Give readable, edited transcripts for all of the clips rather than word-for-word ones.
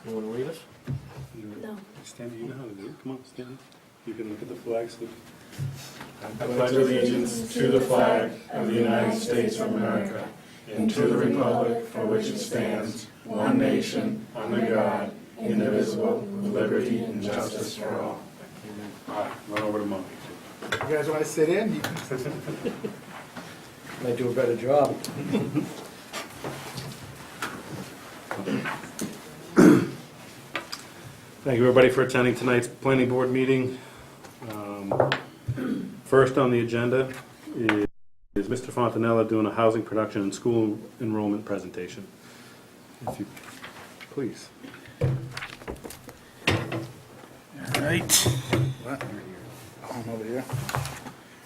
You want to read us? No. Stand, you know how to do it. Come on, stand. You can look at the flag. So. I pledge allegiance to the flag of the United States of America and to the republic for which it stands, one nation, under God, indivisible, with liberty and justice for all. All right, run over to Mike. You guys want to sit in? You can Might do a better job. Thank you, everybody, for attending tonight's planning board meeting. First on the agenda is Mr. Fontanella doing a housing production and school enrollment presentation. If you please. All right. What? I'm over here.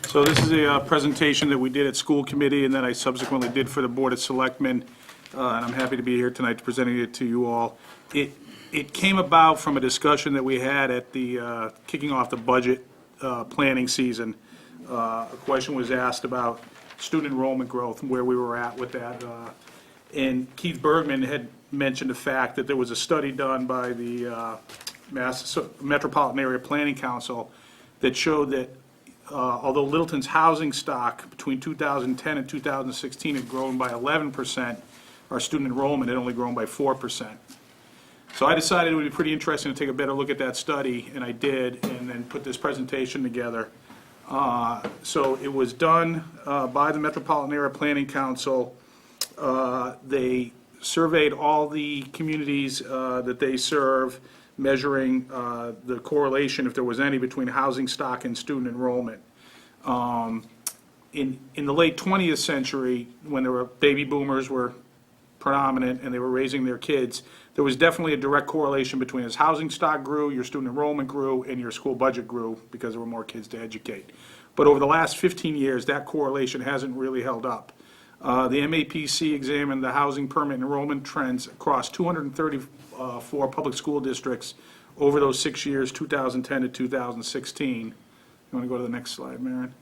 So this is a presentation that we did at school committee and then I subsequently did for the Board of Selectmen. And I'm happy to be here tonight presenting it to you all. It came about from a discussion that we had at the kicking off the budget planning season. A question was asked about student enrollment growth and where we were at with that. And Keith Bergman had mentioned the fact that there was a study done by the Metropolitan Area Planning Council that showed that although Littleton's housing stock between 2010 and 2016 had grown by 11%, our student enrollment had only grown by 4%. So I decided it would be pretty interesting to take a better look at that study, and I did, and then put this presentation together. So it was done by the Metropolitan Area Planning Council. They surveyed all the communities that they serve, measuring the correlation, if there was any, between housing stock and student enrollment. In the late 20th century, when there were baby boomers were predominant and they were raising their kids, there was definitely a direct correlation between as housing stock grew, your student enrollment grew, and your school budget grew because there were more kids to educate. But over the last 15 years, that correlation hasn't really held up. The MAPC examined the housing permit enrollment trends across 234 public school districts over those 6 years, 2010 to 2016. You want to go to the next slide, Maren?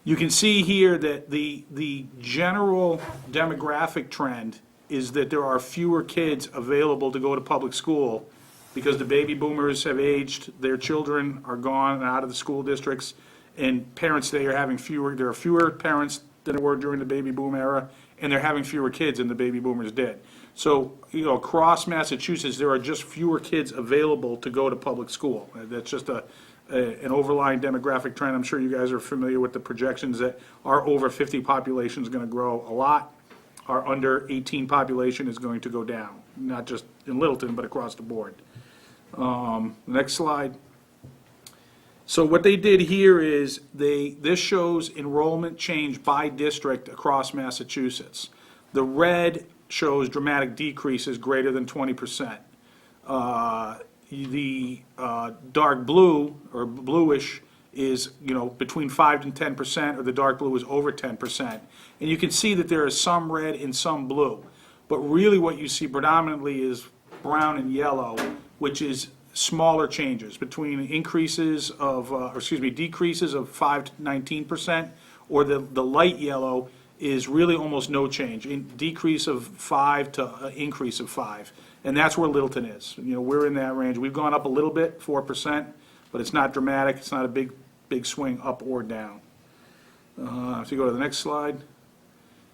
You can see here that the general demographic trend is that there are fewer kids available to go to public school because the baby boomers have aged, their children are gone and out of the school districts, and parents today are having fewer, there are fewer parents than there were during the baby boom era, and they're having fewer kids than the baby boomers did. So, you know, across Massachusetts, there are just fewer kids available to go to public school. That's just an overlying demographic trend. I'm sure you guys are familiar with the projections that our over 50 population is going to grow a lot. Our under 18 population is going to go down, not just in Littleton, but across the board. Next slide. So what they did here is this shows enrollment change by district across Massachusetts. The red shows dramatic decreases greater than 20%. The dark blue or bluish is, you know, between 5 and 10%, or the dark blue is over 10%. And you can see that there is some red and some blue. But really what you see predominantly is brown and yellow, which is smaller changes between increases of, decreases of 5 to 19%, or the light yellow is really almost no change, in decrease of 5 to increase of 5. And that's where Littleton is. You know, we're in that range. We've gone up a little bit, 4%, but it's not dramatic. It's not a big swing up or down. If you go to the next slide.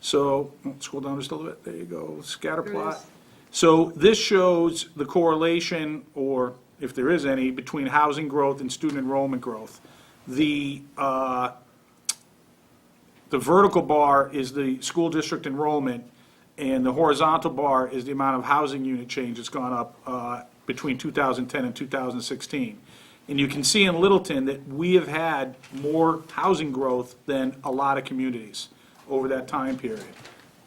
So, scroll down just a little bit. There you go, scatter plot. So this shows the correlation, or if there is any, between housing growth and student enrollment growth. The vertical bar is the school district enrollment, and the horizontal bar is the amount of housing unit change that's gone up between 2010 and 2016. And you can see in Littleton that we have had more housing growth than a lot of communities over that time period.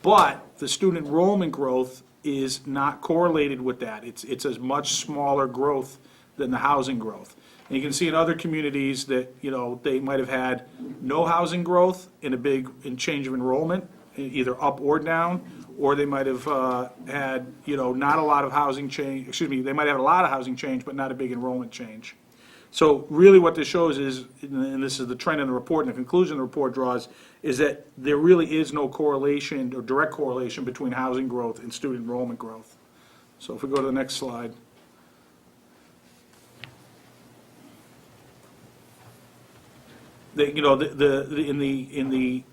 But the student enrollment growth is not correlated with that. It's a much smaller growth than the housing growth. And you can see in other communities that, you know, they might have had no housing growth and a big change of enrollment, either up or down, or they might have had, you know, not a lot of housing change, they might have a lot of housing change, but not a big enrollment change. So really what this shows is, and this is the trend in the report, and the conclusion the report draws, is that there really is no correlation or direct correlation between housing growth and student enrollment growth. So if we go to the next slide. they, you know, in the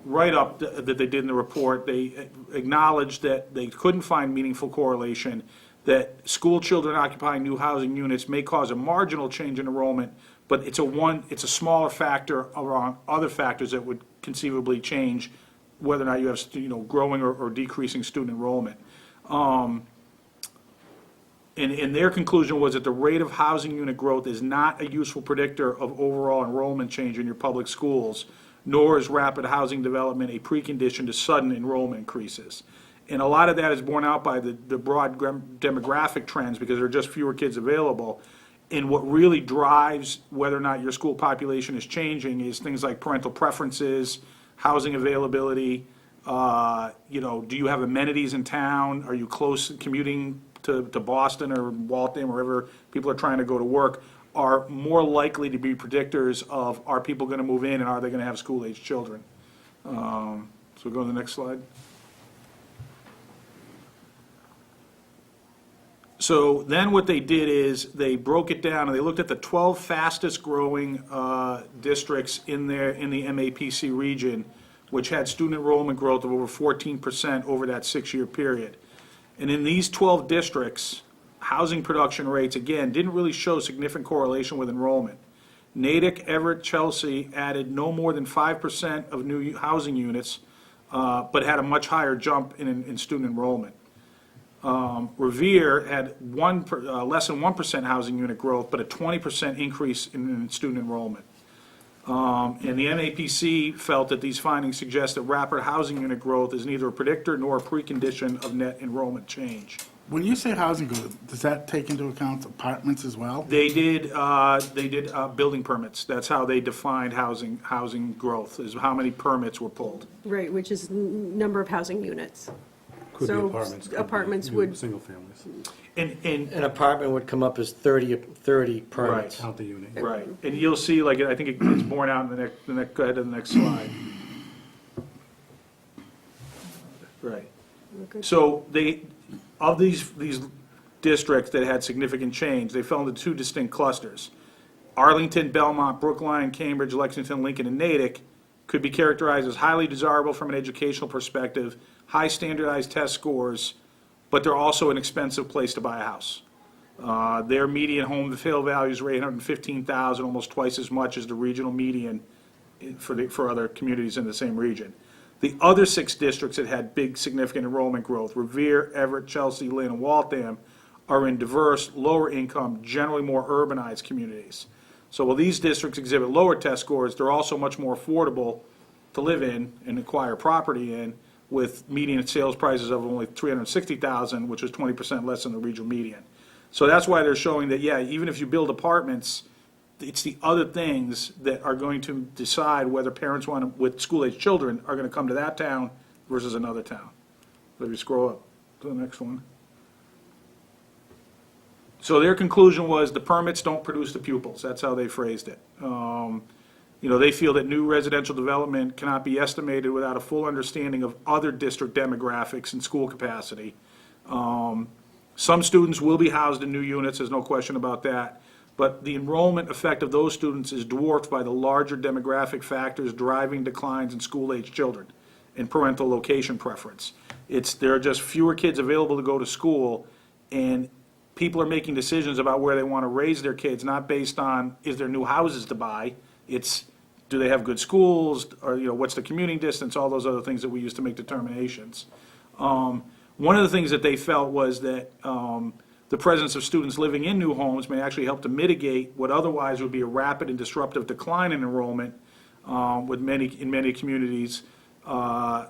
write-up that they did in the report, they acknowledged that they couldn't find meaningful correlation, that school children occupying new housing units may cause a marginal change in enrollment, but it's a smaller factor around other factors that would conceivably change whether or not you have, you know, growing or decreasing student enrollment. And their conclusion was that the rate of housing unit growth is not a useful predictor of overall enrollment change in your public schools, nor is rapid housing development a precondition to sudden enrollment increases. And a lot of that is borne out by the broad demographic trends, because there are just fewer kids available. And what really drives whether or not your school population is changing is things like parental preferences, housing availability, you know, do you have amenities in town? Are you close commuting to Boston or Waltham, wherever people are trying to go to work, are more likely to be predictors of, are people going to move in and are they going to have school-age children? So we'll go to the next slide. So then what they did is they broke it down and they looked at the 12 fastest growing districts in the MAPC region, which had student enrollment growth of over 14% over that 6-year period. And in these 12 districts, housing production rates, again, didn't really show significant correlation with enrollment. Natick, Everett, Chelsea added no more than 5% of new housing units, but had a much higher jump in student enrollment. Revere had less than 1% housing unit growth, but a 20% increase in student enrollment. And the MAPC felt that these findings suggest that rapid housing unit growth is neither a predictor nor a precondition of net enrollment change. When you say housing growth, does that take into account apartments as well? They did building permits. That's how they defined housing growth, is how many permits were pulled. Right, which is number of housing units. Could be So apartments. could be apartments new would- Single families. And An apartment would come up as 30 permits. Count the unit. right, and you'll see, like, I think it's borne out in the next, go ahead to the next slide. Right. Okay. So of these districts that had significant change, they fell into two distinct clusters. Arlington, Belmont, Brookline, Cambridge, Lexington, Lincoln, and Natick could be characterized as highly desirable from an educational perspective, high standardized test scores, but they're also an expensive place to buy a house. Their median home sale values were $815,000, almost twice as much as the regional median for other communities in the same region. The other 6 districts that had big significant enrollment growth, Revere, Everett, Chelsea, Lynn, and Waltham, are in diverse, lower income, generally more urbanized communities. So while these districts exhibit lower test scores, they're also much more affordable to live in and acquire property in, with median sales prices of only $360,000, which is 20% less than the regional median. So that's why they're showing that, yeah, even if you build apartments, it's the other things that are going to decide whether parents with school-age children are going to come to that town versus another town. So if you scroll up to the next one. So their conclusion was the permits don't produce the pupils. That's how they phrased it. You know, they feel that new residential development cannot be estimated without a full understanding of other district demographics and school capacity. Some students will be housed in new units, there's no question about that. But the enrollment effect of those students is dwarfed by the larger demographic factors driving declines in school-age children and parental location preference. There are just fewer kids available to go to school, and people are making decisions about where they want to raise their kids, not based on, is there new houses to buy? It's, do they have good schools, or, you know, what's the commuting distance, all those other things that we use to make determinations. One of the things that they felt was that the presence of students living in new homes may actually help to mitigate what otherwise would be a rapid and disruptive decline in enrollment in many communities. And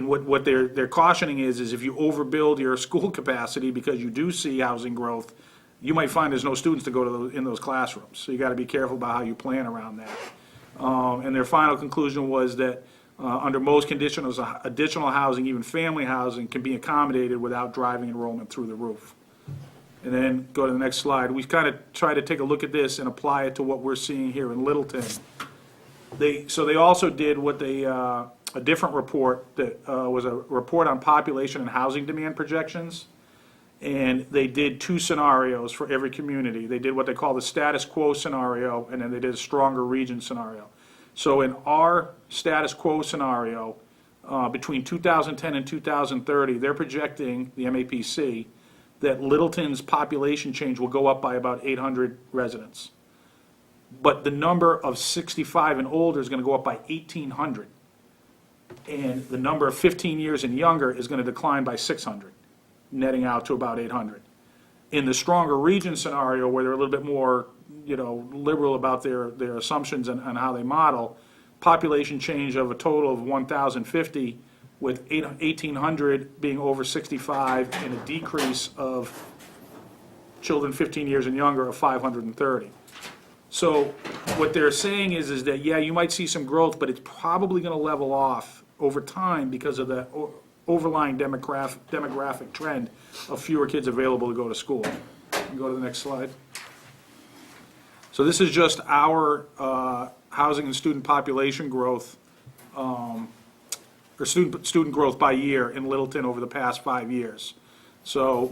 what they're cautioning is if you overbuild your school capacity because you do see housing growth, you might find there's no students to go to in those classrooms. So you got to be careful about how you plan around that. And their final conclusion was that under most conditions, additional housing, even family housing, can be accommodated without driving enrollment through the roof. And then go to the next slide. We kind of try to take a look at this and apply it to what we're seeing here in Littleton. So they also did a different report that was a report on population and housing demand projections. And they did 2 scenarios for every community. They did what they call the status quo scenario, and then they did a stronger region scenario. So in our status quo scenario, between 2010 and 2030, they're projecting, the MAPC, that Littleton's population change will go up by about 800 residents. But the number of 65 and older is going to go up by 1,800. And the number of 15 years and younger is going to decline by 600, netting out to about 800. In the stronger region scenario, where they're a little bit more, liberal about their assumptions and how they model, population change of a total of 1,050, with 1,800 being over 65, and a decrease of children 15 years and younger of 530. So what they're saying is that, yeah, you might see some growth, but it's probably going to level off over time because of the overlying demographic trend of fewer kids available to go to school. You can go to the next slide. So this is just our housing and student population growth, or student growth by year in Littleton over the past 5 years. So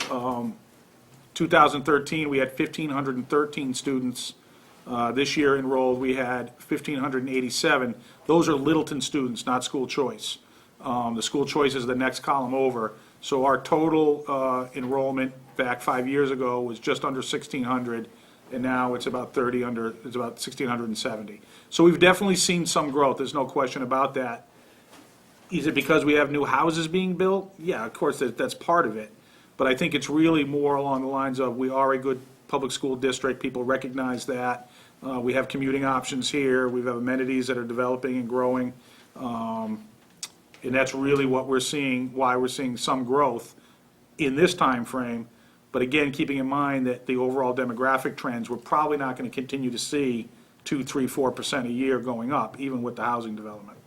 2013, we had 1,513 students. This year enrolled, we had 1,587. Those are Littleton students, not school choice. The school choice is the next column over. So our total enrollment back 5 years ago was just under 1,600, and now it's about it's about 1,670. So we've definitely seen some growth, there's no question about that. Is it because we have new houses being built? Yeah, of course, that's part of it. But I think it's really more along the lines of, we are a good public school district, people recognize that. We have commuting options here, we have amenities that are developing and growing. And that's really what we're seeing, why we're seeing some growth in this time frame. But again, keeping in mind that the overall demographic trends, we're probably not going to continue to see 2, 3, 4% a year going up, even with the housing development.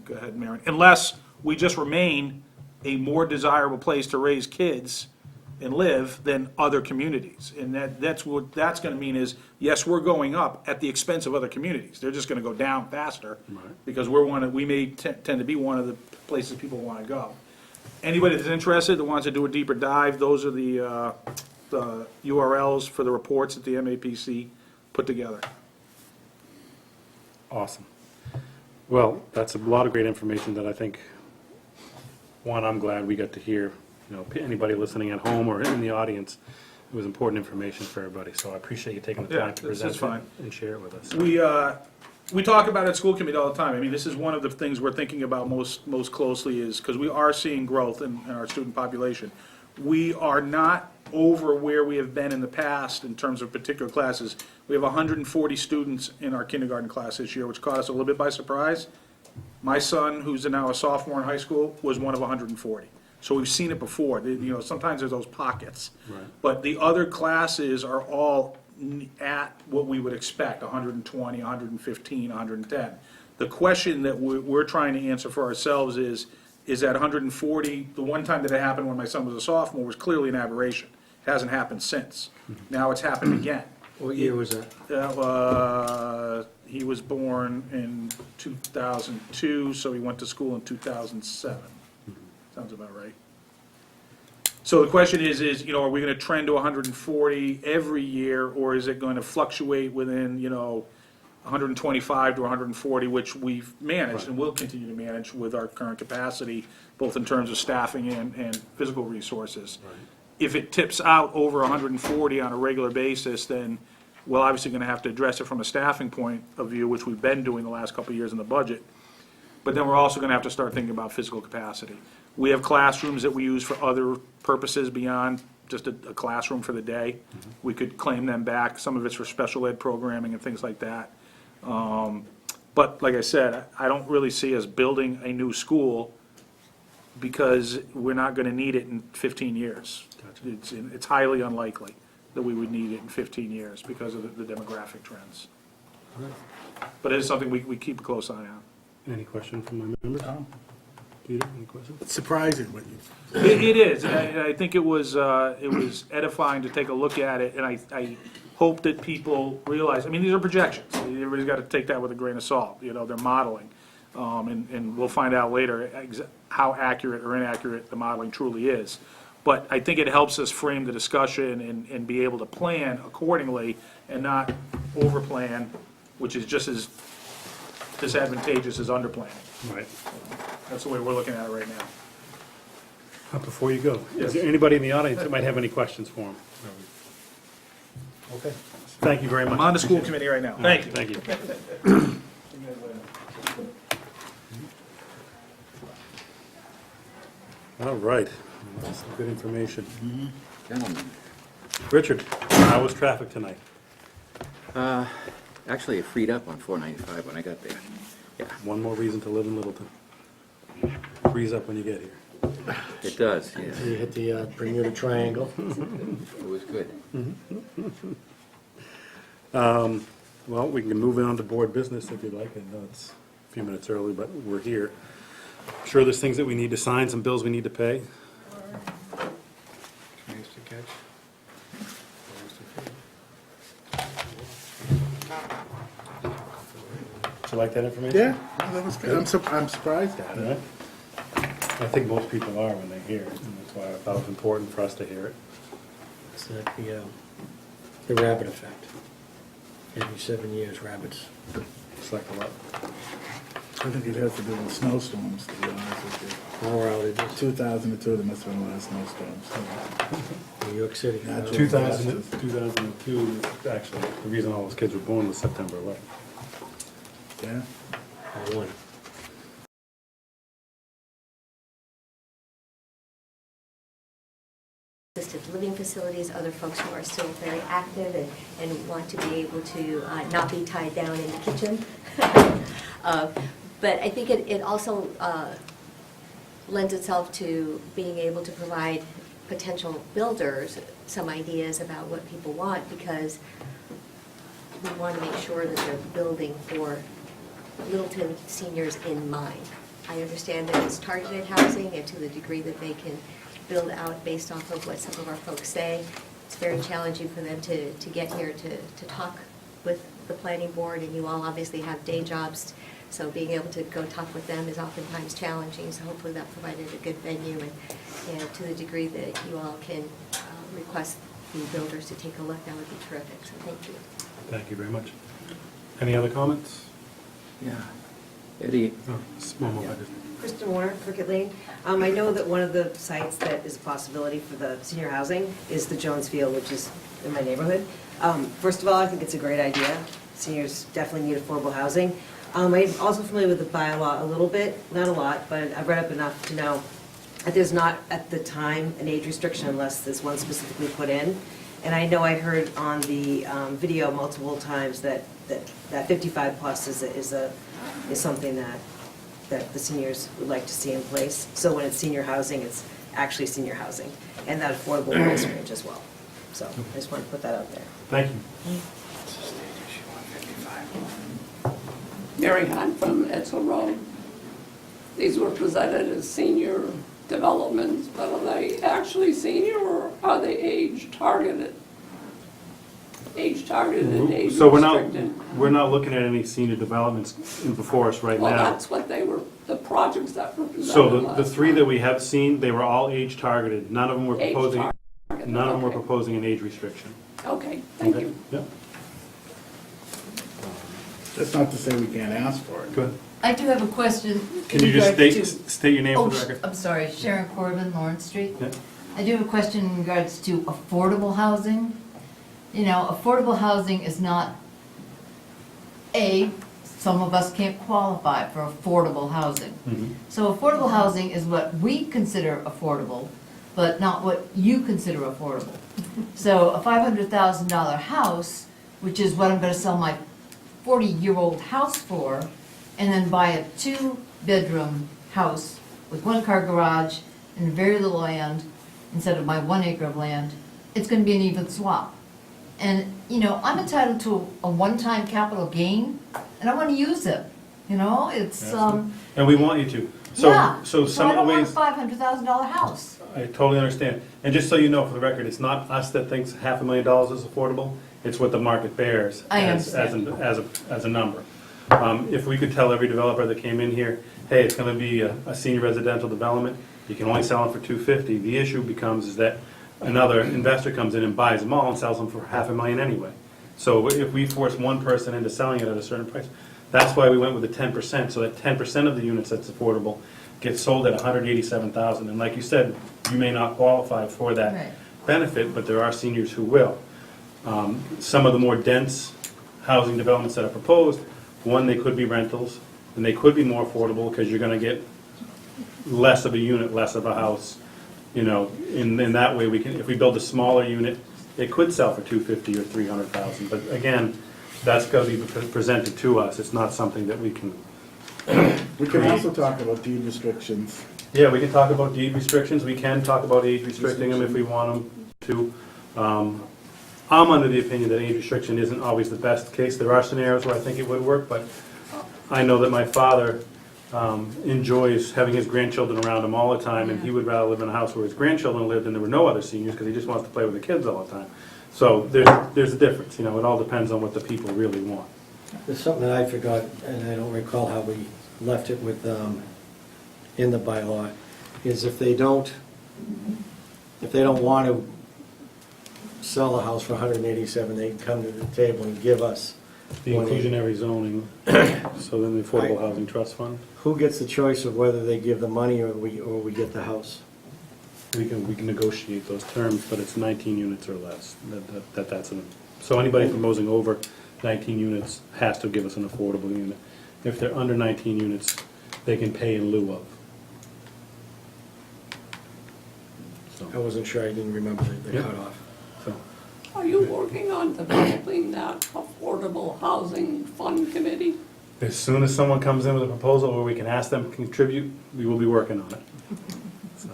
Go ahead, Maren. Unless we just remain a more desirable place to raise kids and live than other communities. And that's what that's going to mean is, yes, we're going up at the expense of other communities. They're just going to go down faster because we may tend to be one of the places people want to go. Anybody that's interested, that wants to do a deeper dive, those are the URLs for the reports that the MAPC put together. Awesome. Well, that's a lot of great information that I think, one, I'm glad we got to hear. Anybody listening at home or in the audience, it was important information for everybody. So I appreciate you taking the time to present it and share it with us. We talk about it at school committee all the time. I mean, this is one of the things we're thinking about most closely, is because we are seeing growth in our student population. We are not over where we have been in the past in terms of particular classes. We have 140 students in our kindergarten class this year, which caught us a little bit by surprise. My son, who's now a sophomore in high school, was one of 140. So we've seen it before. Sometimes there's those pockets. Right. But the other classes are all at what we would expect, 120, 115, 110. The question that we're trying to answer for ourselves is that 140, the one time that it happened when my son was a sophomore, was clearly an aberration. It hasn't happened since. Now it's happened again. What year was that? He was born in 2002, so he went to school in 2007. Sounds about right. So the question is, are we going to trend to 140 every year, or is it going to fluctuate within, 125 to 140, which we've managed and will continue to manage with our current capacity, both in terms of staffing and physical resources. Right. If it tips out over 140 on a regular basis, then we're obviously going to have to address it from a staffing point of view, which we've been doing the last couple of years in the budget. But then we're also going to have to start thinking about physical capacity. We have classrooms that we use for other purposes beyond just a classroom for the day. We could claim them back. Some of it's for special ed programming and things like that. But like I said, I don't really see us building a new school because we're not going to need it in 15 years. Gotcha. It's highly unlikely that we would need it in 15 years because of the demographic trends. But it is something we keep a close eye on. Any questions from my members? Peter, any questions? It's surprising what you. It is, and I think it was edifying to take a look at it, and I hope that people realize, I mean, these are projections. Everybody's got to take that with a grain of salt. They're modeling, and we'll find out later how accurate or inaccurate the modeling truly is. But I think it helps us frame the discussion and be able to plan accordingly and not over-plan, which is just as disadvantageous as under-planning. Right. That's the way we're looking at it right now. Before you go, is there anybody in the audience that might have any questions for him? Okay. Thank you very much. I'm on the school committee right now. Thank you. Thank you. All right, that's some good information. Gentlemen, Richard, how was traffic tonight? actually it freed up on 495 when I got there. Yeah, One more reason to live in Littleton. Freeze up when you get here. it does, yes. You hit the Bermuda Triangle. It was good. Well, we can move on to board business if you'd like. I know it's a few minutes early, but we're here. I'm sure there's things that we need to sign, some bills we need to pay. Nice to catch. Would you like that information? Yeah, that was good. I'm surprised at Yeah. it. I think most people are when they hear it, and that's why I thought it was important for us to hear it. It's like the rabbit effect. Every 7 years, rabbits. Select a lot. I think it has to do with snowstorms, to be honest with Power outages, you. 2002, there must have been a lot of snowstorms. New York City. Natural 2002, actually, the reason all those kids were born was September 11th. Yeah? One. Assisted living facilities, other folks who are still very active and want to be able to not be tied down in the kitchen. But I think it also lends itself to being able to provide potential builders some ideas about what people want, because we want to make sure that they're building for Littleton seniors in mind. I understand that it's targeted housing, and to the degree that they can build out based off of what some of our folks say, it's very challenging for them to get here to talk with the planning board, and you all obviously have day jobs, so being able to go talk with them is oftentimes challenging, so hopefully that provided a good venue, and to the degree that you all can request the builders to take a look, that would be terrific, so thank you. Thank you very much. Any other comments? Yeah. Eddie, Oh, one more. Kristen Warner, Cricket Lane. I know that one of the sites that is a possibility for the senior housing is the Jones Field, which is in my neighborhood. First of all, I think it's a great idea. Seniors definitely need affordable housing. I'm also familiar with the bylaw a little bit, not a lot, but I've read up enough to know that there's not, at the time, an age restriction unless there's one specifically put in. And I know I heard on the video multiple times that 55 plus is something that the seniors would like to see in place. So when it's senior housing, it's actually senior housing, and that affordable price range as well. So I just want to put that out there. Thank you. Mary Hunt from Edsel Road. These were presented as senior developments, but are they actually senior or are they age targeted? Age targeted and age So restricted? we're not looking at any senior developments before us right Well, now. that's what they were, the projects that were presented So the last three that time. we have seen, they were all age targeted. None of them were Age proposing, targeted, none of them were okay. proposing an age restriction. Okay, thank Okay? you. Yeah, That's not to say we can't ask for it. go ahead. I do have a question. Can you just in regards state your name Oh, for the record? I'm sorry, Sharon Corbin, Lawrence Street. Yeah. I do have a question in regards to affordable housing. You know, affordable housing is not, some of us can't qualify for affordable housing. Mhm. So affordable housing is what we consider affordable, but not what you consider affordable. So a $500,000 house, which is what I'm gonna sell my 40-year-old house for, and then buy a 2-bedroom house with 1-car garage and very little land instead of my 1 acre of land, it's gonna be an even swap. And, you know, I'm entitled to a one-time capital gain, and I wanna use it, you know, it's, And we want you to. yeah. So I some of don't the want a ways, $500,000 house. I totally understand. And just so you know, for the record, it's not us that thinks $500,000 is affordable. It's what the market bears I as a number. If we could tell every developer that came in here, hey, it's gonna be a senior residential development, You can only sell them for 250. The issue becomes is that another investor comes in and buys them all and sells them for $500,000 anyway. So if we force one person into selling it at a certain price, that's why we went with the 10%, so that 10% of the units that's affordable gets sold at $187,000. And like you said, you may not qualify for Right. that benefit, but there are seniors who will. Some of the more dense housing developments that are proposed, one, they could be rentals, and they could be more affordable because you're gonna get less of a unit, less of a house. You know, in that way, we can, if we build a smaller unit, it could sell for $250,000 or $300,000. But again, that's gonna be presented to us. It's not something that we can. We can also talk about deed restrictions. Yeah, we can talk about deed restrictions. We can talk about age restricting them if we want them to. I'm under the opinion that age restriction isn't always the best case. There are scenarios where I think it would work, but I know that my father enjoys having his grandchildren around him all the time, and he would rather live in a house where his grandchildren lived and there were no other seniors because he just wants to play with the kids all the time. So there's a difference, you know, it all depends on what the people really want. There's something that I forgot, and I don't recall how we left it with, in the bylaw, is if they don't want to sell the house for 187, they can come to the table and give us The 180. inclusionary zoning, so then the Affordable Housing Trust Fund, Who gets the choice of whether they give the money or we get the house? we can negotiate those terms, but it's 19 units or less. So anybody proposing over 19 units has to give us an affordable unit. If they're under 19 units, they can pay in lieu of. I So, wasn't sure, I didn't remember the Yeah. cutoff. so, Are you working on developing that affordable housing fund committee? as soon as someone comes in with a proposal where we can ask them to contribute, we will be working on it. So.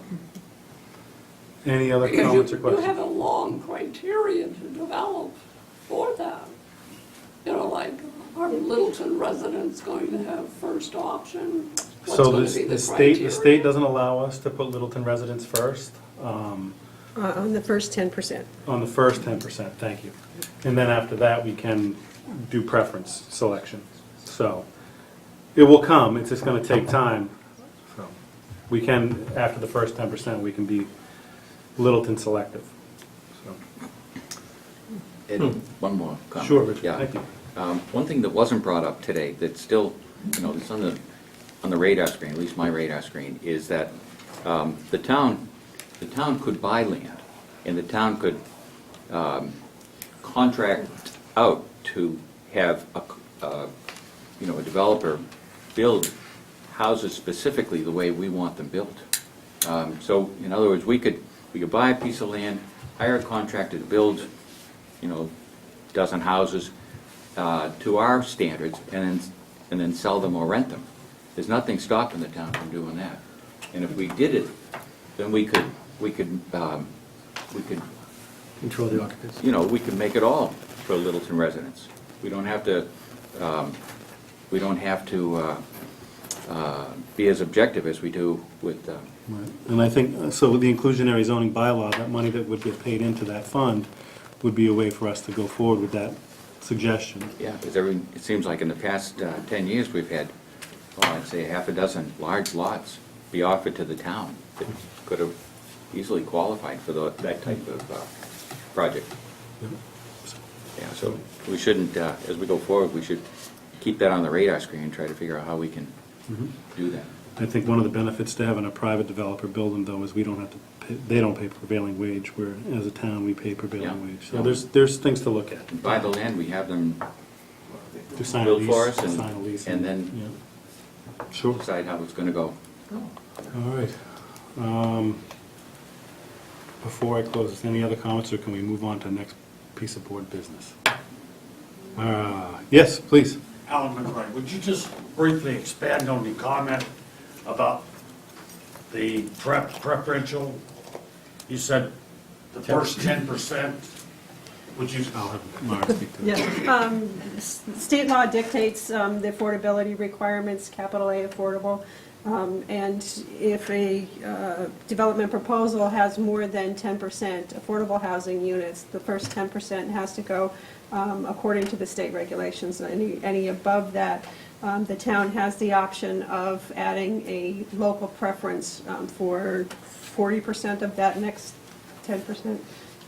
Any other Because comments or you questions? have a long criteria to develop for that. You know, like, are Littleton residents going to have first option? What's So gonna the be the state criteria? doesn't allow us to put Littleton residents first. On the first 10%. On the first 10%, thank you. And then after that, we can do preference selection. So it will come, it's just gonna take time. So we can, after the first 10%, we can be Littleton selective. So, Ed, one more comment. Sure, Richard, Yeah. thank you. One thing that wasn't brought up today, that's still, you know, that's on the radar screen, at least my radar screen, is that the town could buy land, and the town could contract out to have a developer build houses specifically the way we want them built. So, in other words, we could buy a piece of land, hire a contractor to build, dozen houses to our standards, and then sell them or rent them. There's nothing stopping the town from doing that. And if we did it, then we could Control the occupancy. we could make it all for Littleton residents. We don't have to be as objective as we do with, Right. And I think, so with the inclusionary zoning bylaw, that money that would get paid into that fund would be a way for us to go forward with that suggestion. yeah, because it seems like in the past 10 years, we've had, I'd say half a dozen large lots be offered to the town that could have easily qualified for that type of project. Yeah, so we shouldn't, as we go forward, we should keep that on the radar screen and try to figure out how we can do that. I think one of the benefits to having a private developer build them, though, is we don't have to pay, they don't pay prevailing wage, where as a town, we pay prevailing Yeah. wage. So there's things to look at. Buy the land, we have them To sign a build lease, for us, sign a lease. and then Yeah. Sure. decide how it's gonna go. All right. Before I close, is any other comments, or can we move on to the next piece of board business? Yes, please. Alan McRae, would you just briefly expand on the comment about the preferential? You said the first 10%, would you? I'll have Mara speak to it. Yes. State law dictates the affordability requirements, capital A affordable. And if a development proposal has more than 10% affordable housing units, the first 10% has to go according to the state regulations. Any above that, the town has the option of adding a local preference for 40% of that next 10%.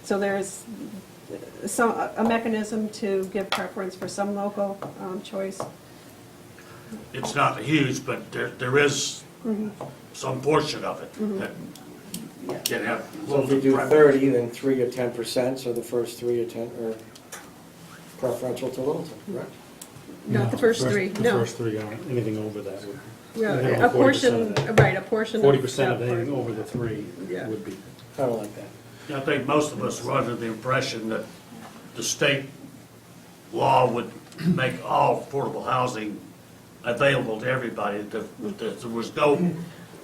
So there's a mechanism to give preference for some local choice. It's not huge, but there is some portion of it that can have. So if you do 30, then 3 or 10%, so the first 3 or 10 are preferential to Littleton, correct? Not the first three, The no. first three aren't, anything over that would. Yeah, anything a over 40% portion, of that. right, a portion. 40% of anything over the three Yeah. would be. I don't like that. I think most of us were under the impression that the state law would make all affordable housing available to everybody, that there was no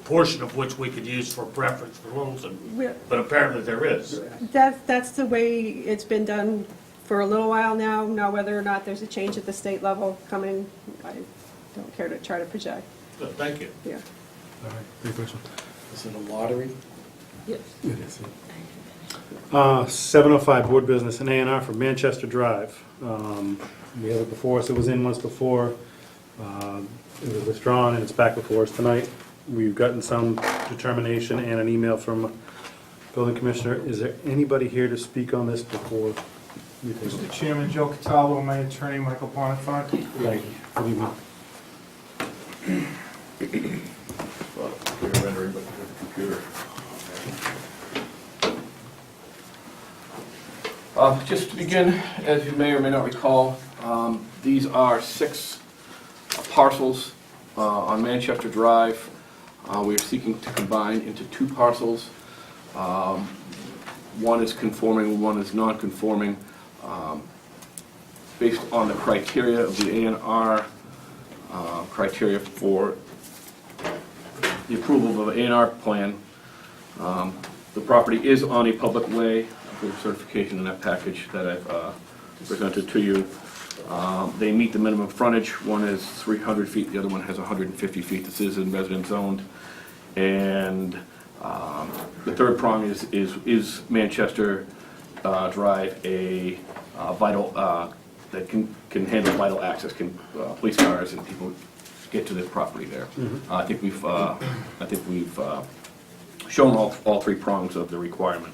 portion of which we could use for preference for Littleton, Yeah. but apparently there is. That's the way it's been done for a little while now. Now, whether or not there's a change at the state level coming, I don't care to try to project. But thank you. Yeah. All right, great question. Is it a lottery? Yes. It is. 7:05, board business, an A&R for Manchester Drive. We have it before us, it was in once before. It was withdrawn and it's back before us tonight. We've gotten some determination and an email from building commissioner. Is there anybody here to speak on this before we take Mr. it? Chairman, Joe Cataldo, my attorney, Michael Bonifant. Thank you. Good evening. Just to begin, as you may or may not recall, these are 6 parcels on Manchester Drive. We are seeking to combine into 2 parcels. One is conforming, one is non-conforming. Based on the criteria of the A&R, criteria for the approval of an A&R plan, the property is on a public way. For certification in that package that I've presented to you. They meet the minimum frontage. One is 300 feet, the other one has 150 feet. This is in residence zoned. And the third prong is Manchester Drive a vital, that can handle vital access, police cars and people get to this property there. I think we've shown all 3 prongs of the requirement.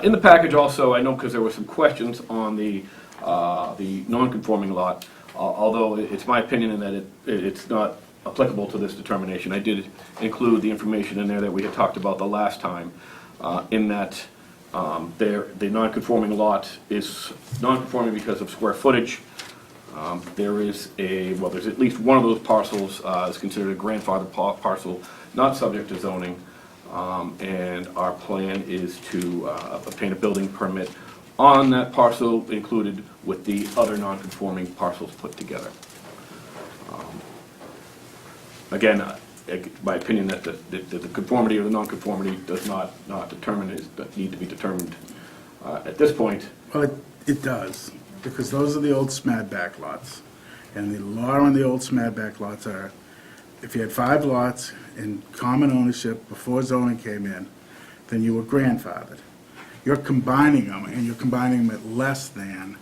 In the package also, I know because there were some questions on the non-conforming lot, although it's my opinion that it's not applicable to this determination. I did include the information in there that we had talked about the last time, in that the non-conforming lot is non-conforming because of square footage. There's at least one of those parcels is considered a grandfather parcel, not subject to zoning. And our plan is to obtain a building permit on that parcel included with the other non-conforming parcels put together. Again, my opinion that the conformity or the non-conformity does not need to be determined at this point. Well, it does, because those are the old SMAD back lots. And the law on the old SMAD back lots are, if you had 5 lots in common ownership before zoning came in, then you were grandfathered. You're combining them, and you're combining them at less than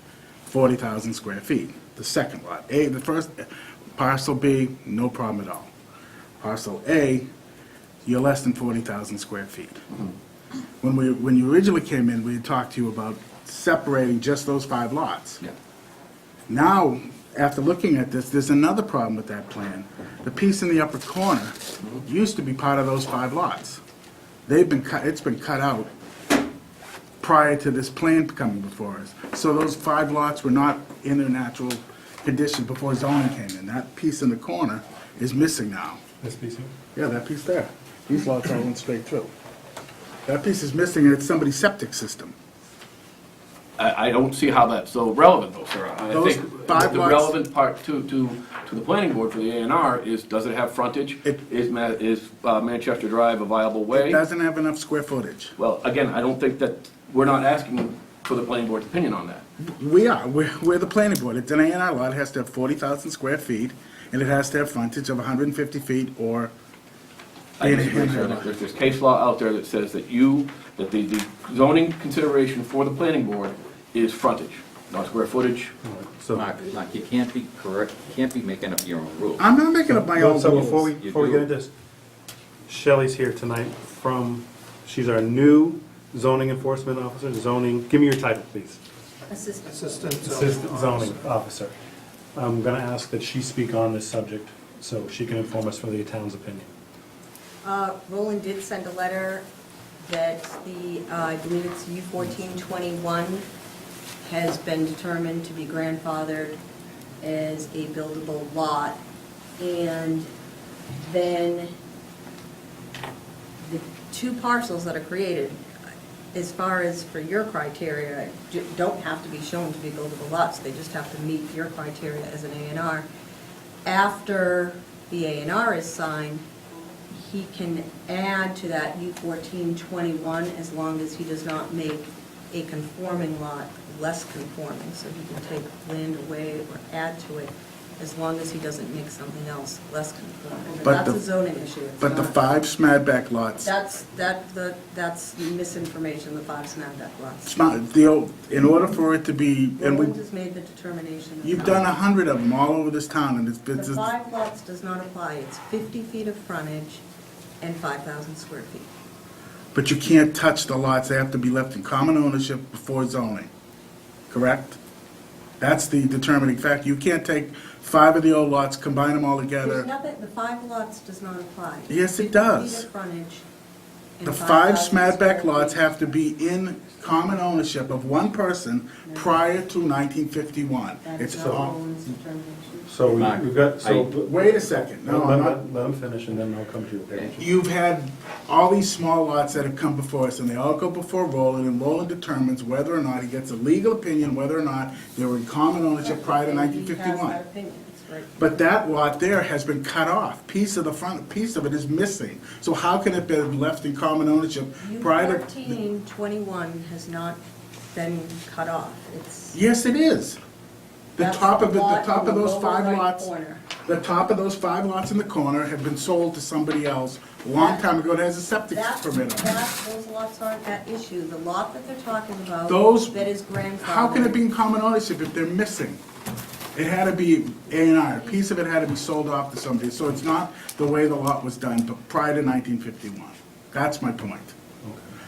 40,000 square feet. The second lot, the first, parcel B, no problem at all. Parcel A, you're less than 40,000 square feet. When you originally came in, we had talked to you about separating just those 5 lots. Yeah. Now, after looking at this, there's another problem with that plan. The piece in the upper corner used to be part of those 5 lots. It's been cut out prior to this plan coming before us. So those 5 lots were not in their natural condition before zoning came in. That piece in the corner is missing now. This piece here? Yeah, that piece there. These lots all went straight through. That piece is missing, and it's somebody's septic system. I don't see how that's so relevant though, sir. I Those think 5 the lots- relevant part to the planning board for the A&R is, does it have frontage? Is Manchester Drive a viable way? It doesn't have enough square footage. Well, again, I don't think that, we're not asking for the planning board's opinion on that. We are. We're the planning board. It's an A&R lot. It has to have 40,000 square feet, and it has to have frontage of 150 feet or... I disagree, sir. There's case law out there that says that the zoning consideration for the planning board is frontage. not square footage. So, Mark, you can't be correct, can't be making up your own rules. I'm not making up my own so before rules. we get into this, Shelley's here tonight she's our new zoning enforcement officer, give me your title, please. Assistant. Assistant zoning officer. I'm gonna ask that she speak on this subject, so she can inform us for the town's opinion. Roland did send a letter that I believe it's U1421 has been determined to be grandfathered as a buildable lot. And then the two parcels that are created, as far as for your criteria, don't have to be shown to be buildable lots. They just have to meet your criteria as an A&R. After the A&R is signed, he can add to that U1421 as long as he does not make a conforming lot less conforming. So he can take land away or add to it as long as he doesn't make something else less conforming. But But that's the- a zoning issue. It's But the not- 5 SMAD-back lots, That's misinformation, the 5 SNAP lots. in order for it to be, and Roland has made the determination. of you've how- done 100 of them all over this town, and The 5 lots does not apply. It's 50 feet of frontage and 5,000 square feet. but you can't touch the lots, they have to be left in common ownership before zoning, correct? That's the determining factor. You can't take 5 of the old lots, combine them all There's together. nothing, the 5 lots does not apply. Yes, it 50 does. feet of frontage and The 5 5,000 SMAD-back square lots feet. have to be in common ownership of one person prior to 1951. That's It's not all, Roland's determination. So we've got, so. wait a second, no, I'm not. Let him finish and then I'll come to you. okay? You've had all these small lots that have come before us, and they all go before Roland, and Roland determines whether or not he gets a legal opinion, whether or not they were in common ownership prior to He 1951. has that opinion, it's right. But that lot there has been cut off. Piece of the front, piece of it is missing. So how can it be left in common ownership prior to? U1421 has not been cut off. It's. Yes, it is. The That's top of it, the lot top in of the those lower 5 right lots, corner. the top of those 5 lots in the corner have been sold to somebody else a long time ago that has a septic permit on it. Those lots aren't at issue. The lot that they're talking about. Those- That is grandfathered. How can it be in common ownership if they're missing? It had to be A&R, a piece of it had to be sold off to somebody, so it's not the way the lot was done, but prior to 1951. That's my point.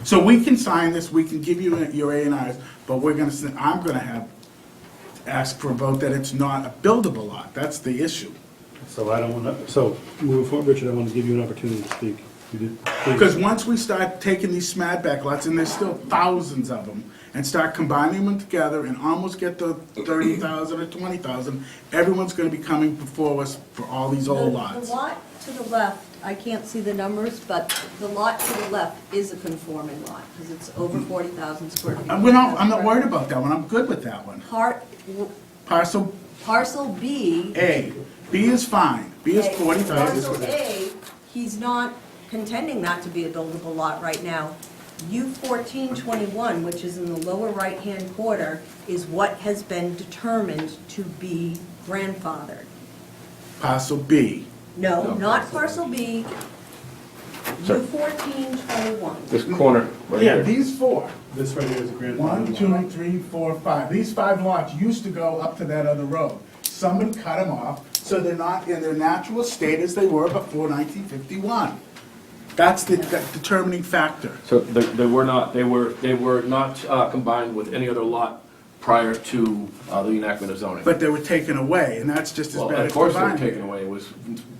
So we can sign this, we can give you your A&Rs, but I'm gonna ask for a vote that it's not a buildable lot, that's the issue. So I don't want to, so moving forward, Richard, I want to give you an opportunity to speak. You did, please. Because once we start taking these SMAD-back lots, and there's still thousands of them, and start combining them together and almost get to 30,000 or 20,000, everyone's gonna be coming before us for all these old lots. The lot to the left, I can't see the numbers, but the lot to the left is a conforming lot, because it's over 40,000 square feet. I'm not worried about that one, I'm good with that one. Parcel Parcel B. A, B is fine, B is 40,000. Parcel A, he's not contending that to be a buildable lot right now. U1421, which is in the lower right-hand corner, is what has been determined to be grandfathered. Parcel B, No, not parcel B, Sorry. U1421. This corner right yeah, here. these 4. This right here is a grand. 1, 2, 3, 4, 5. These 5 lots used to go up to that other road. Somebody cut them off, so they're not in their natural state as they were before 1951. That's the determining factor. So they were not combined with any other lot prior to the enactment of zoning. But they were taken away, and that's just as Well, bad of as course they were combining. taken away. It was,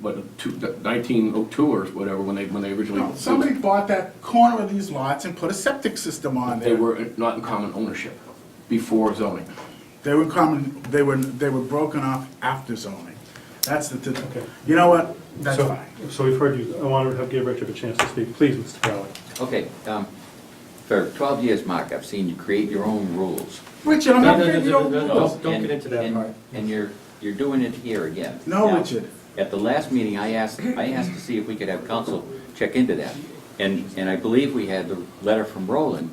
what, 1902 or whatever, when they originally. No, somebody bought that corner of these lots and put a septic system on They there. were not in common ownership before zoning. They were common, they were broken off after zoning. That's Okay. you know what? That's So- fine. So we've heard you, I want to give Richard a chance to speak. Please, Mr. Crowley. Okay, for 12 years, Mark, I've seen you create your own rules. Richard, I'm not No, no, getting no, your no, no, rules. Don't get into that part. And you're doing it here again. No, Now, Richard. At the last meeting, I asked to see if we could have council check into that. And I believe we had the letter from Roland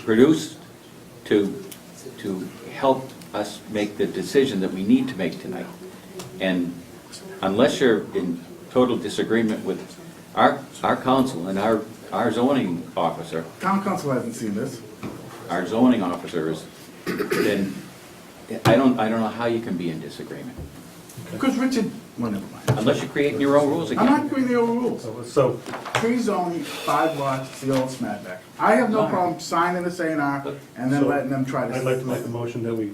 produced to help us make the decision that we need to make tonight. And unless you're in total disagreement with our council and our zoning officer, Town council hasn't seen this. our zoning officer then I don't know how you can be in disagreement. Because Richard, well, never mind. Unless you create your own rules I'm again. not doing the old rules. So, Tree zoning, 5 lots, it's the old Smadback. I have no problem signing this A&R and then So, letting them try to. I'd like to make a motion that we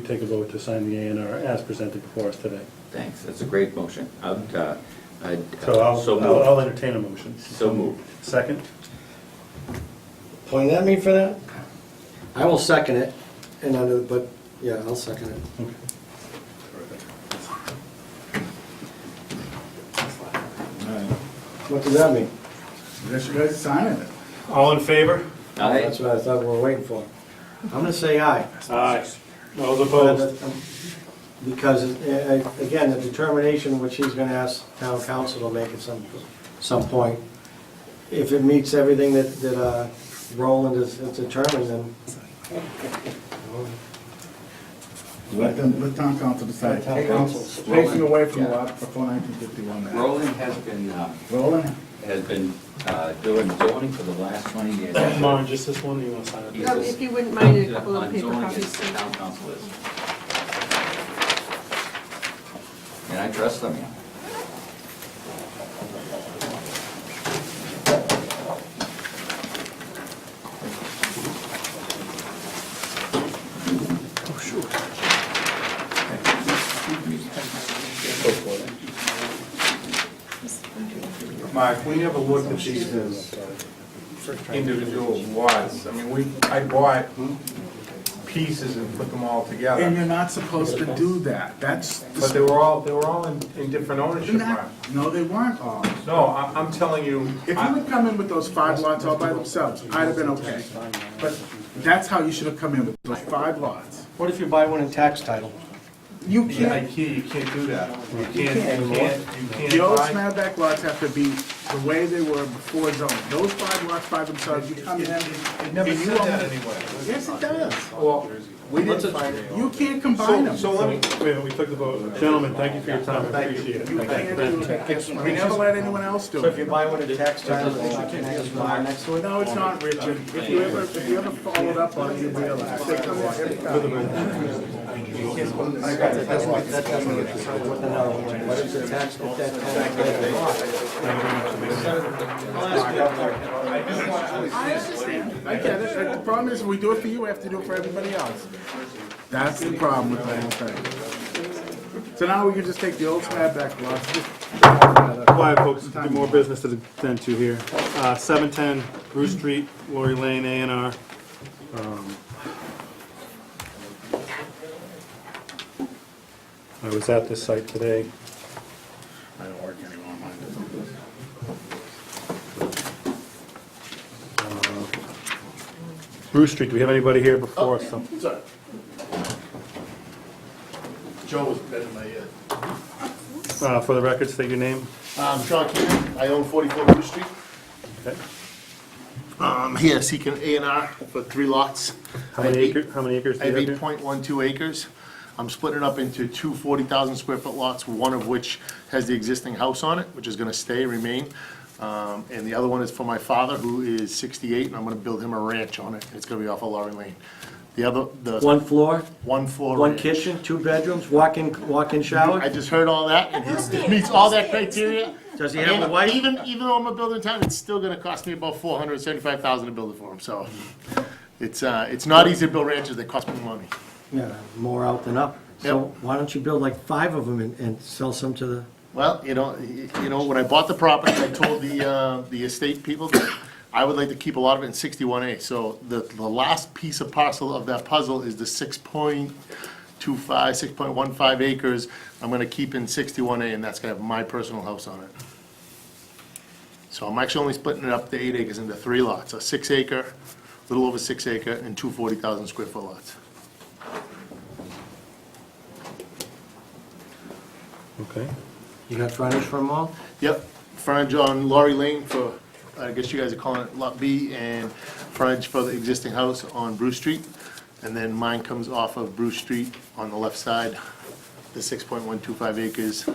take a vote to sign the A&R as presented before us today. Thanks, that's a great motion. So So moved. I'll entertain a motion. So moved. Second? Point at me for that? I will second it, but, yeah, I'll second it. Okay. What does that mean? I guess you guys are signing it. All in favor? Aye. That's what I thought we were waiting for. I'm gonna say aye. Aye. Those opposed? Because, again, the determination which he's gonna ask town council to make at some point, if it meets everything that Roland has determined, then. Let town council decide. Town council. Spacing away from the lot before 1951. that. Roland Roland? has been doing zoning for the last 20 years. Maren, just this one, or you want to sign it? If you wouldn't mind a couple of On paper zoning, copies. it's the town council is. And I trust them. Mark, we never looked at these as individual lots. I mean, I bought pieces and put them all And together. you're not supposed to do that. That's. But they were all in different ownership, Mark. No, they weren't all. No, I'm telling you, If you had come in with those 5 lots all by themselves, I'd have been okay. But that's how you should have come in with those 5 lots. What if you buy one in tax title? You you can't, can't do that. You can't can't the old buy. Smadback lots have to be the way they were before zoning. Those 5 lots by themselves, you come in. It never and you said own that it. anywhere. Yes, it does. Well, we didn't find it. You can't combine them. So let me, Wait a minute, we took the vote. Gentlemen, thank you for your time, I appreciate it. You can't do that. We never let anyone else do So if you it. buy one in tax title, you can just buy next to it? No, it's not, Richard. If you ever followed up on it, you realize. They come in every time. What is the tax, if that I understand. I get it. The problem is, if we do it for you, we have to do it for everybody else. That's the problem with the whole thing. So now we can just take the old Smadback lots. Quiet, folks, there's more business to attend to here. 710 Bruce Street, Lori Lane, A&R. I was at this site today. I don't work anymore. Bruce Street, do we have anybody here before us? So- Sorry. Joe was better in my ear. For the record, state your name. Sean Keenan, I own 44 Bruce Street. Okay. Here seeking A&R for 3 lots. How many acres do I you have have here? 8.12 acres. I'm splitting it up into 2 40,000 square foot lots, one of which has the existing house on it, which is gonna remain. And the other one is for my father, who is 68, and I'm gonna build him a ranch on it. It's gonna be off of Lorry Lane. One floor, One floor one ranch. kitchen, 2 bedrooms, walk-in shower? I just heard all that, and it meets all that criteria. Does he have a And wife? Even though I'm a builder in town, it's still gonna cost me about $475,000 to build it for him, so. It's not easy to build ranches, they cost me money. Yeah, more out than up. So Yep. why don't you build like 5 of them and sell some to the, Well, when I bought the property, I told the estate people that I would like to keep a lot of it in 61A. So the last piece of parcel of that puzzle is the 6.15 acres. I'm gonna keep in 61A, and that's gonna have my personal house on it. So I'm actually only splitting it up to 8 acres into 3 lots, a 6 acre, a little over 6 acre, and 2 40,000 square foot lots. Okay. you got frontage for them all? Yep, frontage on Lorry Lane for, I guess you guys are calling it Lot B, and frontage for the existing house on Bruce Street. And then mine comes off of Bruce Street on the left side, the 6.125 acres.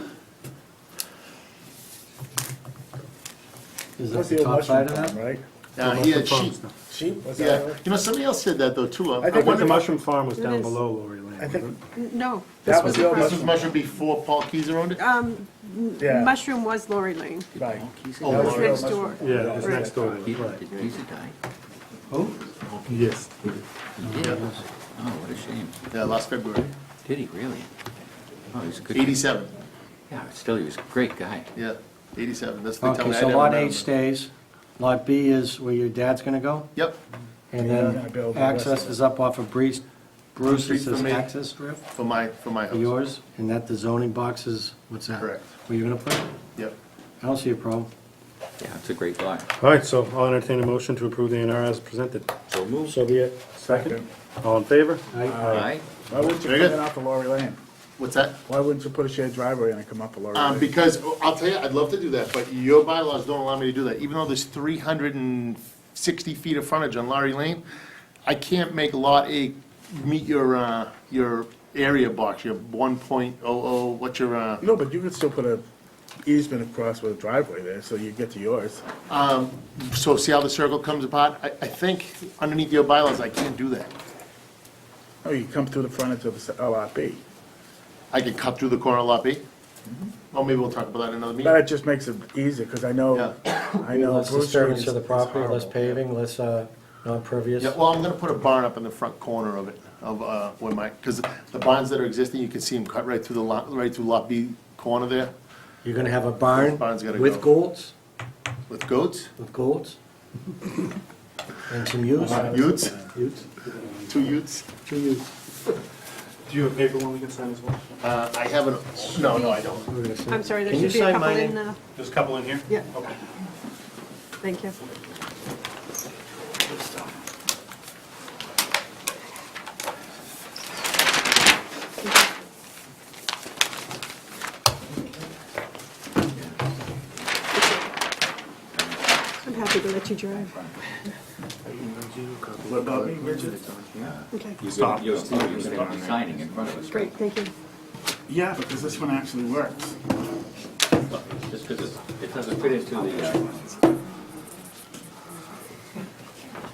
Is that That's the the top old side mushroom of farm, that? right? He had Mushroom sheep. farms Sheep, was Yeah, that? you know, somebody else said that though, too. I think But the it's mushroom farm was It down is. below Lori Lane. I think No. that was the old This was mushroom. Mushroom before Paul Keyser owned it? Yeah. Mushroom was Lori Lane. Right. Oh, That was Lord. the old Next mushroom. door. Yeah, it was Right. next door to He, it, right. did Lisa die? Who? Yes. He did. Oh, what a shame. Yeah, last February. Did he really? Oh, he's a good. 87, Yeah, but still, he was a great guy. yeah, 87. That's what they tell Okay, me. I so never lot met 8 him. stays, lot B is where your dad's gonna go? Yep, And Yeah, I then built the rest access of it. is up off of Bruce, Street for this is me. access strip for my for house. yours, and that the zoning box is, what's that? Correct. Where you gonna put it? Yep. I don't see a problem. Yeah, it's a great lot. All right, so I'll entertain a motion to approve the A&R as presented. So moved. So be it. Second. All in favor? Aye. Why wouldn't you Very come good. in off of Lori Lane? What's that? Why wouldn't you put a shared driveway and come up a Lori Lane? Because, I'll tell you, I'd love to do that, but your bylaws don't allow me to do that. Even though there's 360 feet of frontage on Laurie Lane, I can't make lot A meet your area box, your 1.00, what's your, No, but you could still put a easement across with a driveway there, so you get to yours. so see how the circle comes apart? I think underneath your bylaws, I can't do that. Oh, you come through the frontage of the LRP. I could cut through the corner of lot B? Oh, maybe we'll talk about that in another But meeting. it just makes it easier, because I know Less Bruce disturbance Street to the is property, less horrible. paving, less non-pervious. Yeah, well, I'm gonna put a barn up in the front corner of it, of where my, because the barns that are existing, you can see them cut right through the lot, right through lot B corner there, You're gonna have a barn Barn's gotta with go. goats, with goats, with goats, and some ewes. utes, Utes. 2 utes. 2 ewes. Do you have a paper one we can sign as well? I haven't, no, I don't. We're gonna see. I'm sorry, there Can you should be a sign couple my in, name? There's a couple in here? yeah, Okay. thank you. I'm happy to let you drive. What about me, Richard? Okay, You're going to be signing in front of us. great, thank you. Yeah, because this one actually works. Just because it doesn't fit into the,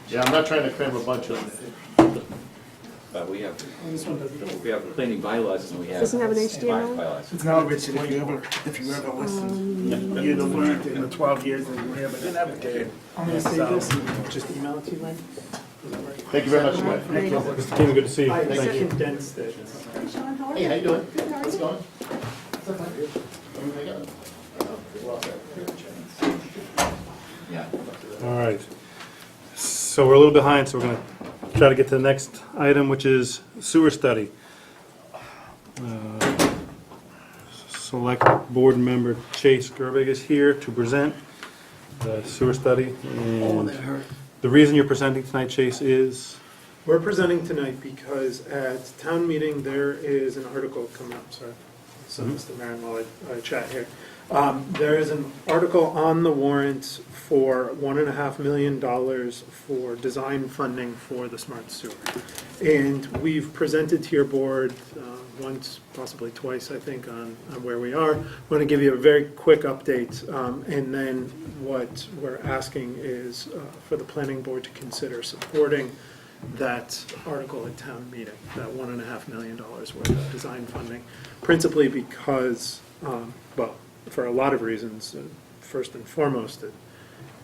Yeah, I'm not trying to cram a bunch of, we have planning bylaws and we have. Doesn't have an HDMI? bylaws. No, Richard, if you ever listen, you'd have learned in the 12 years that you were here, but you never did. I'm gonna save this and just email it to you, Lynn. thank you very much. Thank you. Mr. King, good to see you. I Thank you. condensed it. Hey, how you doing? How's it going? Yeah. All right. So we're a little behind, so we're gonna try to get to the next item, which is sewer study. Select Board Member Chase Gerbig is here to present the sewer study. And the reason you're presenting tonight, Chase, is? We're presenting tonight because at town meeting, there is an article coming up, sorry. So, Mr. Maron, while I chat here. There is an article on the warrant for $1.5 million for design funding for the smart sewer. And we've presented to your board once, possibly twice, I think, on where we are. I want to give you a very quick update, and then what we're asking is for the planning board to consider supporting that article at town meeting, that $1.5 million worth of design funding, principally because, well, for a lot of reasons. First and foremost, that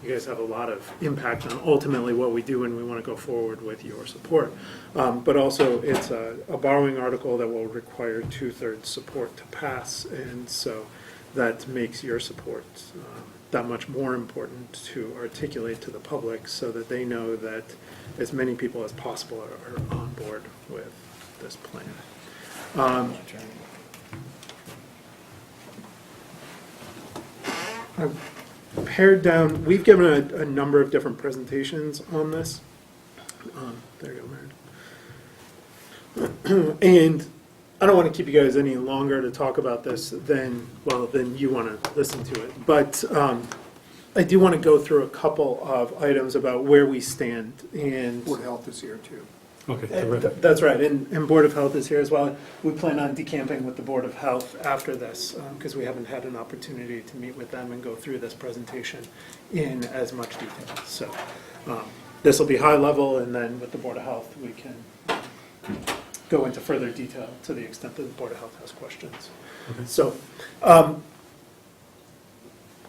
you guys have a lot of impact on ultimately what we do, and we want to go forward with your support. But also, it's a borrowing article that will require 2/3 support to pass, and so that makes your support that much more important to articulate to the public so that they know that as many people as possible are on board with this plan. I've pared down, we've given a number of different presentations on this. There you go, Mary. And I don't want to keep you guys any longer to talk about this than you want to listen to it. But I do want to go through a couple of items about where we stand and. Board of Health is here too. Okay, terrific. That's right, and Board of Health is here as well. We plan on decamping with the Board of Health after this, because we haven't had an opportunity to meet with them and go through this presentation in as much detail. So this will be high level, and then with the Board of Health, we can go into further detail to the extent that the Board of Health has questions. So,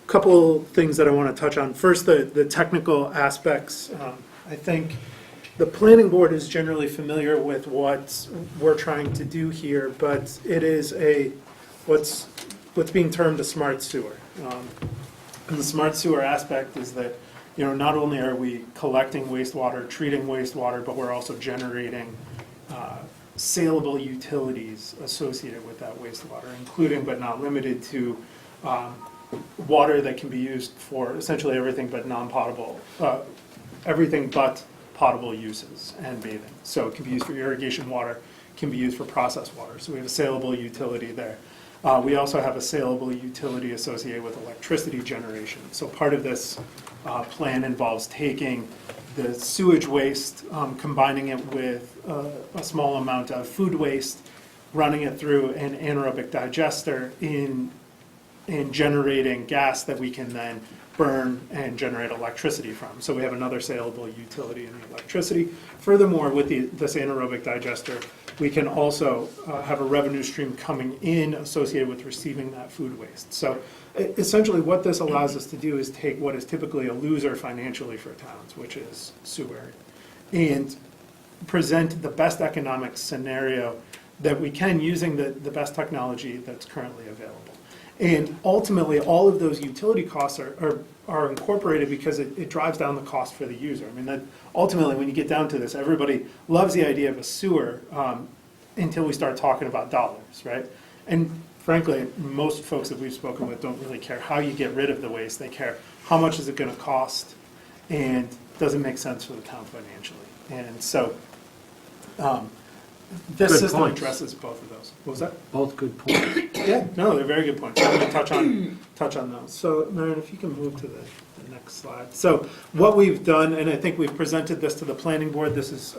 couple things that I want to touch on. First, the technical aspects. I think the planning board is generally familiar with what we're trying to do here, but it is what's being termed a smart sewer. And the smart sewer aspect is that, not only are we collecting wastewater, treating wastewater, but we're also generating saleable utilities associated with that wastewater, including but not limited to water that can be used for essentially everything but non-potable, everything but potable uses and bathing. So it can be used for irrigation water, can be used for processed water. So we have a saleable utility there. We also have a saleable utility associated with electricity generation. So part of this plan involves taking the sewage waste, combining it with a small amount of food waste, running it through an anaerobic digester in generating gas that we can then burn and generate electricity from. So we have another saleable utility in the electricity. Furthermore, with this anaerobic digester, we can also have a revenue stream coming in associated with receiving that food waste. So essentially what this allows us to do is take what is typically a loser financially for towns, which is sewer, and present the best economic scenario that we can using the best technology that's currently available. And ultimately, all of those utility costs are incorporated because it drives down the cost for the user. I mean, that ultimately, when you get down to this, everybody loves the idea of a sewer until we start talking about dollars, right? And frankly, most folks that we've spoken with don't really care how you get rid of the waste. They care how much is it going to cost, and does it make sense for the town financially. And so this Good system points. addresses both of those. What was that? Both good points. Yeah, no, they're very good points. I'm going to touch on those. So, Marion, if you can move to the next slide. So what we've done, and I think we've presented this to the planning board, this is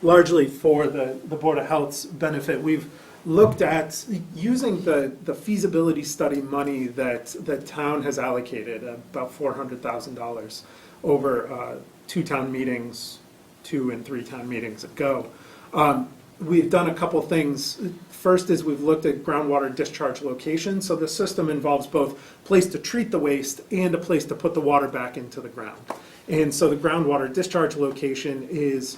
largely for the Board of Health's benefit. We've looked at using the feasibility study money that the town has allocated, about $400,000 over 2 town meetings, 2 and 3 town meetings ago. We've done a couple things. First is we've looked at groundwater discharge locations. So the system involves both a place to treat the waste and a place to put the water back into the ground. And so the groundwater discharge location is,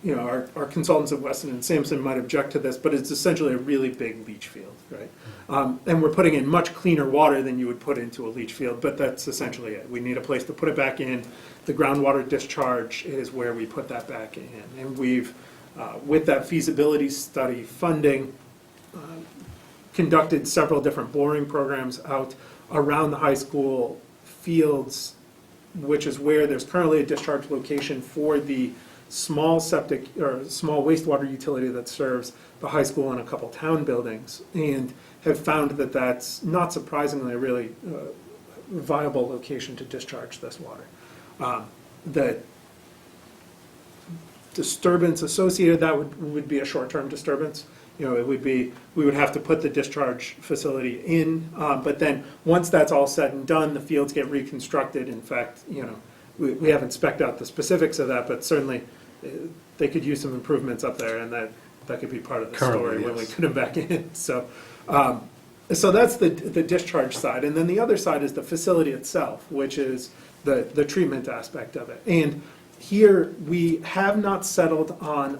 our consultants at Weston and Sampson might object to this, but it's essentially a really big leach field, right? And we're putting in much cleaner water than you would put into a leach field, but that's essentially it. We need a place to put it back in. The groundwater discharge is where we put that back in. And we've with that feasibility study funding, conducted several different boring programs out around the high school fields, which is where there's currently a discharge location for the small septic or small wastewater utility that serves the high school and a couple town buildings, and have found that that's not surprisingly a really viable location to discharge this water. The disturbance associated that would be a short-term disturbance. It would be, we would have to put the discharge facility in, but then once that's all said and done, the fields get reconstructed. In fact, we haven't spec'd out the specifics of that, but certainly they could use some improvements up there, and that could be part of the story when we put them back in. So that's the discharge side, and then the other side is the facility itself, which is the treatment aspect of it. And here, we have not settled on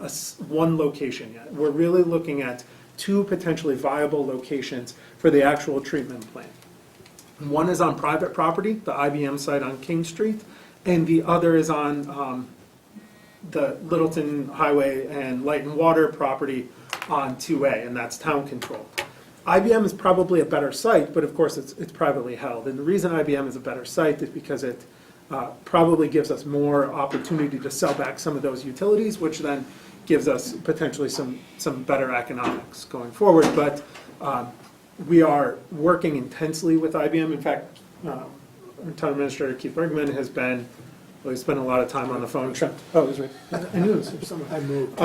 one location yet. We're really looking at 2 potentially viable locations for the actual treatment plant. One is on private property, the IBM site on King Street, and the other is on the Littleton Highway and Light and Water property on 2A, and that's town controlled. IBM is probably a better site, but of course it's privately held. And the reason IBM is a better site is because it probably gives us more opportunity to sell back some of those utilities, which then gives us potentially some better economics going forward. But we are working intensely with IBM. In fact, our town administrator Keith Bergman has been we spent a lot of time on the phone. Oh, it was me. I knew it was someone. I moved.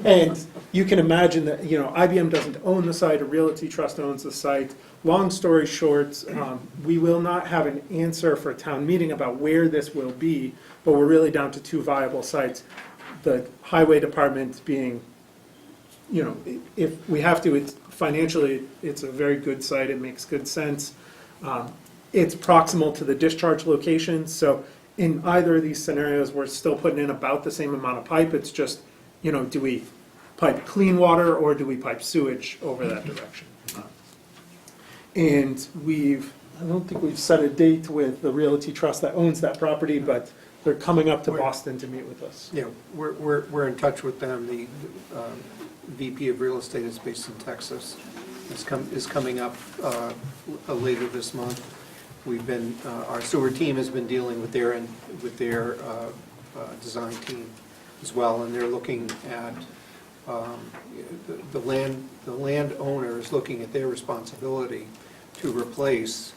And you can imagine that, IBM doesn't own the site, a realty trust owns the site. Long story short, we will not have an answer for town meeting about where this will be, but we're really down to two viable sites. The highway department being, if we have to, it's financially, it's a very good site, it makes good sense. It's proximal to the discharge location, so in either of these scenarios, we're still putting in about the same amount of pipe. It's just, do we pipe clean water or do we pipe sewage over that direction? And I don't think we've set a date with the realty trust that owns that property, but they're coming up to Boston to meet with us. Yeah, we're in touch with them. The VP of Real Estate is based in Texas. Is coming up later this month. We've been, our sewer team has been dealing with their design team as well, and they're looking at, the landowner is looking at their responsibility to replace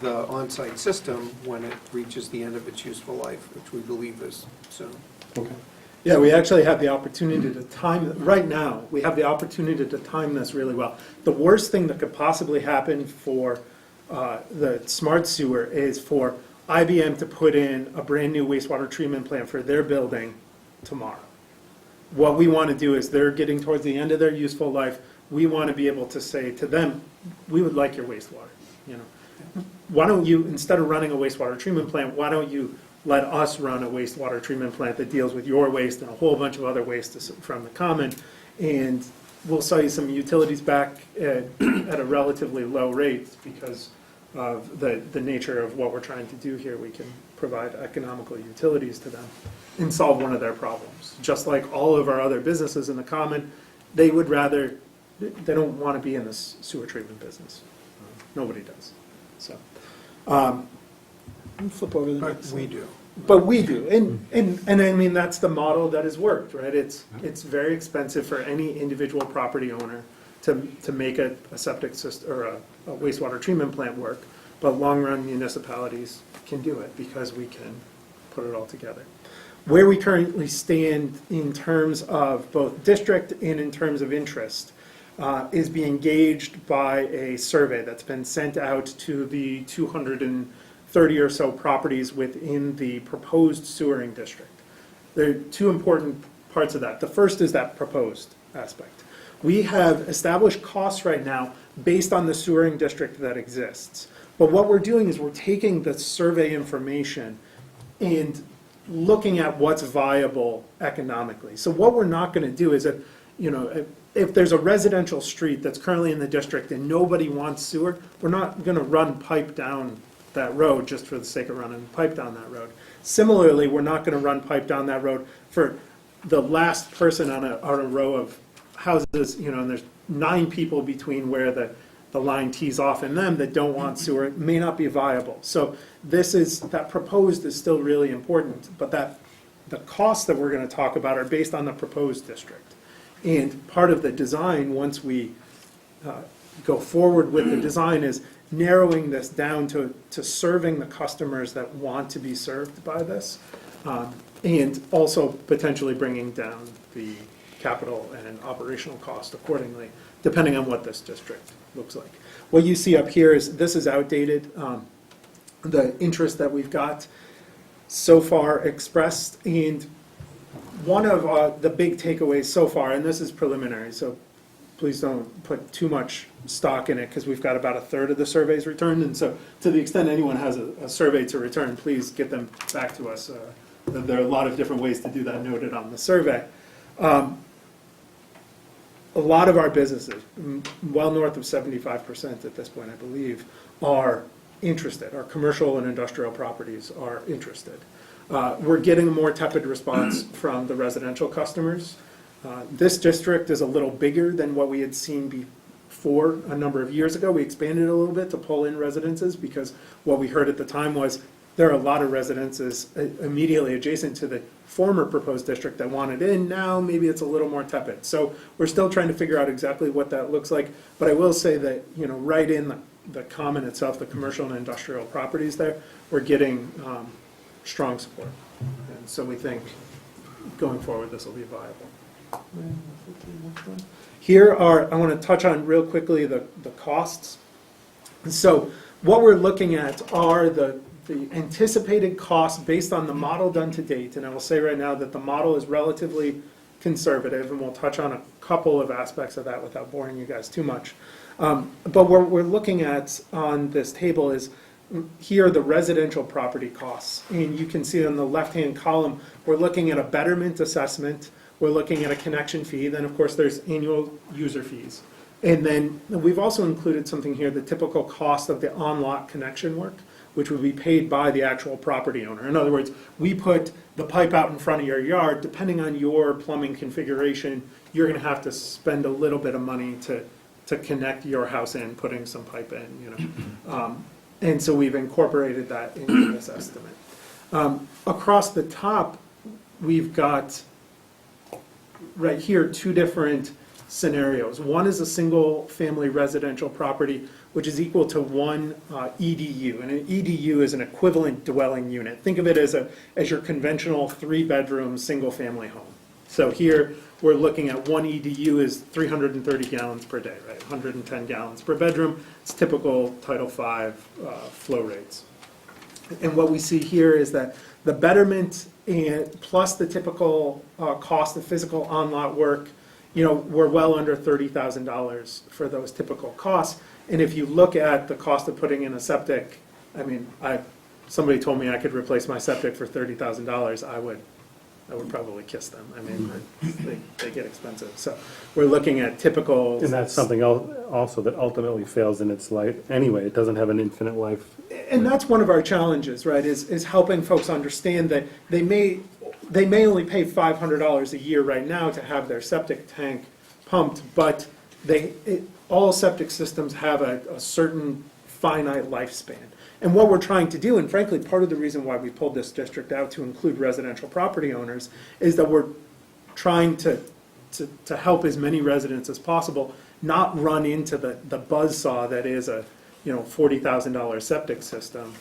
the on-site system when it reaches the end of its useful life, which we believe is soon. Okay. Yeah, we actually have the opportunity to time, right now, we have the opportunity to time this really well. The worst thing that could possibly happen for the smart sewer is for IBM to put in a brand-new wastewater treatment plant for their building tomorrow. What we want to do is they're getting towards the end of their useful life. We want to be able to say to them, we would like your wastewater. Why don't you, instead of running a wastewater treatment plant, why don't you let us run a wastewater treatment plant that deals with your waste and a whole bunch of other waste from the common, and we'll sell you some utilities back at a relatively low rate because of the nature of what we're trying to do here. We can provide economical utilities to them and solve one of their problems. Just like all of our other businesses in the common, they don't want to be in this sewer treatment business. Nobody does. So, flip over the next. We do. But we do, and I mean, that's the model that has worked, right? It's very expensive for any individual property owner to make a septic system or a wastewater treatment plant work, but long-run municipalities can do it because we can put it all together. Where we currently stand in terms of both district and in terms of interest is being engaged by a survey that's been sent out to the 230 or so properties within the proposed sewering district. There are two important parts of that. The first is that proposed aspect. We have established costs right now based on the sewering district that exists. But what we're doing is we're taking the survey information and looking at what's viable economically. So what we're not going to do is if there's a residential street that's currently in the district and nobody wants sewer, we're not going to run pipe down that road just for the sake of running pipe down that road. Similarly, we're not going to run pipe down that road for the last person on a row of houses, and there's 9 people between where the line tees off and them that don't want sewer. It may not be viable. So that proposed is still really important, but the costs that we're going to talk about are based on the proposed district. And part of the design, once we go forward with the design, is narrowing this down to serving the customers that want to be served by this, and also potentially bringing down the capital and operational cost accordingly, depending on what this district looks like. What you see up here this is outdated. The interest that we've got so far expressed, and one of the big takeaways so far, and this is preliminary, so please don't put too much stock in it because we've got about a third of the surveys returned, and so to the extent anyone has a survey to return, please get them back to us. There are a lot of different ways to do that noted on the survey. A lot of our businesses, well north of 75% at this point, I believe, are interested. Our commercial and industrial properties are interested. We're getting a more tepid response from the residential customers. This district is a little bigger than what we had seen before a number of years ago. We expanded a little bit to pull in residences because what we heard at the time was there are a lot of residences immediately adjacent to the former proposed district that wanted in. Now maybe it's a little more tepid. So we're still trying to figure out exactly what that looks like. But I will say that right in the common itself, the commercial and industrial properties there, we're getting strong support. And so we think going forward, this will be viable. Here are, I want to touch on real quickly the costs. So what we're looking at are the anticipated costs based on the model done to date. And I will say right now that the model is relatively conservative, and we'll touch on a couple of aspects of that without boring you guys too much. But what we're looking at on this table is, here are the residential property costs. And you can see on the left-hand column, we're looking at a betterment assessment, we're looking at a connection fee, then of course there's annual user fees. And then we've also included something here, the typical cost of the on-lot connection work, which would be paid by the actual property owner. In other words, we put the pipe out in front of your yard, depending on your plumbing configuration, you're gonna have to spend a little bit of money to connect your house in, putting some pipe in, and so we've incorporated that into this estimate. Across the top, we've got, right here, two different scenarios. One is a single-family residential property, which is equal to one EDU, and an EDU is an equivalent dwelling unit. Think of it as your conventional three-bedroom, single-family home. So here, we're looking at one EDU is 330 gallons per day, right? 110 gallons per bedroom. It's typical Title V flow rates. And what we see here is that the betterment and plus the typical cost of physical on-lot work, we're well under $30,000 for those typical costs. And if you look at the cost of putting in a septic, I mean, somebody told me I could replace my septic for $30,000, I would probably kiss them. I mean, they get expensive. So we're looking at typical. And that's something also that ultimately fails in its life anyway. It doesn't have an infinite life. And that's one of our challenges, right, is helping folks understand that they may only pay $500 a year right now to have their septic tank pumped, but all septic systems have a certain finite lifespan. And what we're trying to do, and frankly, part of the reason why we pulled this district out to include residential property owners, is that we're trying to help as many residents as possible not run into the buzzsaw that is a $40,000 septic system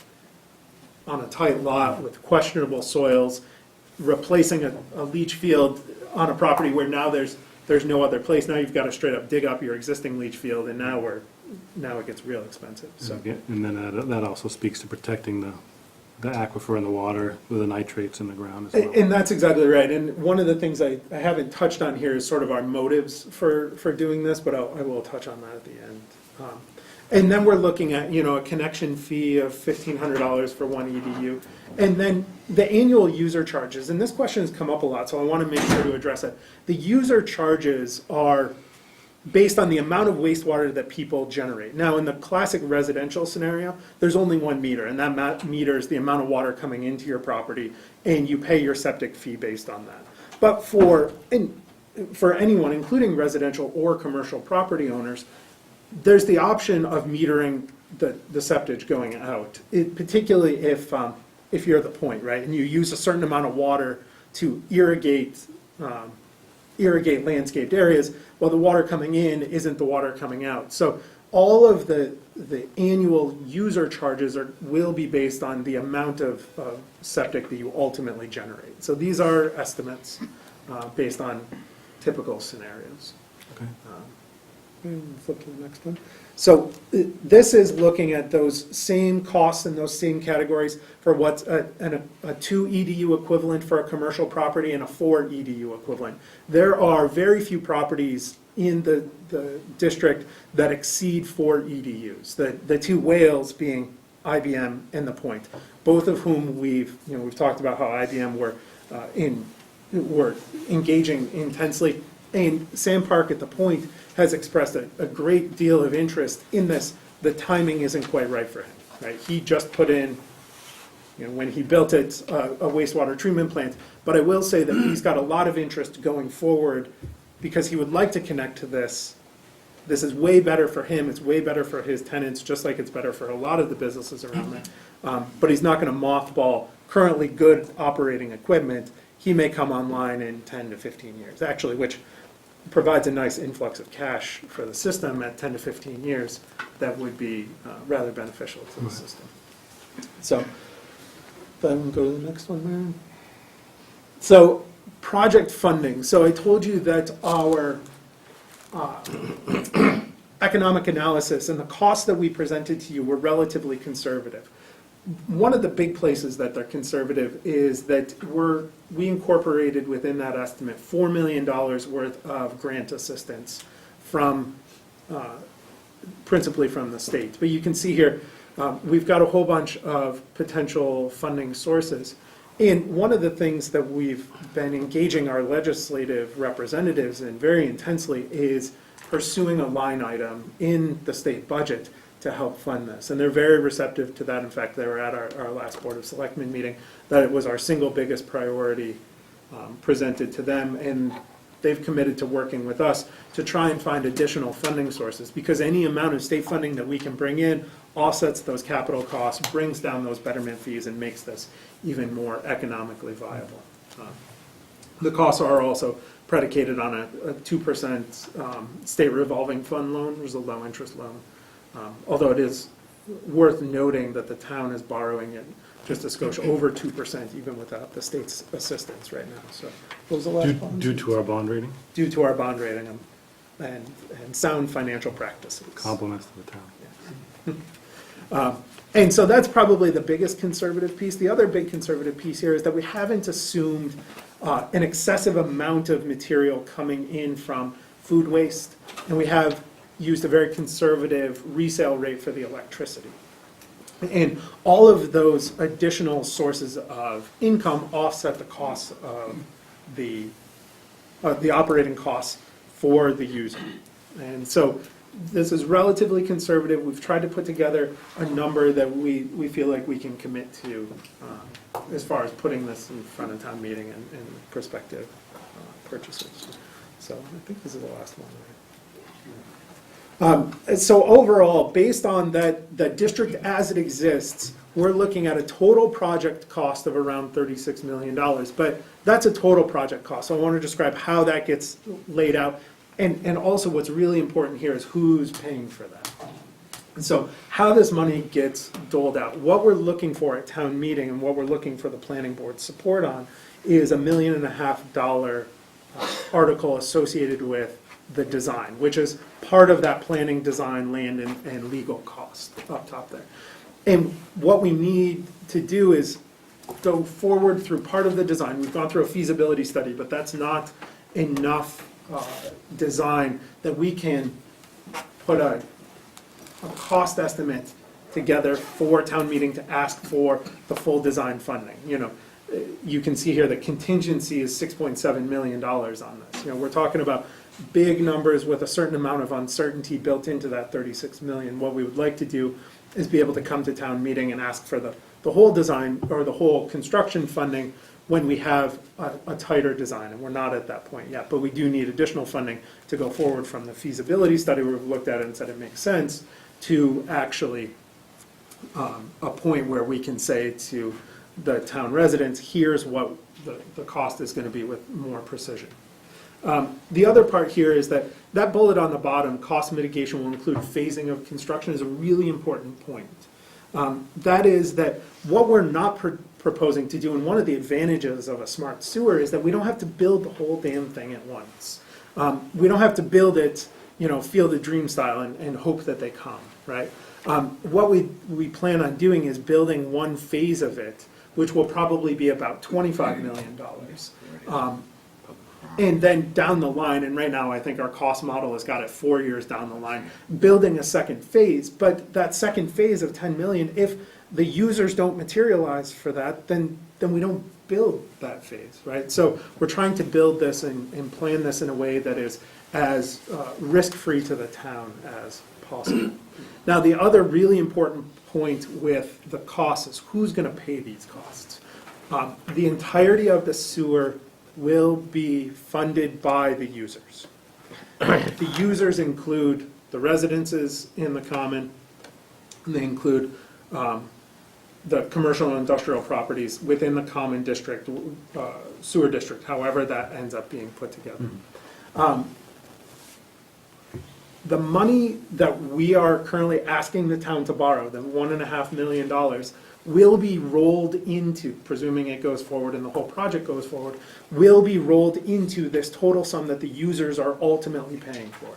on a tight lot with questionable soils, replacing a leach field on a property where now there's no other place. Now you've got to straight up dig up your existing leach field, and now it gets real expensive. So. And then that also speaks to protecting the aquifer and the water with the nitrates in the ground as well. And that's exactly right. And one of the things I haven't touched on here is sort of our motives for doing this, but I will touch on that at the end. And then we're looking at, a connection fee of $1,500 for one EDU. And then the annual user charges, and this question has come up a lot, so I want to make sure to address it. The user charges are based on the amount of wastewater that people generate. Now, in the classic residential scenario, there's only one meter, and that meter is the amount of water coming into your property, and you pay your septic fee based on that. But for anyone, including residential or commercial property owners, there's the option of metering the septic going out, particularly if you're at the point, right, and you use a certain amount of water to irrigate landscaped areas, while the water coming in isn't the water coming out. So all of the annual user charges will be based on the amount of septic that you ultimately generate. So these are estimates based on typical scenarios. Okay. Flip to the next one. So this is looking at those same costs and those same categories for what's a 2 EDU equivalent for a commercial property and a 4 EDU equivalent. There are very few properties in the district that exceed 4 EDUs. The two whales being IBM and The Point, both of whom we've talked about how IBM were engaging intensely. And Sam Park at The Point has expressed a great deal of interest in this. The timing isn't quite right for him, right? He just put in, when he built it, a wastewater treatment plant. But I will say that he's got a lot of interest going forward because he would like to connect to this. This is way better for him. It's way better for his tenants, just like it's better for a lot of the businesses around there. But he's not going to mothball currently good operating equipment. He may come online in 10 to 15 years, actually, which provides a nice influx of cash for the system at 10 to 15 years. That would be rather beneficial to the system. So then go to the next one, Mary. So, project funding. So I told you that our economic analysis and the costs that we presented to you were relatively conservative. One of the big places that they're conservative is that we incorporated within that estimate $4 million worth of grant assistance from, principally from the state. But you can see here, we've got a whole bunch of potential funding sources. And one of the things that we've been engaging our legislative representatives in very intensely is pursuing a line item in the state budget to help fund this. And they're very receptive to that. In fact, they were at our last Board of Selectmen meeting, that it was our single biggest priority presented to them. And they've committed to working with us to try and find additional funding sources, because any amount of state funding that we can bring in offsets those capital costs, brings down those betterment fees, and makes this even more economically viable. The costs are also predicated on a 2% state revolving fund loan, which is a low interest loan. Although it is worth noting that the town is borrowing at just a skosh over 2% even without the state's assistance right now. So what was the last bond? Due to our bond rating? Due to our bond rating and sound financial practices. Compliments to the town. And so that's probably the biggest conservative piece. The other big conservative piece here is that we haven't assumed an excessive amount of material coming in from food waste, and we have used a very conservative resale rate for the electricity. And all of those additional sources of income offset the costs of the operating costs for the user. And so this is relatively conservative. We've tried to put together a number that we feel like we can commit to as far as putting this in front of town meeting and prospective purchasers. So I think this is the last one, right? So overall, based on the district as it exists, we're looking at a total project cost of around $36 million. But that's a total project cost. So I want to describe how that gets laid out. And also what's really important here is who's paying for that. And so how this money gets doled out. What we're looking for at town meeting and what we're looking for the planning board support on is $1.5 million article associated with the design, which is part of that planning, design, land, and legal cost up top there. And what we need to do is go forward through part of the design. We've gone through a feasibility study, but that's not enough design that we can put a cost estimate together for town meeting to ask for the full design funding. You know, you can see here the contingency is $6.7 million on this. You know, we're talking about big numbers with a certain amount of uncertainty built into that 36 million. What we would like to do is be able to come to town meeting and ask for the whole design or the whole construction funding when we have a tighter design, and we're not at that point yet. But we do need additional funding to go forward from the feasibility study where we've looked at it and said it makes sense to actually a point where we can say to the town residents, here's what the cost is going to be with more precision. The other part here is that bullet on the bottom, cost mitigation will include phasing of construction, is a really important point. That is that what we're not proposing to do, and one of the advantages of a smart sewer is that we don't have to build the whole damn thing at once. We don't have to build it, you know, Field of Dream style and hope that they come, right? What we plan on doing is building one phase of it, which will probably be about $25 million. And then down the line, and right now I think our cost model has got it 4 years down the line, building a second phase. But that second phase of 10 million, if the users don't materialize for that, then we don't build that phase, right? So we're trying to build this and plan this in a way that is as risk-free to the town as possible. Now, the other really important point with the costs is who's going to pay these costs. The entirety of the sewer will be funded by the users. The users include the residences in the common, and they include the commercial and industrial properties within the common district, sewer district, however that ends up being put together. the money that we are currently asking the town to borrow, the $1.5 million, will be rolled into, presuming it goes forward and the whole project goes forward, will be rolled into this total sum that the users are ultimately paying for.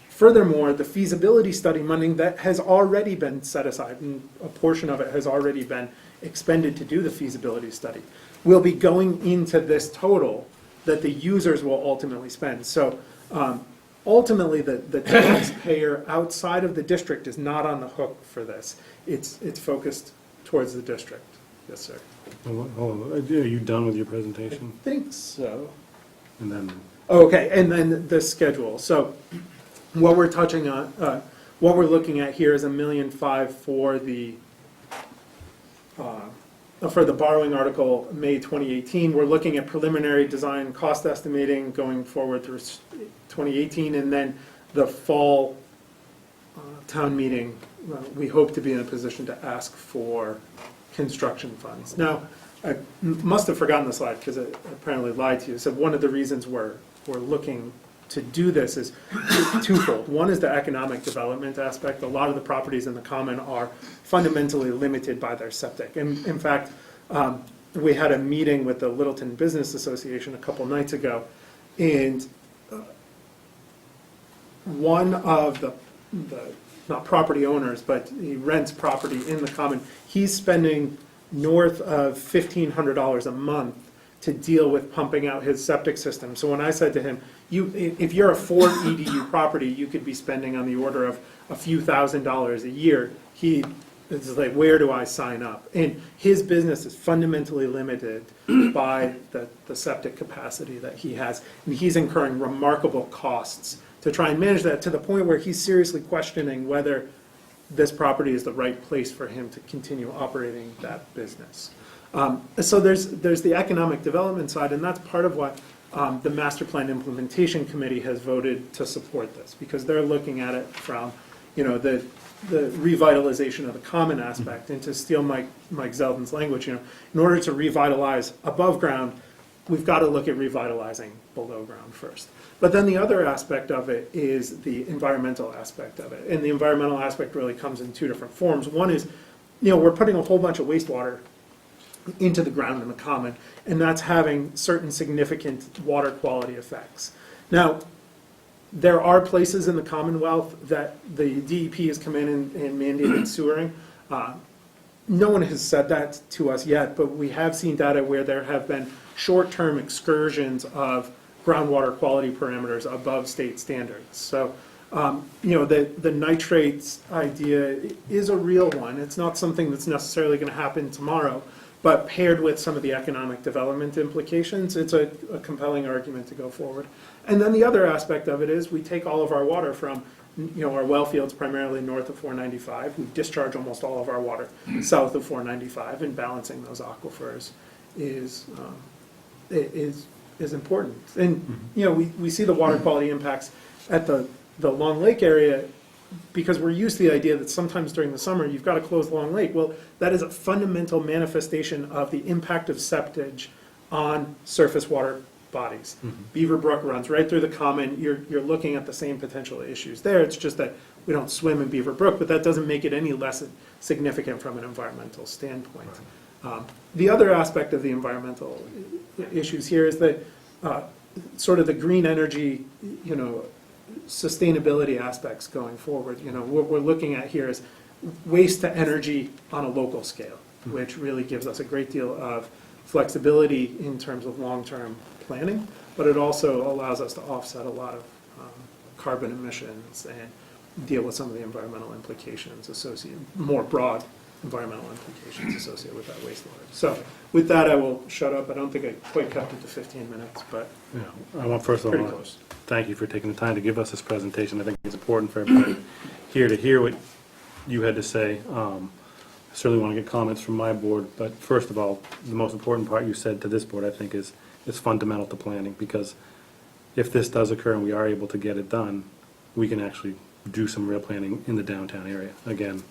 Furthermore, the feasibility study money that has already been set aside, and a portion of it has already been expended to do the feasibility study, will be going into this total that the users will ultimately spend. So ultimately, the taxpayer outside of the district is not on the hook for this. It's focused towards the district. Yes, sir. Hold on, are you done with your presentation? I think so. And then, Okay, and then the schedule. So what we're touching on, what we're looking at here is $1.5 million for the borrowing article, May 2018. We're looking at preliminary design cost estimating going forward through 2018, and then the fall town meeting, we hope to be in a position to ask for construction funds. Now, I must have forgotten the slide because it apparently lied to you. So one of the reasons we're looking to do this is twofold. One is the economic development aspect. A lot of the properties in the common are fundamentally limited by their septic. And in fact, we had a meeting with the Littleton Business Association a couple nights ago, and one of the not property owners, but he rents property in the common, he's spending north of $1,500 a month to deal with pumping out his septic system. So when I said to him, if you're a 4 EDU property, you could be spending on the order of a few $1,000s a year. It's like, where do I sign up? And his business is fundamentally limited by the septic capacity that he has. And he's incurring remarkable costs to try and manage that, to the point where he's seriously questioning whether this property is the right place for him to continue operating that business. So there's the economic development side, and that's part of why the Master Plan Implementation Committee has voted to support this, because they're looking at it from, the revitalization of the common aspect. And to steal Mike Zeldin's language, in order to revitalize above ground, we've got to look at revitalizing below ground first. But then the other aspect of it is the environmental aspect of it. And the environmental aspect really comes in two different forms. One is, we're putting a whole bunch of wastewater into the ground in the common, and that's having certain significant water quality effects. Now, there are places in the Commonwealth that the DEP has come in and mandated sewering. No one has said that to us yet, but we have seen data where there have been short-term excursions of groundwater quality parameters above state standards. So, the nitrates idea is a real one. It's not something that's necessarily going to happen tomorrow, but paired with some of the economic development implications, it's a compelling argument to go forward. And then the other aspect of it is we take all of our water from, our well fields primarily north of 495. We discharge almost all of our water south of 495, and balancing those aquifers is important. And, we see the water quality impacts at the Long Lake area, because we're used to the idea that sometimes during the summer you've got to close Long Lake. Well, that is a fundamental manifestation of the impact of septage on surface water bodies. Beaver Brook runs right through the common. You're looking at the same potential issues there. It's just that we don't swim in Beaver Brook, but that doesn't make it any less significant from an environmental standpoint. The other aspect of the environmental issues here is that sort of the green energy, sustainability aspects going forward. What we're looking at here is waste to energy on a local scale, which really gives us a great deal of flexibility in terms of long-term planning, but it also allows us to offset a lot of carbon emissions and deal with some of the environmental implications associated, more broad environmental implications associated with that wastewater. So with that, I will shut up. I don't think I quite kept it to 15 minutes, but I want first of pretty all, close. thank you for taking the time to give us this presentation. I think it's important for everybody here to hear what you had to say. I certainly want to get comments from my board, but first of all, the most important part you said to this board, I think, is fundamental to planning, because if this does occur and we are able to get it done, we can actually do some real planning in the downtown area. Again,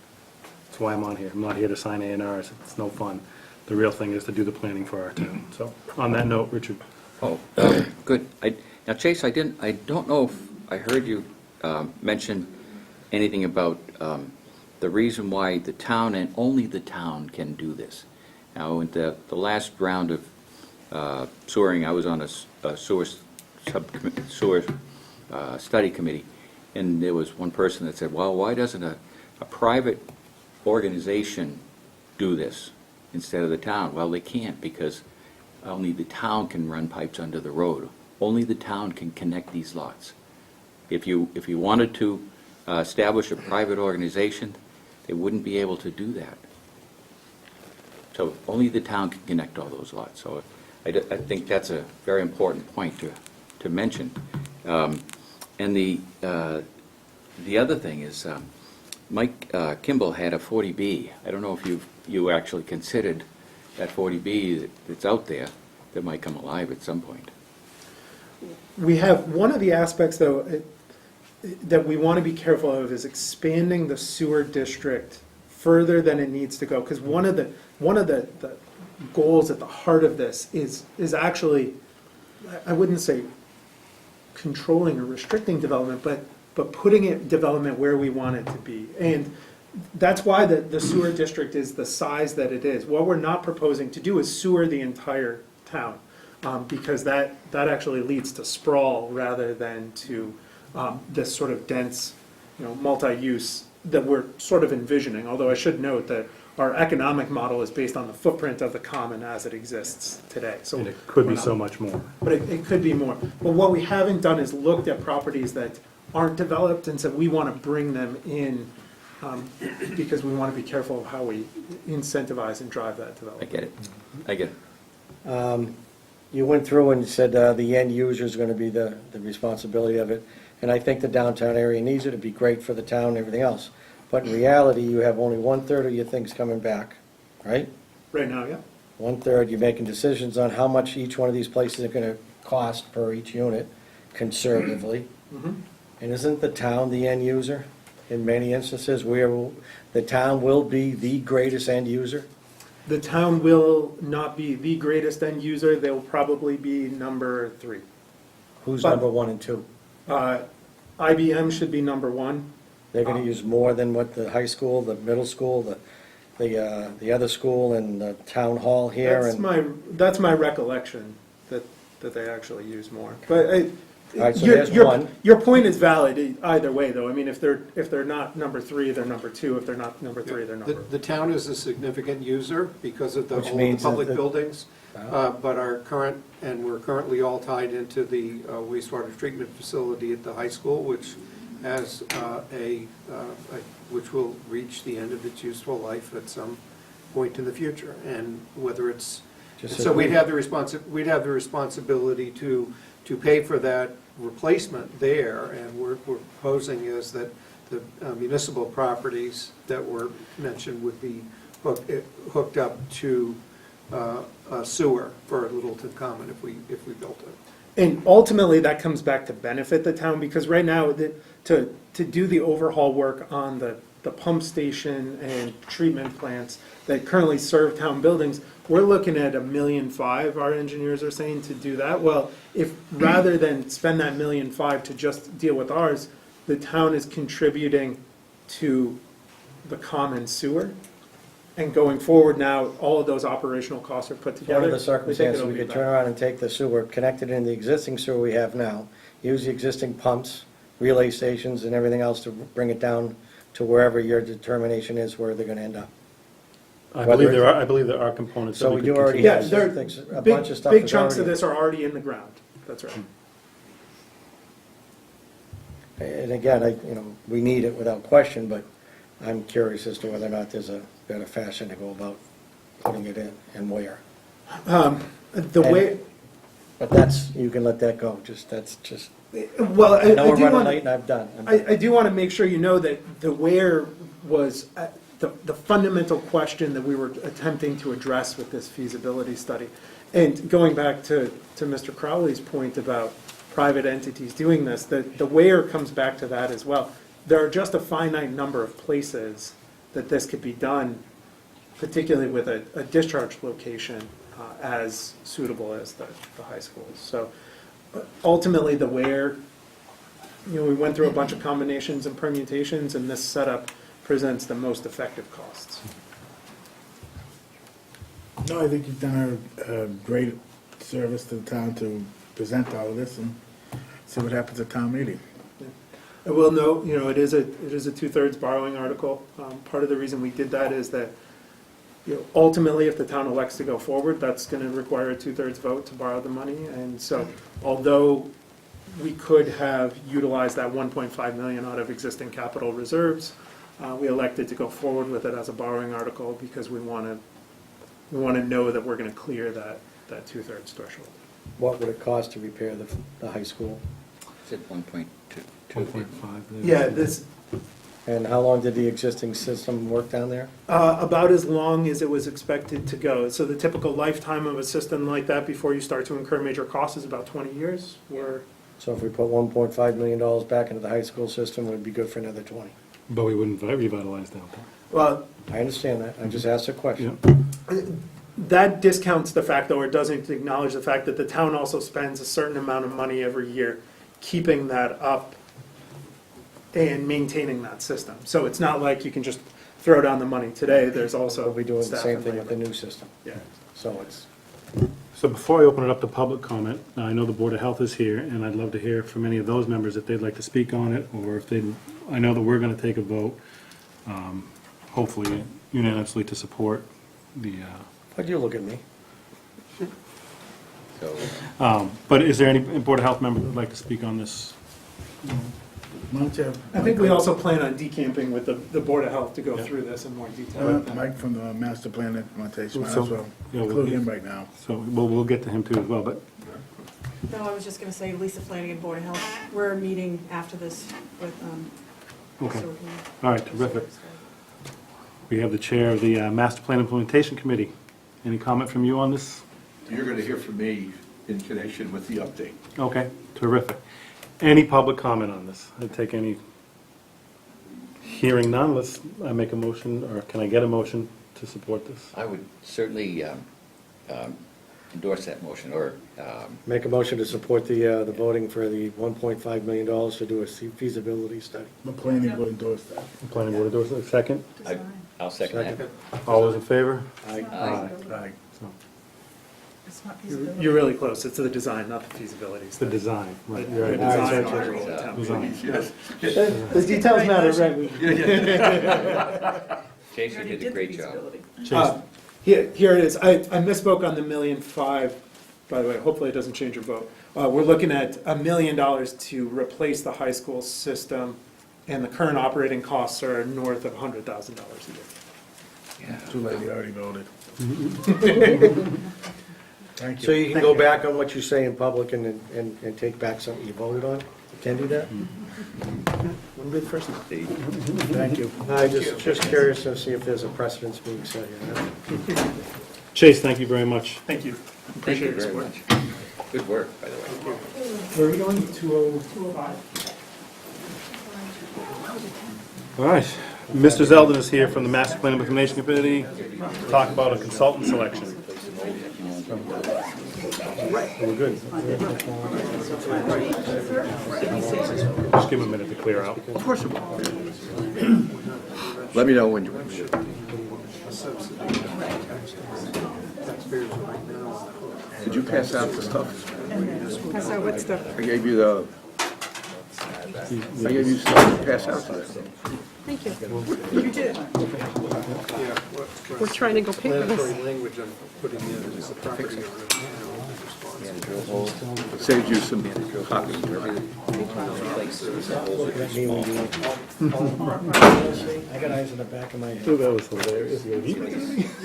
that's why I'm on here. I'm not here to sign A&Rs. It's no fun. The real thing is to do the planning for our town. So on that note, Richard. Oh, good. Now, Chase, I don't know if I heard you mention anything about the reason why the town and only the town can do this. Now, in the last round of sewering, I was on a sewer study committee, and there was one person that said, well, why doesn't a private organization do this instead of the town? Well, they can't, because only the town can run pipes under the road. Only the town can connect these lots. If you wanted to establish a private organization, they wouldn't be able to do that. So only the town can connect all those lots. So I think that's a very important point to mention. And the other thing is, Mike Kimball had a 40B. I don't know if you actually considered that 40B that's out there that might come alive at some point. We have, one of the aspects, though, that we want to be careful of is expanding the sewer district further than it needs to go. Because one of the goals at the heart of this is actually, I wouldn't say controlling or restricting development, but putting development where we want it to be. And that's why the sewer district is the size that it is. What we're not proposing to do is sewer the entire town, because that actually leads to sprawl rather than to this sort of dense, multi-use that we're sort of envisioning. Although I should note that our economic model is based on the footprint of the common as it exists today. So And it could be so much more. But it could be more. But what we haven't done is looked at properties that aren't developed and said we want to bring them in, because we want to be careful of how we incentivize and drive that development. I get it. You went through and said the end user is going to be the responsibility of it, and I think the downtown area needs it to be great for the town and everything else. But in reality, you have only 1/3 of your things coming back, right? Right now, yeah. 1/3, you're making decisions on how much each one of these places are going to cost per each unit, conservatively. And isn't the town the end user in many instances where the town will be the greatest end user? The town will not be the greatest end user. They'll probably be number 3. Who's But- number 1 and 2? IBM should be number 1. They're going to use more than what the high school, the middle school, the other school, and the town hall here. That's my recollection, that they actually use more. But All right, so there's one. Your point is valid either way, though. I mean, if they're not number 3, they're number 2. If they're not number 3, they're number. The town is a significant user because of Which all the means that public the- buildings, but we're currently all tied into the wastewater treatment facility at the high school, which has which will reach the end of its useful life at some point in the future. And whether it's, so we'd have the responsibility to pay for that replacement there, and we're proposing is that the municipal properties that were mentioned would be hooked up to a sewer for Littleton Common if we built it. And ultimately, that comes back to benefit the town, because right now, to do the overhaul work on the pump station and treatment plants that currently serve town buildings, we're looking at $1.5 million, our engineers are saying, to do that. Well, if rather than spend that $1.5 million to just deal with ours, the town is contributing to the common sewer, and going forward now, all of those operational costs are put together. One of the We think circumstances, it'll we be could better. turn around and take the sewer, connect it in the existing sewer we have now, use the existing pumps, relay stations, and everything else to bring it down to wherever your determination is where they're going to end up. I believe there are components that So we we could do already continue. Yeah, have there, things, a bunch of stuff big is chunks of already- this are already in the ground, that's right. And again, we need it without question, but I'm curious as to whether or not there's a better fashion to go about putting it in and where. But that's, you can let that go, that's just, Well, I know we're do running want, late and I'm done. I do want to make sure you know that the where was the fundamental question that we were attempting to address with this feasibility study. And going back to Mr. Crowley's point about private entities doing this, the where comes back to that as well. There are just a finite number of places that this could be done, particularly with a discharge location as suitable as the high schools. So ultimately, the where we went through a bunch of combinations and permutations, and this setup presents the most effective costs. No, I think you've done a great service to the town to present all of this and see what happens at town meeting. I will note, it is a 2/3 borrowing article. Part of the reason we did that is that, ultimately, if the town elects to go forward, that's going to require a 2/3 vote to borrow the money. And so, although we could have utilized that 1.5 million out of existing capital reserves, we elected to go forward with it as a borrowing article because we want to know that we're going to clear that 2/3 threshold. What would it cost to repair the high school? Is it 1.2? 1.5. Yeah, this, And how long did the existing system work down there? about as long as it was expected to go. So the typical lifetime of a system like that before you start to incur major costs is about 20 years. So if we put $1.5 million back into the high school system, it would be good for another 20. But we wouldn't revitalize downtown. Well, I understand that, I just asked a question. that discounts the fact, though, or doesn't acknowledge the fact that the town also spends a certain amount of money every year keeping that up and maintaining that system. So it's not like you can just throw down the money today. There's also We'll be doing the staff same and thing with the labor. new system. Yeah. So it's, So before I open it up to public comment, I know the Board of Health is here, and I'd love to hear from any of those members if they'd like to speak on it, or if they, I know that we're going to take a vote, hopefully unanimously to support the, why'd you look at me? So, but is there any Board of Health member that would like to speak on this? Why don't you have I think we also plan on decamping with the Board of Health to go through this in more detail. Mike from the master plan implementation, might So- as well yeah, we'll include get- him right now. So we'll get to him too as well, but No, I was just gonna say, Lisa Flanagan, Board of Health, we're meeting after this with, Okay. so we can- All right, terrific. We have the chair of the Master Plan Implementation Committee. Any comment from you on this? You're going to hear from me in connection with the update. Okay, terrific. Any public comment on this? I'd take any. Hearing none, let's make a motion, or can I get a motion to support this? I would certainly endorse that motion, or, Make a motion to support the voting for the $1.5 million to do a feasibility study. The planning board endorsed that. The planning board endorses it, second? I'll second that. All those in favor? Aye. Right. So, It's not feasibility. You're really close. It's the design, not the feasibility. it's the design, right? The You're right. design All right, article at town Design. meeting. The details matter, right? Chase, you did a great job. Here it is. I misspoke on the $1.5 million, by the way. Hopefully it doesn't change your vote. We're looking at $1 million to replace the high school system, and the current operating costs are north of $100,000 a year. Yeah. Too late, you already voted. Thank So you. you can go back on what you say in public and take back something you voted on? You can do that? Wouldn't be the first time. Thank you. I'm just curious to see if there's a precedence being set here. Chase, thank you very much. Thank you. Thank you very much. Good work, by the way. Where are we going? 205? All right. Mr. Zeldin is here from the Master Plan Implementation Committee to talk about a consultant selection. We're good. Just give him a minute to clear out. Of course it will. Let me know when you're ready. Did you pass out the stuff? So what stuff? I gave you stuff to pass out today. Thank you. You did. We're trying to go pay for this. Mandatory language on putting in is the property owner. Saved you some copies. I got eyes in the back of my head. Oh, that was hilarious.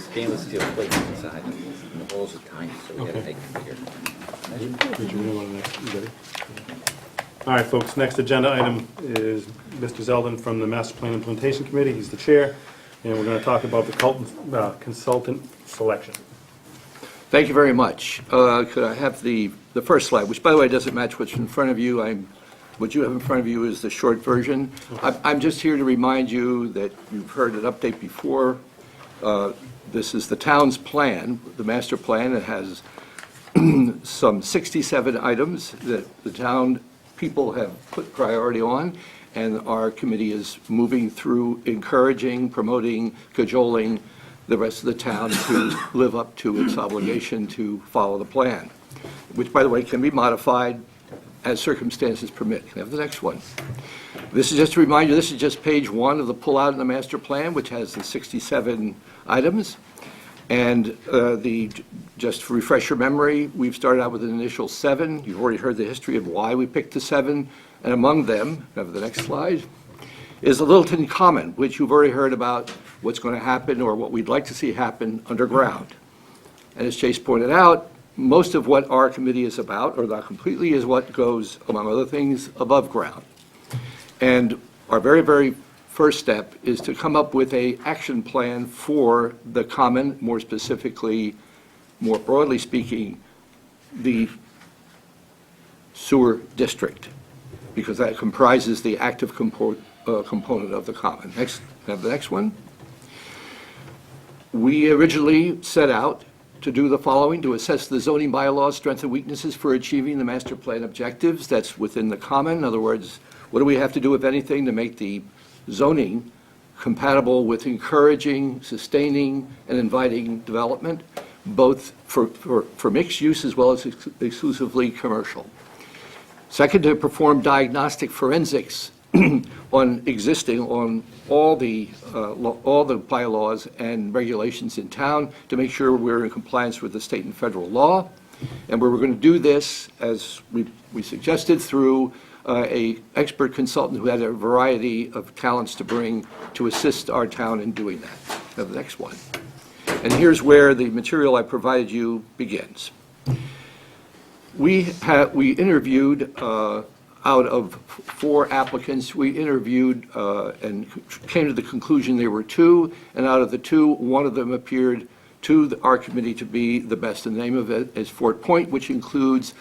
Stainless steel plates inside, and the holes are tiny, so we had to make them bigger. Did you really want to next? You ready? All right, folks, next agenda item is Mr. Zeldin from the Master Plan Implementation Committee. He's the chair, and we're going to talk about the consultant selection. Thank you very much. Could I have the first slide, which, by the way, doesn't match what's in front of you. What you have in front of you is the short version. I'm just here to remind you that you've heard an update before. This is the town's plan, the master plan. It has some 67 items that the town people have put priority on, and our committee is moving through encouraging, promoting, cajoling the rest of the town to live up to its obligation to follow the plan, which, by the way, can be modified as circumstances permit. Can I have the next one? This is just a reminder, this is just page 1 of the pullout in the master plan, which has the 67 items. And just to refresh your memory, we've started out with an initial 7. You've already heard the history of why we picked the 7. And among them, have the next slide, is the Littleton Common, which you've already heard about what's going to happen or what we'd like to see happen underground. And as Chase pointed out, most of what our committee is about, or not completely, is what goes, among other things, above ground. And our very, very first step is to come up with an action plan for the common, more specifically, more broadly speaking, the sewer district, because that comprises the active component of the common. Next, have the next one. We originally set out to do the following: to assess the zoning bylaws, strengths and weaknesses for achieving the master plan objectives that's within the common. In other words, what do we have to do, if anything, to make the zoning compatible with encouraging, sustaining, and inviting development, both for mixed use as well as exclusively commercial. Second, to perform diagnostic forensics on all the bylaws and regulations in town to make sure we're in compliance with the state and federal law. And we're going to do this, as we suggested, through a expert consultant who had a variety of talents to bring to assist our town in doing that. Now, the next one. And here's where the material I provided you begins. We interviewed, out of 4 applicants, we interviewed and came to the conclusion there were 2, and out of the 2, one of them appeared to our committee to be the best. The name of it is Fort Point, which includes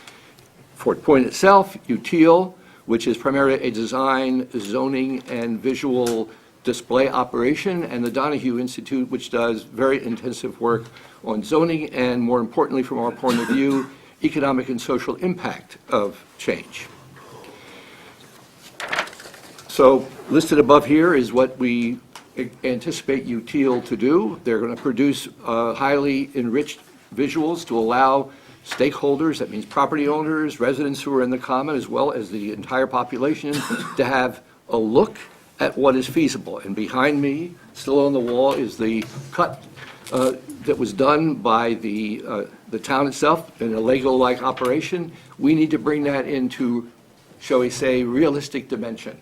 Fort Point itself, Util, which is primarily a design, zoning, and visual display operation, and the Donahue Institute, which does very intensive work on zoning and, more importantly, from our point of view, economic and social impact of change. So listed above here is what we anticipate Util to do. They're going to produce highly enriched visuals to allow stakeholders, that means property owners, residents who are in the common, as well as the entire population, to have a look at what is feasible. And behind me, still on the wall, is the cut that was done by the town itself in a Lego-like operation. We need to bring that into, shall we say, realistic dimension.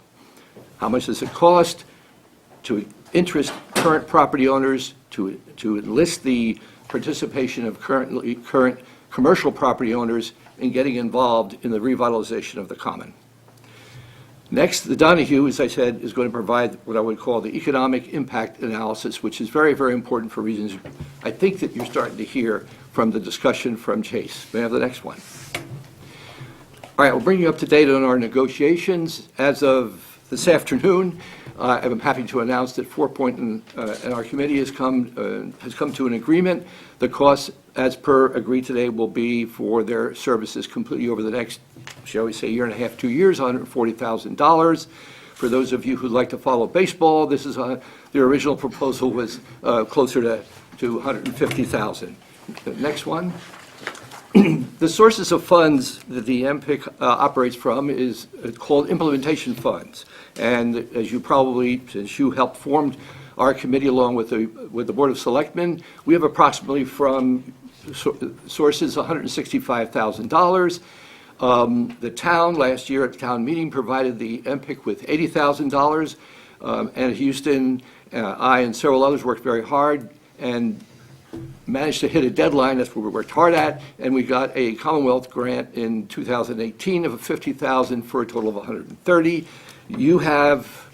How much does it cost to interest current property owners, to enlist the participation of current commercial property owners in getting involved in the revitalization of the common? Next, the Donahue, as I said, is going to provide what I would call the economic impact analysis, which is very, very important for reasons I think that you're starting to hear from the discussion from Chase. May I have the next one? All right, I'll bring you up to date on our negotiations. As of this afternoon, I'm happy to announce that 4 Point and our committee has come to an agreement. The cost, as per agreed today, will be for their services completely over the next, shall we say, year and a half, 2 years, $140,000. For those of you who'd like to follow baseball, this is the original proposal was closer to $150,000. The next one. The sources of funds that the MPIC operates from is called implementation funds. And as you probably, since you helped form our committee along with the Board of Selectmen, we have approximately from sources $165,000. The town last year at the town meeting provided the MPIC with $80,000. And Houston, I and several others worked very hard and managed to hit a deadline. That's what we worked hard at, and we got a Commonwealth grant in 2018 of $50,000 for a total of $130,000. You have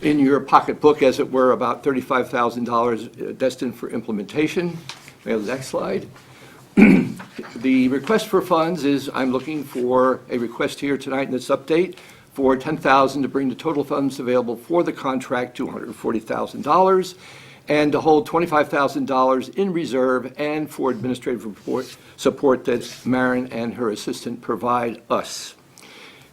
in your pocketbook, as it were, about $35,000 destined for implementation. May I have the next slide? The request for funds is, I'm looking for a request here tonight in this update for $10,000 to bring the total funds available for the contract to $140,000. And to hold $25,000 in reserve and for administrative support that Maren and her assistant provide us.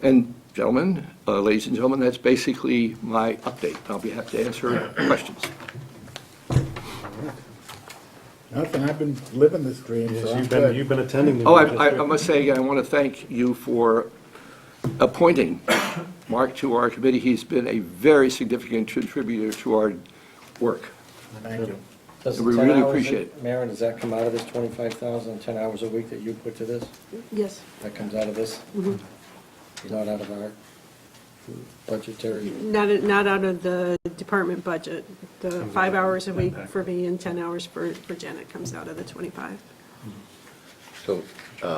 And gentlemen, ladies and gentlemen, that's basically my update. I'll be happy to answer questions. Nothing, I've been living this dream, so I'm You've good. been attending the. Oh, I must say, I want to thank you for appointing Mark to our committee. He's been a very significant contributor to our work. Thank you. Does the We 10 really hours appreciate that- Maren, does that come out of this 25,000, 10 hours a week that you put to this? Yes. That comes out of this? Not out of our budgetary? Not out of the department budget. The 5 hours a week for me and 10 hours for Janet comes out of the 25. So,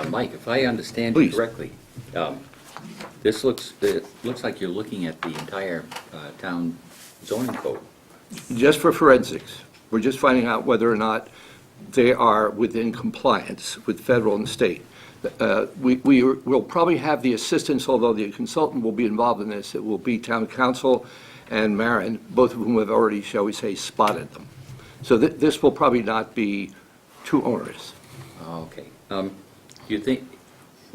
Mike, if I understand you Please. correctly, it looks like you're looking at the entire town zoning code. Just for forensics, we're just finding out whether or not they are within compliance with federal and state. We will probably have the assistance, although the consultant will be involved in this. It will be town council and Maren, both of whom have already, shall we say, spotted them. So this will probably not be too onerous. Okay. You think,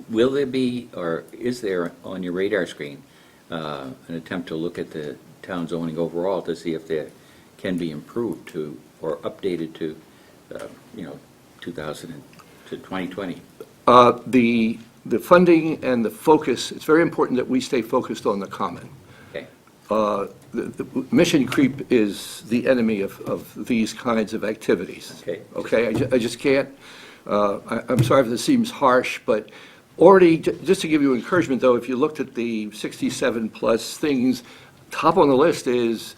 will there be, or is there on your radar screen, an attempt to look at the town zoning overall to see if there can be improved to, or updated to, 2020? The funding and the focus, it's very important that we stay focused on the common. Okay. The mission creep is the enemy of these kinds of activities. Okay. Okay, I just can't, I'm sorry if this seems harsh, but already, just to give you encouragement, though, if you looked at the 67-plus things, top on the list is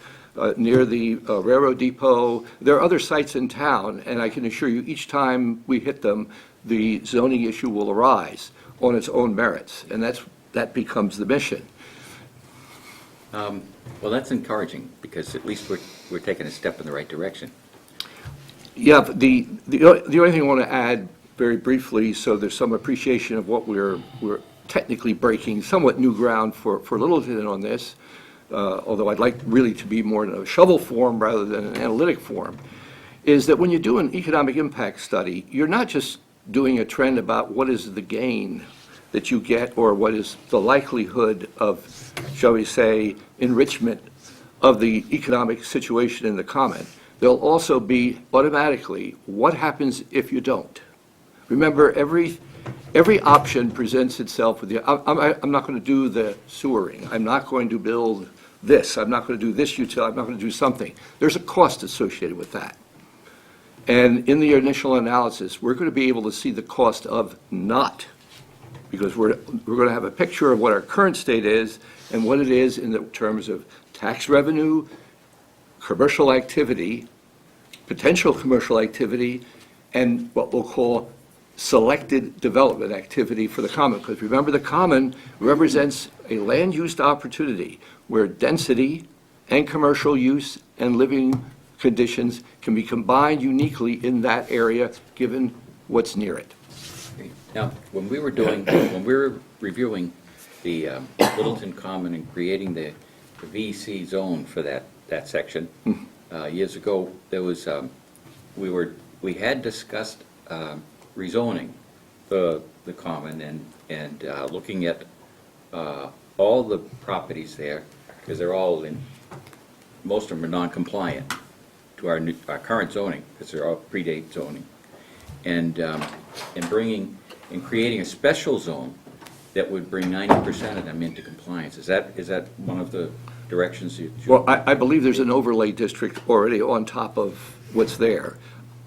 near the railroad depot. There are other sites in town, and I can assure you, each time we hit them, the zoning issue will arise on its own merits, and that becomes the mission. Well, that's encouraging, because at least we're taking a step in the right direction. Yeah, but the only thing I want to add very briefly, so there's some appreciation of what we're technically breaking, somewhat new ground for Littleton on this, although I'd like really to be more in a shovel form rather than an analytic form, is that when you do an economic impact study, you're not just doing a trend about what is the gain that you get or what is the likelihood of, shall we say, enrichment of the economic situation in the common. There'll also be automatically what happens if you don't. Remember, every option presents itself with the, I'm not going to do the sewering, I'm not going to build this, I'm not going to do this utility, I'm not going to do something. There's a cost associated with that. And in the initial analysis, we're going to be able to see the cost of not, because we're going to have a picture of what our current state is and what it is in the terms of tax revenue, commercial activity, potential commercial activity, and what we'll call selected development activity for the common. Because remember, the common represents a land use opportunity where density and commercial use and living conditions can be combined uniquely in that area, given what's near it. Now, when we were reviewing the Littleton Common and creating the VC zone for that section, years ago, there was, we had discussed rezoning the common and looking at all the properties there, because they're all most of them are non-compliant to our current zoning, because they're all predate zoning, and creating a special zone that would bring 90% of them into compliance. Is that one of the directions you? Well, I believe there's an overlay district already on top of what's there.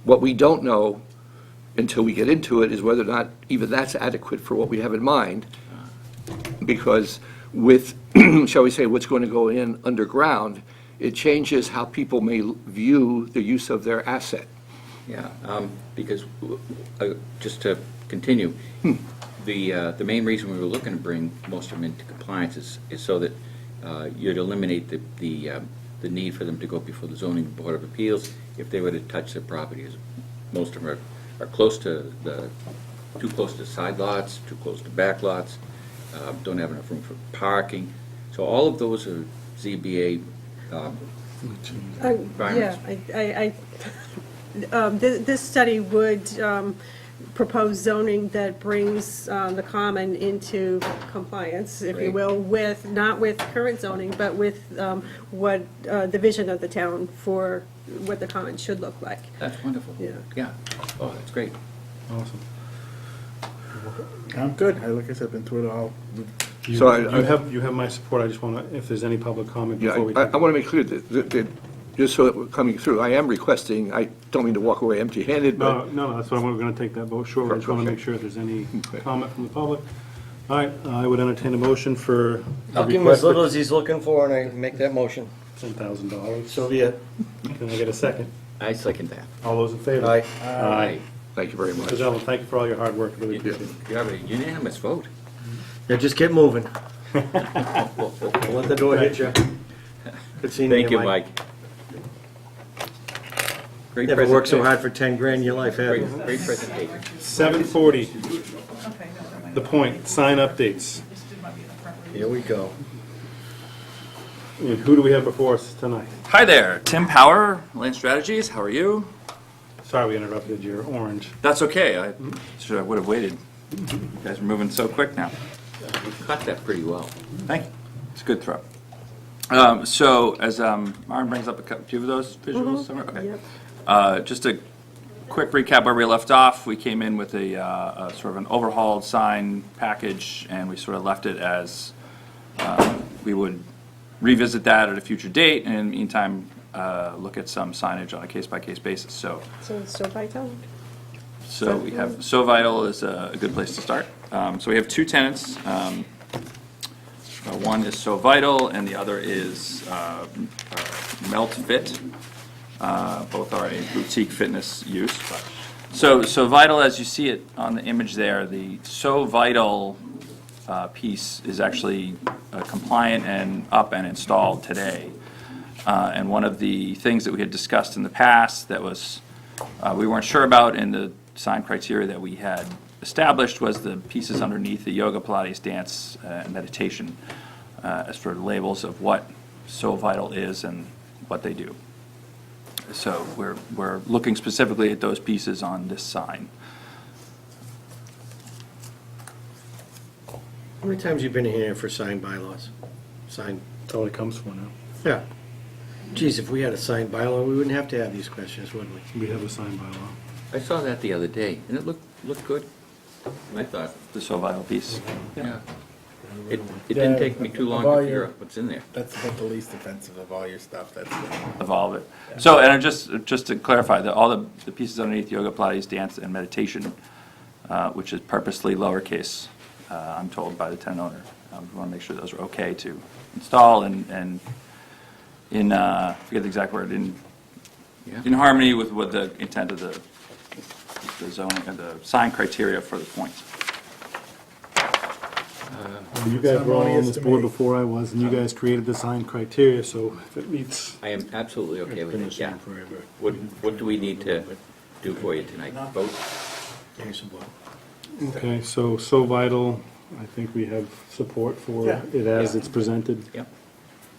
What we don't know until we get into it is whether or not even that's adequate for what we have in mind, because with, shall we say, what's going to go in underground, it changes how people may view the use of their asset. Yeah, because, just to continue, the main reason we were looking to bring most of them into compliance is so that you'd eliminate the need for them to go before the zoning board of appeals if they were to touch their properties. Most of them are close to too close to side lots, too close to back lots, don't have enough room for parking. So all of those are ZBA requirements. Yeah, this study would proposed zoning that brings the common into compliance, if you Great. will, with, not with current zoning, but with what the vision of the town for what the common should look like. That's wonderful. Yeah. Yeah. Oh, that's great. Awesome. I'm good. Like I said, been through it all. You So you have my support. I just want to, if there's any public comment Yeah, before we. I want to make clear that, just so that we're coming through, I am requesting, I don't mean to walk away empty-handed, No, but no, that's why we're going to take that vote. Sure, I just want to Okay. make sure if there's any Okay. comment from the public. All right, I would entertain a motion for. I'll give him as little as he's looking for, and I make that motion. $10,000. So be it. Can I get a second? I second that. All those in favor? Aye. Aye. thank you very much. Mr. Gentlemen, thank you for all your hard work. Really You appreciate it. have a unanimous vote. Yeah, just get moving. Don't let the door hit you. Good seeing you, Thank you, Mike. Great Never worked so presentation. hard for 10 grand in your life, have you? Great presentation. 7:40. The Point, sign updates. Here we go. And who do we have before us tonight? Hi there, Tim Power, Land Strategies. How are you? Sorry we interrupted your orange. That's okay. I would have waited. You guys are moving so quick now. You caught that pretty well. Thank you. It's a good throw. So as Maren brings up a few of those visuals somewhere. Okay. Yep. Just a quick recap where we left off. We came in with a sort of an overhauled sign package, and we sort of left it as we would revisit that at a future date, and in the meantime, look at some signage on a case-by-case basis. So Vital? we have, So Vital is a good place to start. So we have two tenants. One is So Vital, and the other is Melt Fit. Both are a boutique fitness use. So Vital, as you see it on the image there, the So Vital piece is actually compliant and up and installed today. And one of the things that we had discussed in the past that was we weren't sure about in the sign criteria that we had established was the pieces underneath the yoga, Pilates, dance, and meditation as for labels of what So Vital is and what they do. So we're looking specifically at those pieces on this sign. How many times you been in here for signed bylaws? Signed, That's all it comes for now. yeah. Geez, if we had a signed bylaw, we wouldn't have to have these questions, would we? We have a sign bylaw. I saw that the other day, and it looked good. I thought, The So Vital piece. yeah. It didn't take me too long to figure out what's in there. That's about the least offensive of all your stuff. That's Of all of it. So, and just to clarify, that all the pieces underneath yoga, Pilates, dance, and meditation, which is purposely lowercase, I'm told by the tenant owner. We want to make sure those are okay to install and in, I forget the exact word, in harmony with what the intent of the zoning, the sign criteria for the points. You guys were all on harmonious this to board me. before I was, and you guys created the sign criteria, so if it meets. I am absolutely okay with Been the it, yeah. same forever. What do we need to do for you tonight? Vote? Here's some blood. Okay, so Vital, I think we have support for Yeah. it as it's presented. Yep.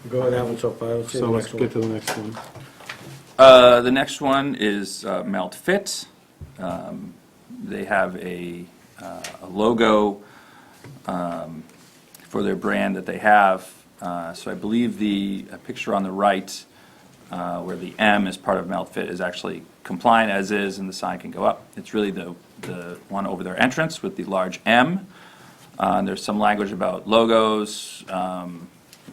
Go with that one so far, let's see the So let's next get to one. the next one. The next one is Melt Fit. They have a logo for their brand that they have. So I believe the picture on the right, where the M is part of Melt Fit, is actually compliant as is, and the sign can go up. It's really the one over their entrance with the large M. There's some language about logos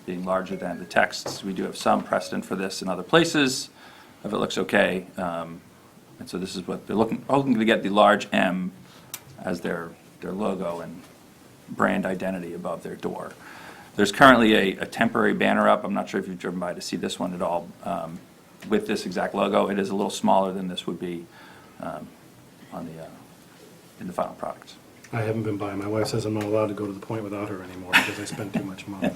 being larger than the texts. We do have some precedent for this in other places, if it looks okay. And so this is what they're hoping to get the large M as their logo and brand identity above their door. There's currently a temporary banner up. I'm not sure if you've driven by to see this one at all, with this exact logo. It is a little smaller than this would be in the final product. I haven't been by. My wife says I'm not allowed to go to the Point without her anymore because I spend too much money.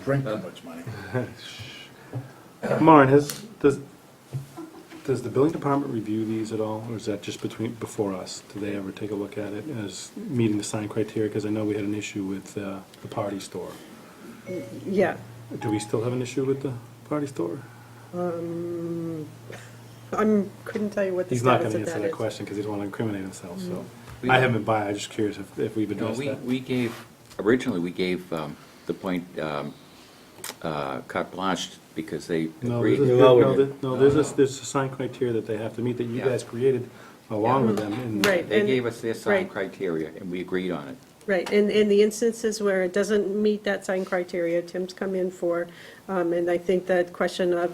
drink too much money. Maren, does the building department review these at all, or is that just before us? Do they ever take a look at it as meeting the sign criteria? Because I know we had an issue with the party store. Yeah. Do we still have an issue with the party store? couldn't tell you what the He's not status gonna of answer that that is. question, because he doesn't want to incriminate himself, so. We- I haven't been by, I'm just curious if we've No, addressed that. we gave, originally, we gave the point carte blanche because they No, agreed. there's a, No, we no, didn't. there's a sign criteria that they have to meet that you Yeah. guys created along with them. and- Right. They and- gave us their sign right. criteria, and we agreed on it. Right, and in the instances where it doesn't meet that sign criteria, Tim's come in for, and I think that question of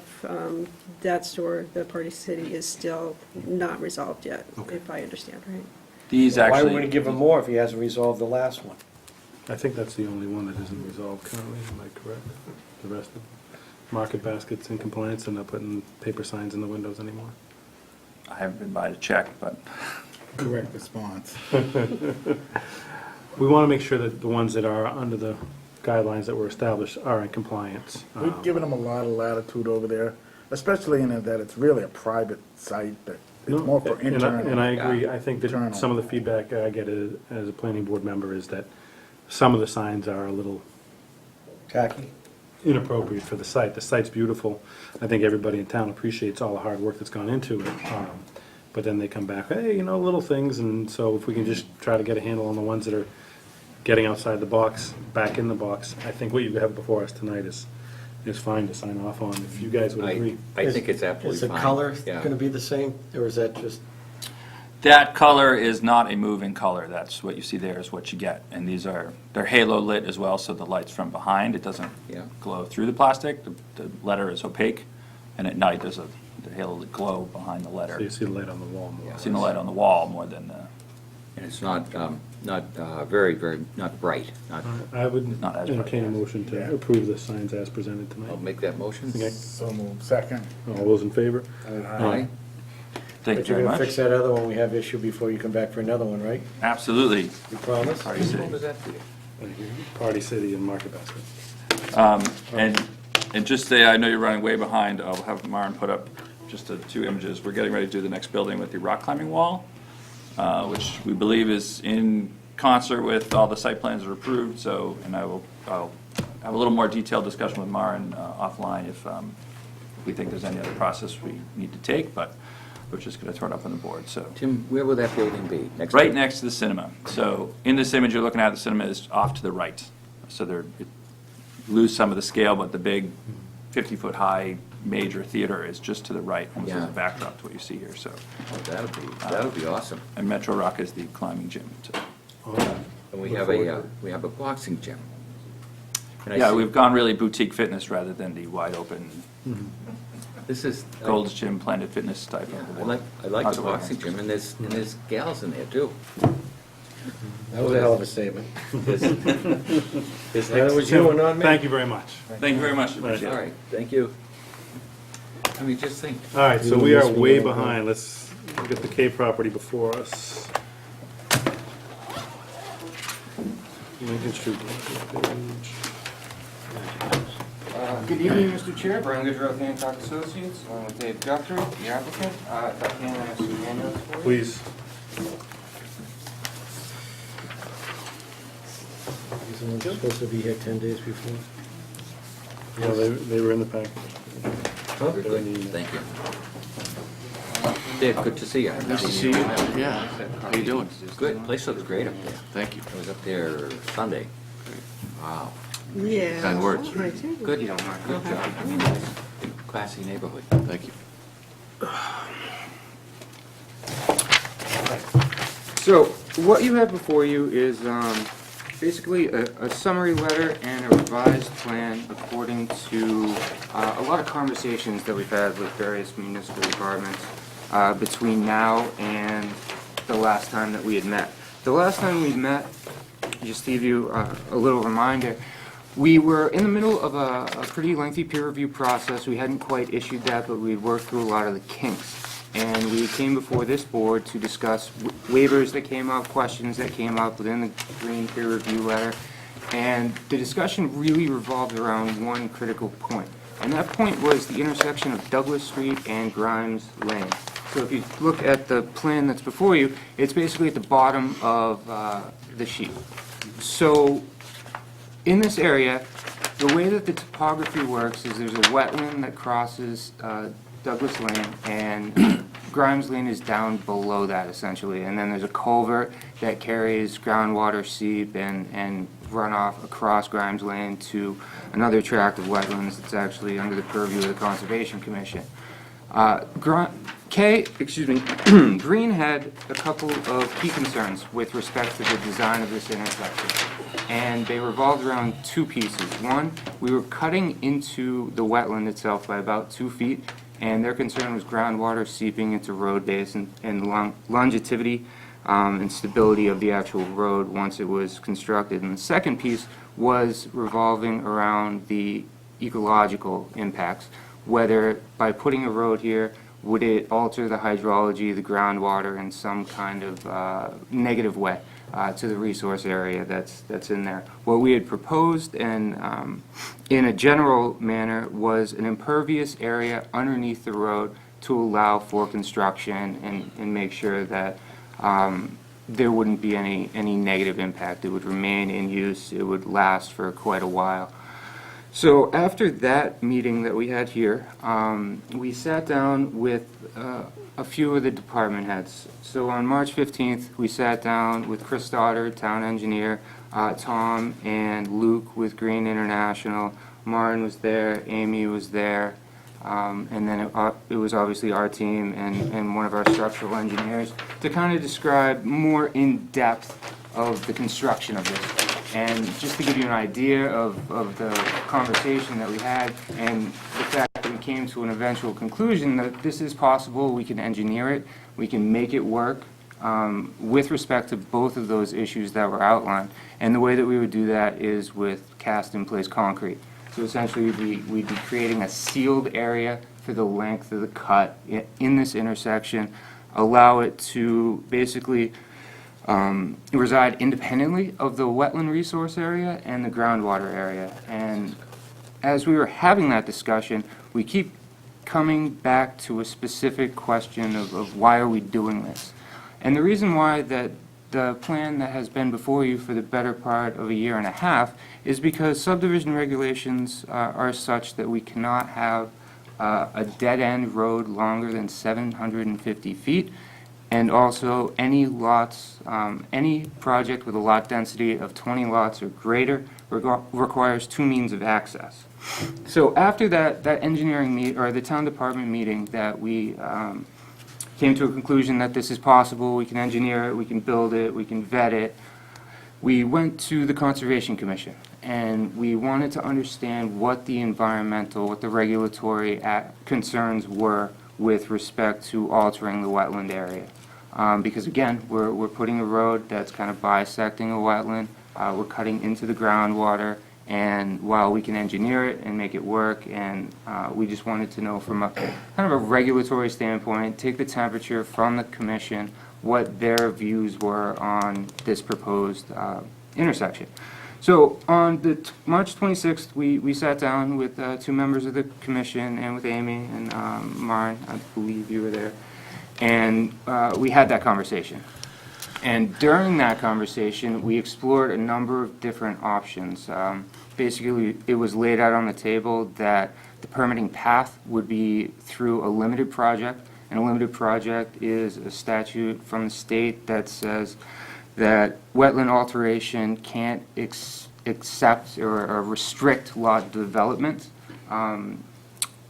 that store, the Party City, is still not resolved yet, if I understand right. These Why actually. would we give him more if he hasn't resolved the last one? I think that's the only one that isn't resolved currently, am I correct? The rest of, Market Basket's in compliance, and not putting paper signs in the windows anymore. I haven't been by to check, but Correct response. We want to make sure that the ones that are under the guidelines that were established are in compliance. We've given them a lot of latitude over there, especially in that it's really a private site, that it's more for And I- internal. And I agree, I think that Internal. some of the feedback I get as a planning board member is that some of the signs are a little Tacky? inappropriate for the site. The site's beautiful. I think everybody in town appreciates all the hard work that's gone into it. But then they come back, hey, little things, and so if we can just try to get a handle on the ones that are getting outside the box, back in the box, I think what you have before us tonight is fine to sign off on, if you guys would agree. I think it's absolutely Is the fine. color Yeah. gonna be the same, or is that just, that color is not a moving color. That's what you see there is what you get. And they're halo lit as well, so the light's from behind. It doesn't Yeah. glow through the plastic. The letter is opaque, and at night there's the halo lit glow behind the letter. So you see the light on the wall more. Seeing the light on the wall more than the. And it's not very, very, not bright. Not. I would Not as bright, entertain a yes. motion to approve the signs as presented tonight. I'll make that motion. Okay. So moved. Second. All those in favor? Aye. Thank you but you're very gonna much. fix that other one we have issue before you come back for another one, right? Absolutely. You promise? Party City. What was that for you? Party City and Market Basket. And just say, I know you're running way behind, I'll have Maren put up just two images. We're getting ready to do the next building with the rock climbing wall, which we believe is in concert with all the site plans that are approved, so, and I'll have a little more detailed discussion with Maren offline if we think there's any other process we need to take, but we're just gonna throw it up on the board, so. Tim, where will that building be? Next Right to- next to the cinema. So in this image you're looking at, the cinema is off to the right. So lose some of the scale, but the big 50-foot high major theater is just to the right, almost as Yeah. a backdrop to what you see here, so. Oh, that'll be awesome. And Metro Rock is the climbing gym, so. And we have a boxing gym. And I Yeah, see- we've gone really boutique fitness rather than the wide open This is. Gold's Gym, Planet Fitness type of. I like the boxing gym, and there's gals in there too. That was a hell of a statement. There's That was you and not me. Thank you very much. Thank you very much, appreciate All it. right, thank you. I mean, just think. All right, so we are way behind. Let's get the K property before us. Lincoln Street. Page. Good evening, Mr. Chair. Brian Goodrow with Hancock Associates, along with Dave Guthrie, the applicant. If I can, I have some handouts for you. Please. These ones are supposed to be here 10 days before. Yeah, they were in the package. Thank you. Dave, good to see you. Nice to see you. Yeah. How you doing? Good, place looks great up there. Thank you. I was up there Sunday. Wow. Yeah. Kind words. Right, too. Good, good job. Classy neighborhood. Thank you. So, what you have before you is basically a summary letter and a revised plan according to a lot of conversations that we've had with various municipal departments between now and the last time that we had met. The last time we met, just to give you a little reminder, we were in the middle of a pretty lengthy peer review process. We hadn't quite issued that, but we had worked through a lot of the kinks. And we came before this board to discuss waivers that came up, questions that came up within the green peer review letter. And the discussion really revolved around one critical point. And that point was the intersection of Douglas Street and Grimes Lane. So if you look at the plan that's before you, it's basically at the bottom of the sheet. So in this area, the way that the topography works is there's a wetland that crosses Douglas Lane, and Grimes Lane is down below that essentially. And then there's a culvert that carries groundwater seep and runoff across Grimes Lane to another tract of wetlands that's actually under the purview of the Conservation Commission. Green had a couple of key concerns with respect to the design of this intersection, and they revolved around two pieces. One, we were cutting into the wetland itself by about 2 feet, and their concern was groundwater seeping into road base and longevity and stability of the actual road once it was constructed. And the second piece was revolving around the ecological impacts, whether by putting a road here, would it alter the hydrology, the groundwater in some kind of negative way to the resource area that's in there. What we had proposed and in a general manner was an impervious area underneath the road to allow for construction and make sure that there wouldn't be any negative impact. It would remain in use. It would last for quite a while. So after that meeting that we had here, we sat down with a few of the department heads. So on March 15th, we sat down with Chris Stoddard, town engineer, Tom and Luke with Green International. Martin was there, Amy was there, and then it was obviously our team and one of our structural engineers to kind of describe more in depth of the construction of this. And just to give you an idea of the conversation that we had and the fact that we came to an eventual conclusion that this is possible, we can engineer it, we can make it work with respect to both of those issues that were outlined. And the way that we would do that is with cast-in-place concrete. So essentially we'd be creating a sealed area for the length of the cut in this intersection, allow it to basically reside independently of the wetland resource area and the groundwater area. And as we were having that discussion, we keep coming back to a specific question of why are we doing this? And the reason why that the plan that has been before you for the better part of a year and a half is because subdivision regulations are such that we cannot have a dead-end road longer than 750 feet. And also, any lots, any project with a lot density of 20 lots or greater requires 2 means of access. So after that engineering meet, or the town department meeting, that we came to a conclusion that this is possible, we can engineer it, we can build it, we can vet it, we went to the Conservation Commission, and we wanted to understand what the environmental, what the regulatory concerns were with respect to altering the wetland area. Because again, we're putting a road that's kind of bisecting a wetland, we're cutting into the groundwater, and while we can engineer it and make it work, and we just wanted to know from a kind of a regulatory standpoint, take the temperature from the commission, what their views were on this proposed intersection. So on the March 26th, we sat down with 2 members of the commission and with Amy and Maren, I believe you were there, and we had that conversation. And during that conversation, we explored a number of different options. Basically, it was laid out on the table that the permitting path would be through a limited project, and a limited project is a statute from the state that says that wetland alteration can't accept or restrict lot development,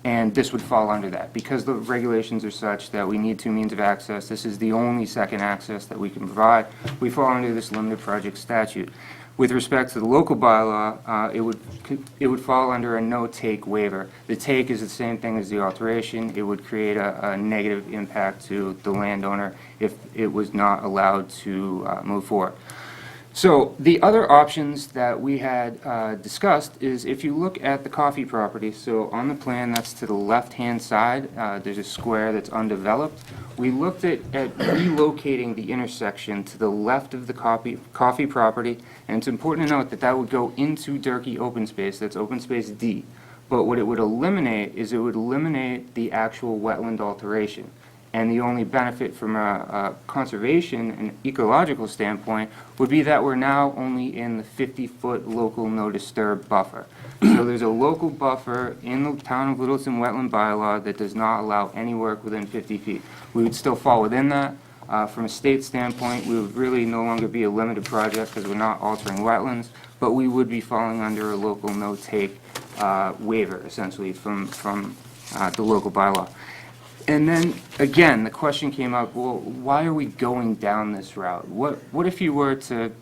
and this would fall under that. Because the regulations are such that we need 2 means of access, this is the only second access that we can provide, we fall under this limited project statute. With respect to the local bylaw, it would fall under a no-take waiver. The take is the same thing as the alteration. It would create a negative impact to the landowner if it was not allowed to move forward. So the other options that we had discussed is if you look at the coffee property, so on the plan that's to the left-hand side, there's a square that's undeveloped. We looked at relocating the intersection to the left of the coffee property, and it's important to note that that would go into Durkee open space, that's open space D. But what it would eliminate is it would eliminate the actual wetland alteration. And the only benefit from a conservation and ecological standpoint would be that we're now only in the 50-foot local no disturb buffer. So there's a local buffer in the town of Littleton wetland bylaw that does not allow any work within 50 feet. We would still fall within that. From a state standpoint, we would really no longer be a limited project because we're not altering wetlands, but we would be falling under a local no-take waiver, essentially, from the local bylaw. And then, again, the question came up, well, why are we going down this route? What if you were to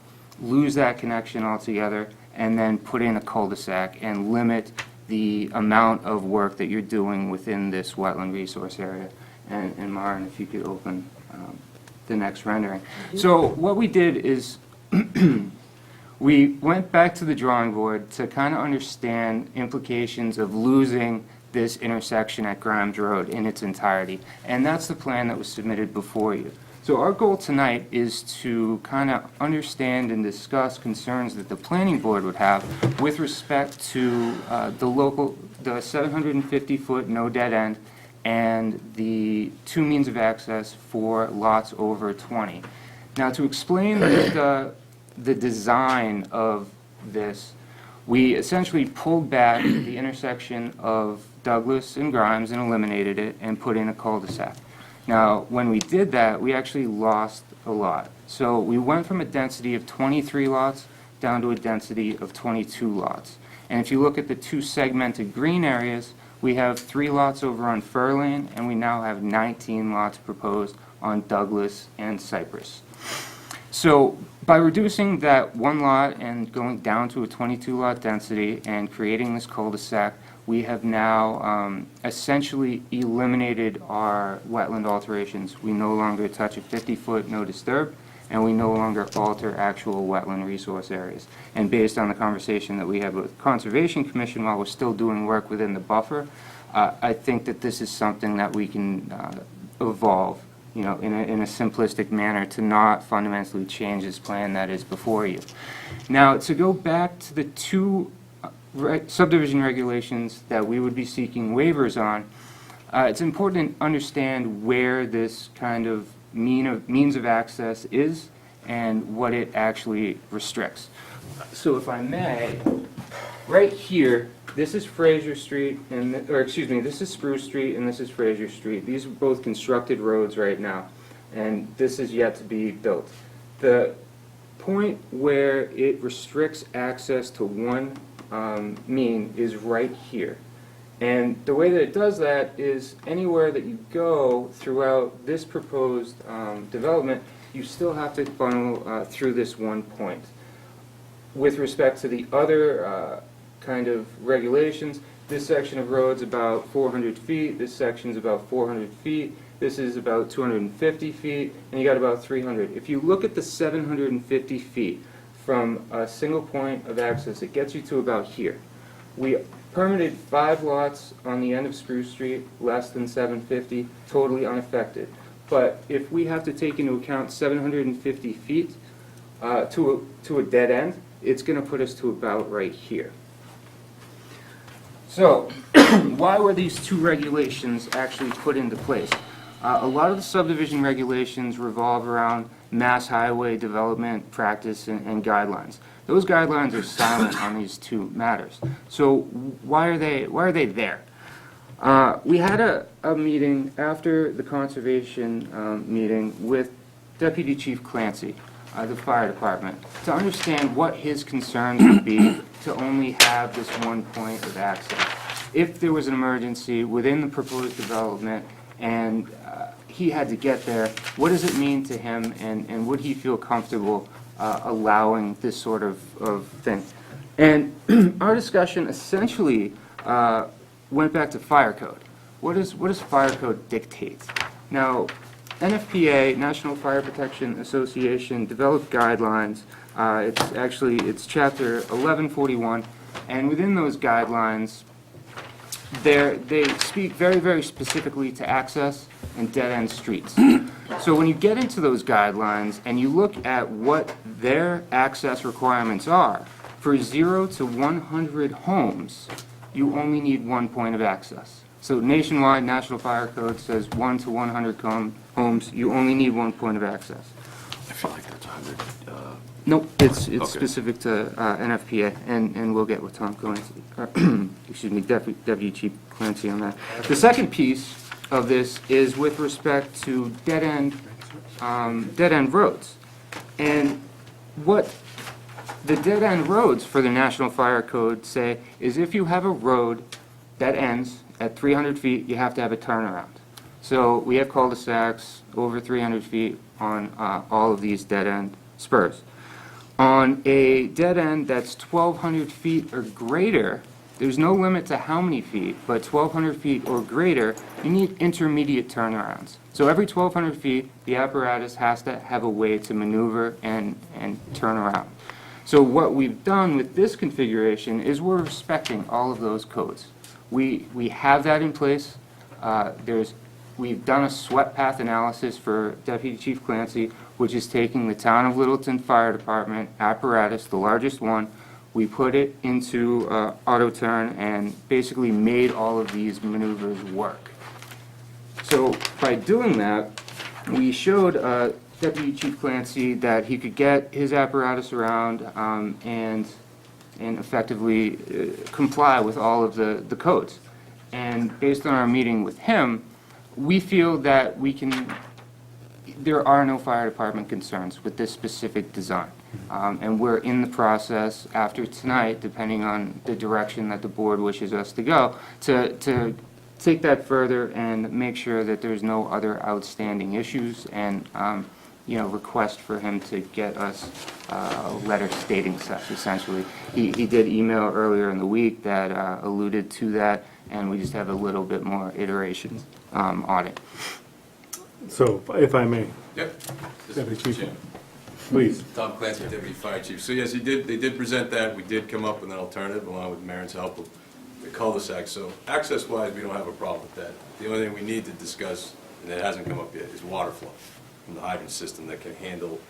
lose that connection altogether and then put in a cul-de-sac and limit the amount of work that you're doing within this wetland resource area? And Maren, if you could open the next rendering. So what we did is we went back to the drawing board to kind of understand implications of losing this intersection at Grimes Road in its entirety. And that's the plan that was submitted before you. So our goal tonight is to kind of understand and discuss concerns that the planning board would have with respect to the 750-foot no dead end and the two means of access for lots over 20. Now, to explain the design of this, we essentially pulled back the intersection of Douglas and Grimes and eliminated it and put in a cul-de-sac. Now, when we did that, we actually lost a lot. So we went from a density of 23 lots down to a density of 22 lots. And if you look at the two segmented green areas, we have 3 lots over on Fur Lane, and we now have 19 lots proposed on Douglas and Cypress. So by reducing that 1 lot and going down to a 22 lot density and creating this cul-de-sac, we have now essentially eliminated our wetland alterations. We no longer touch a 50-foot no disturb, and we no longer alter actual wetland resource areas. And based on the conversation that we had with Conservation Commission while we're still doing work within the buffer, I think that this is something that we can evolve, you know, in a simplistic manner to not fundamentally change this plan that is before you. Now, to go back to the two subdivision regulations that we would be seeking waivers on, it's important to understand where this kind of means of access is and what it actually restricts. So if I may, right here, this is Fraser Street, this is Spruce Street and this is Fraser Street. These are both constructed roads right now, and this is yet to be built. The point where it restricts access to one mean is right here. And the way that it does that is anywhere that you go throughout this proposed development, you still have to funnel through this one point. With respect to the other kind of regulations, this section of road's about 400 feet, this section's about 400 feet, this is about 250 feet, and you got about 300. If you look at the 750 feet from a single point of access, it gets you to about here. We permitted 5 lots on the end of Spruce Street, less than 750, totally unaffected. But if we have to take into account 750 feet to a dead end, it's going to put us to about right here. So, why were these two regulations actually put into place? A lot of the subdivision regulations revolve around mass highway development practice and guidelines. Those guidelines are silent on these two matters. So why are they there? We had a meeting after the conservation meeting with Deputy Chief Clancy, the fire department, to understand what his concerns would be to only have this one point of access. If there was an emergency within the proposed development and he had to get there, what does it mean to him, and would he feel comfortable allowing this sort of thing? And our discussion essentially went back to fire code. What does fire code dictate? Now, NFPA, National Fire Protection Association, developed guidelines. It's chapter 1141, and within those guidelines, they speak very, very specifically to access and dead-end streets. So when you get into those guidelines and you look at what their access requirements are, for 0 to 100 homes, you only need 1 point of access. So nationwide, National Fire Code says 1 to 100 homes, you only need one point of access. I feel like that's 100. Nope, it's Okay. specific to NFPA, and we'll get with Tom Clancy, excuse me, Deputy Chief Clancy on that. The second piece of this is with respect to dead-end roads. And what the dead-end roads for the National Fire Code say is if you have a road that ends at 300 feet, you have to have a turnaround. So we have cul-de-sacs over 300 feet on all of these dead-end spurs. On a dead end that's 1,200 feet or greater, there's no limit to how many feet, but 1,200 feet or greater, you need intermediate turnarounds. So every 1,200 feet, the apparatus has to have a way to maneuver and turn around. So what we've done with this configuration is we're respecting all of those codes. We have that in place. We've done a swept path analysis for Deputy Chief Clancy, which is taking the Town of Littleton Fire Department apparatus, the largest one, we put it into auto turn and basically made all of these maneuvers work. So by doing that, we showed Deputy Chief Clancy that he could get his apparatus around and effectively comply with all of the codes. And based on our meeting with him, we feel that there are no fire department concerns with this specific design. And we're in the process after tonight, depending on the direction that the board wishes us to go, to take that further and make sure that there's no other outstanding issues and, request for him to get us a letter stating such, essentially. He did email earlier in the week that alluded to that, and we just have a little bit more iterations on it. So, if I may. Yep. Deputy Chief, please. Tom Clancy, Deputy Fire Chief. So yes, they did present that. We did come up with an alternative along with Marin's help with the cul-de-sac. So access-wise, we don't have a problem with that. The only thing we need to discuss, and it hasn't come up yet, is water flow from the hydrant system that can handle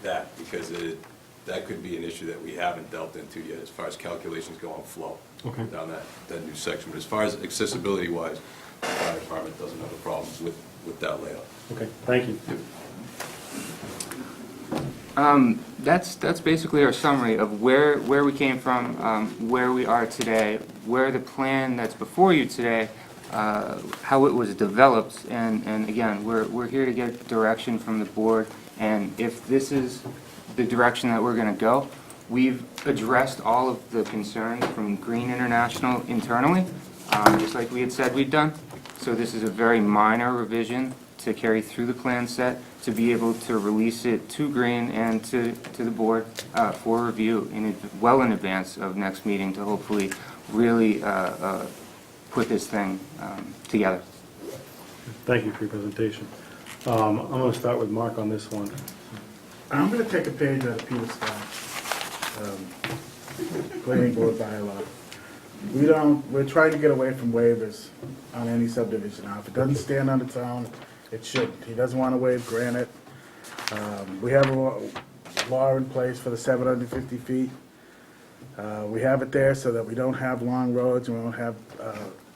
that, because that could be an issue that we haven't delved into yet as far as calculations go on flow down that new section. But as far as accessibility-wise, the fire department doesn't have a problem with that layout. Okay, thank you. That's basically our summary of where we came from, where we are today, where the plan that's before you today, how it was developed, and again, we're here to get direction from the board, and if this is the direction that we're going to go, we've addressed all of the concerns from Green International internally, just like we had said we'd done. So this is a very minor revision to carry through the plan set to be able to release it to Green and to the board for review well in advance of next meeting to hopefully really put this thing together. Thank you for your presentation. I'm going to start with Mark on this one. I'm going to take a page out of Peter Scott's planning board bylaw. We're trying to get away from waivers on any subdivision. Now, if it doesn't stand on its own, it shouldn't. He doesn't want to waive granite. We have a law in place for the 750 feet. We have it there so that we don't have long roads and we don't have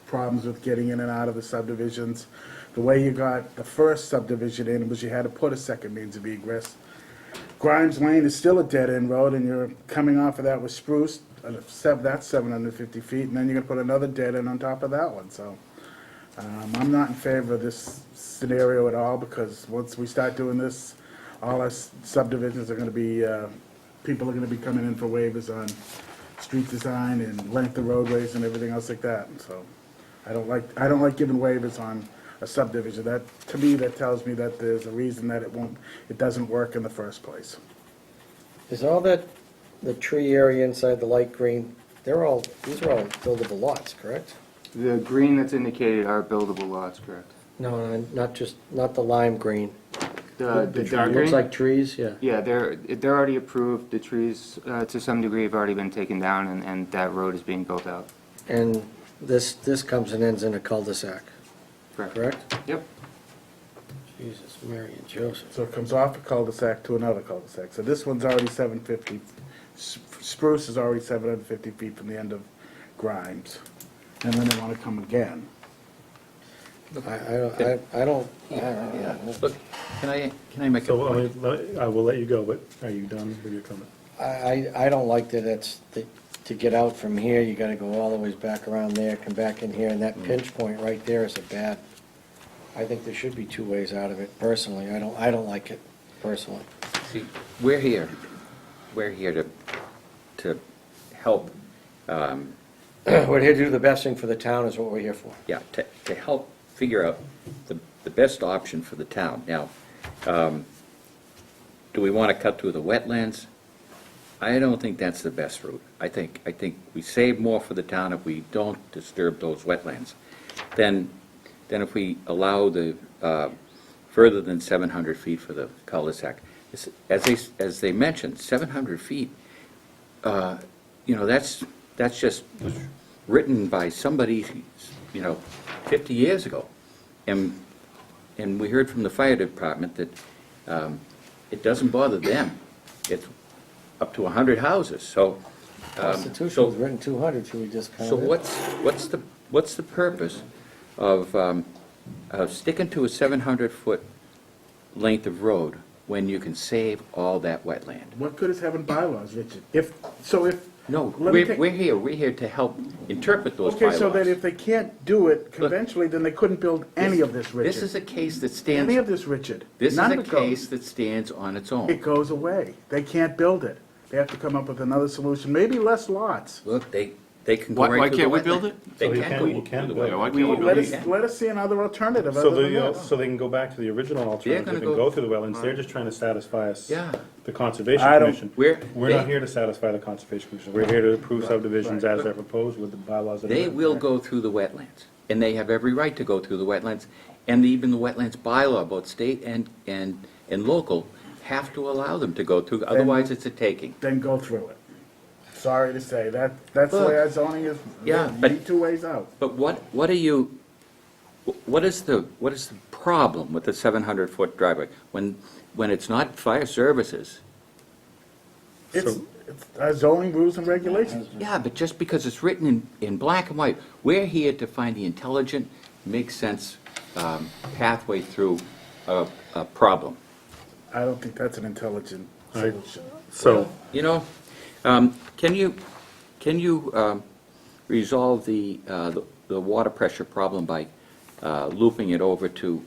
problems with getting in and out of the subdivisions. The way you got the first subdivision in was you had to put a second means of egress. Grimes Lane is still a dead-end road, and you're coming off of that with Spruce. That's 750 feet, and then you're going to put another dead end on top of that one. So I'm not in favor of this scenario at all, because once we start doing this, all our subdivisions are going to be, people are going to be coming in for waivers on street design and length of roadways and everything else like that. So I don't like giving waivers on a subdivision. That, to me, that tells me that there's a reason that it doesn't work in the first place. Is all that, the tree area inside the light green, these are all buildable lots, correct? The green that's indicated are buildable lots, correct? No, not the lime green. The dark green? Looks like trees, yeah. Yeah, they're already approved. The trees, to some degree, have already been taken down, and that road is being built out. And this comes and ends in a cul-de-sac, correct? Yep. Jesus, Mary and Joseph. So it comes off a cul-de-sac to another cul-de-sac. So this one's already 750. Spruce is already 750 feet from the end of Grimes. and then they want to come again. I don't, Yeah. Look, can I make a So point? I will let you go, but are you done with your comment? I don't like that to get out from here, you gotta go all the ways back around there, come back in here, and that pinch point right there is I think there should be two ways out of it, personally. I don't like it, personally. See, we're here to help, We're here to do the best thing for the town is what we're here for. yeah, to help figure out the best option for the town. Now, do we want to cut through the wetlands? I don't think that's the best route. I think we save more for the town if we don't disturb those wetlands than if we allow the further than 700 feet for the cul-de-sac. As they mentioned, 700 feet, that's just was written by somebody, 50 years ago. And we heard from the fire department that it doesn't bother them. It's up to 100 houses, so. Constitution was written 200, should we just count it? So what's the purpose of sticking to a 700-foot length of road when you can save all that wetland? What good is having bylaws, Richard? No, Let me we're here to help interpret those Okay, bylaws. so that if they can't do it conventionally, then they couldn't build any of this, Richard. This is a case that stands. Any of this, Richard. This is None a of it goes. case that stands on its own. It goes away. They can't build it. They have to come up with another solution, maybe less lots. Look, they can go Why- right why through can't the we wetland. build it? They So you can can- go you through can the build it. wetland. Why can't we build it? Let us see another alternative So other than this. so they can go back to the original alternative gonna and go- go through the wetlands. They're just trying to satisfy us. Yeah. The Conservation I don't- Commission. We're- We're not here to satisfy the Conservation Commission. We're here to approve subdivisions as they're proposed with the bylaws that are. They written. will go through the wetlands, and they have every right to go through the wetlands, and even the wetlands bylaw, both state and local, have to allow them to go through, otherwise it's a taking. Then go through it. Sorry to say, that's the way our zoning is. Yeah, You but- need two ways out. But what is the problem with the 700-foot driveway? When it's not fire services? It's our zoning rules and regulations. Yeah, but just because it's written in black and white, we're here to find the intelligent, makes sense pathway through a problem. I don't think that's an intelligent Right. solution. So, Can you resolve the water pressure problem by looping it over to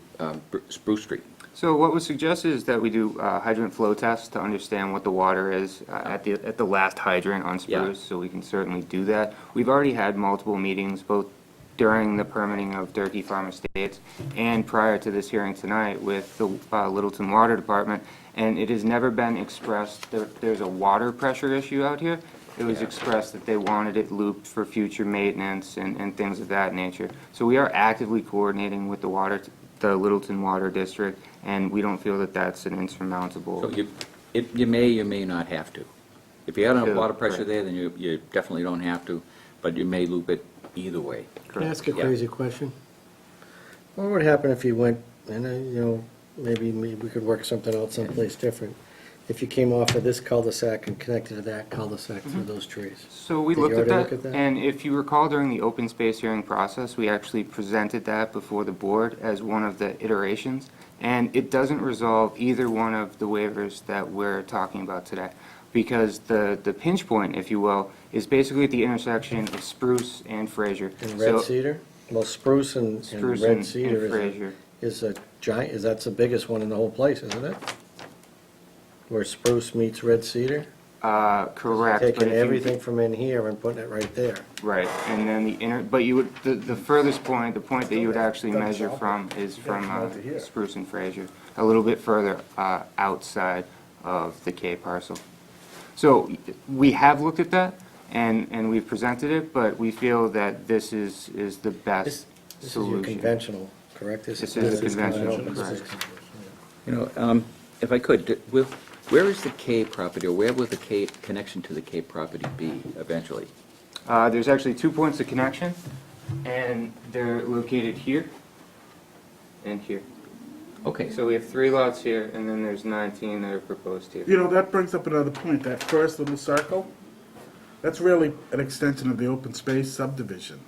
Spruce Street? So what was suggested is that we do hydrant flow tests to understand what the water is at the last hydrant on Yeah. Spruce, so we can certainly do that. We've already had multiple meetings, both during the permitting of Durkee Farm Estates and prior to this hearing tonight with the Littleton Water Department, and it has never been expressed that there's a water pressure issue out here. It was expressed that they wanted it looped for future maintenance and things of that nature. So we are actively coordinating with the Littleton Water District, and we don't feel that that's an insurmountable. So you may not have to. If you have Yeah, water pressure right. there, then you definitely don't have to, but you may loop it either way. Can I ask a Yeah. crazy question? What would happen if you went, and maybe we could work something out someplace different, if you came off of this cul-de-sac and connected to that cul-de-sac through those trees? So we Did you looked at already that, look at that? and if you recall during the open space hearing process, we actually presented that before the board as one of the iterations, and it doesn't resolve either one of the waivers that we're talking about today, because the pinch point, if you will, is basically at the intersection of Spruce and Fraser. And red So- cedar? Well, spruce and Spruce red and cedar Fraser. is a giant, that's the biggest one in the whole place, isn't it? Where spruce meets red cedar? Correct. but Taking if you- everything from in here and putting it right there. Right, and then but you would, the furthest point, the point that you would actually measure from is from Spruce and Fraser, a little bit further outside of the K parcel. So we have looked at that, and we've presented it, but we feel that this is the best This is solution. your conventional, correct? This is the conventional, correct. If I could, where is the K property, or where will the K connection to the K property be eventually? There's actually 2 points of connection, and they're located here and here. Okay. So we have 3 lots here, and then there's 19 that are proposed here. That brings up another point. That first little circle, that's really an extension of the open space subdivision.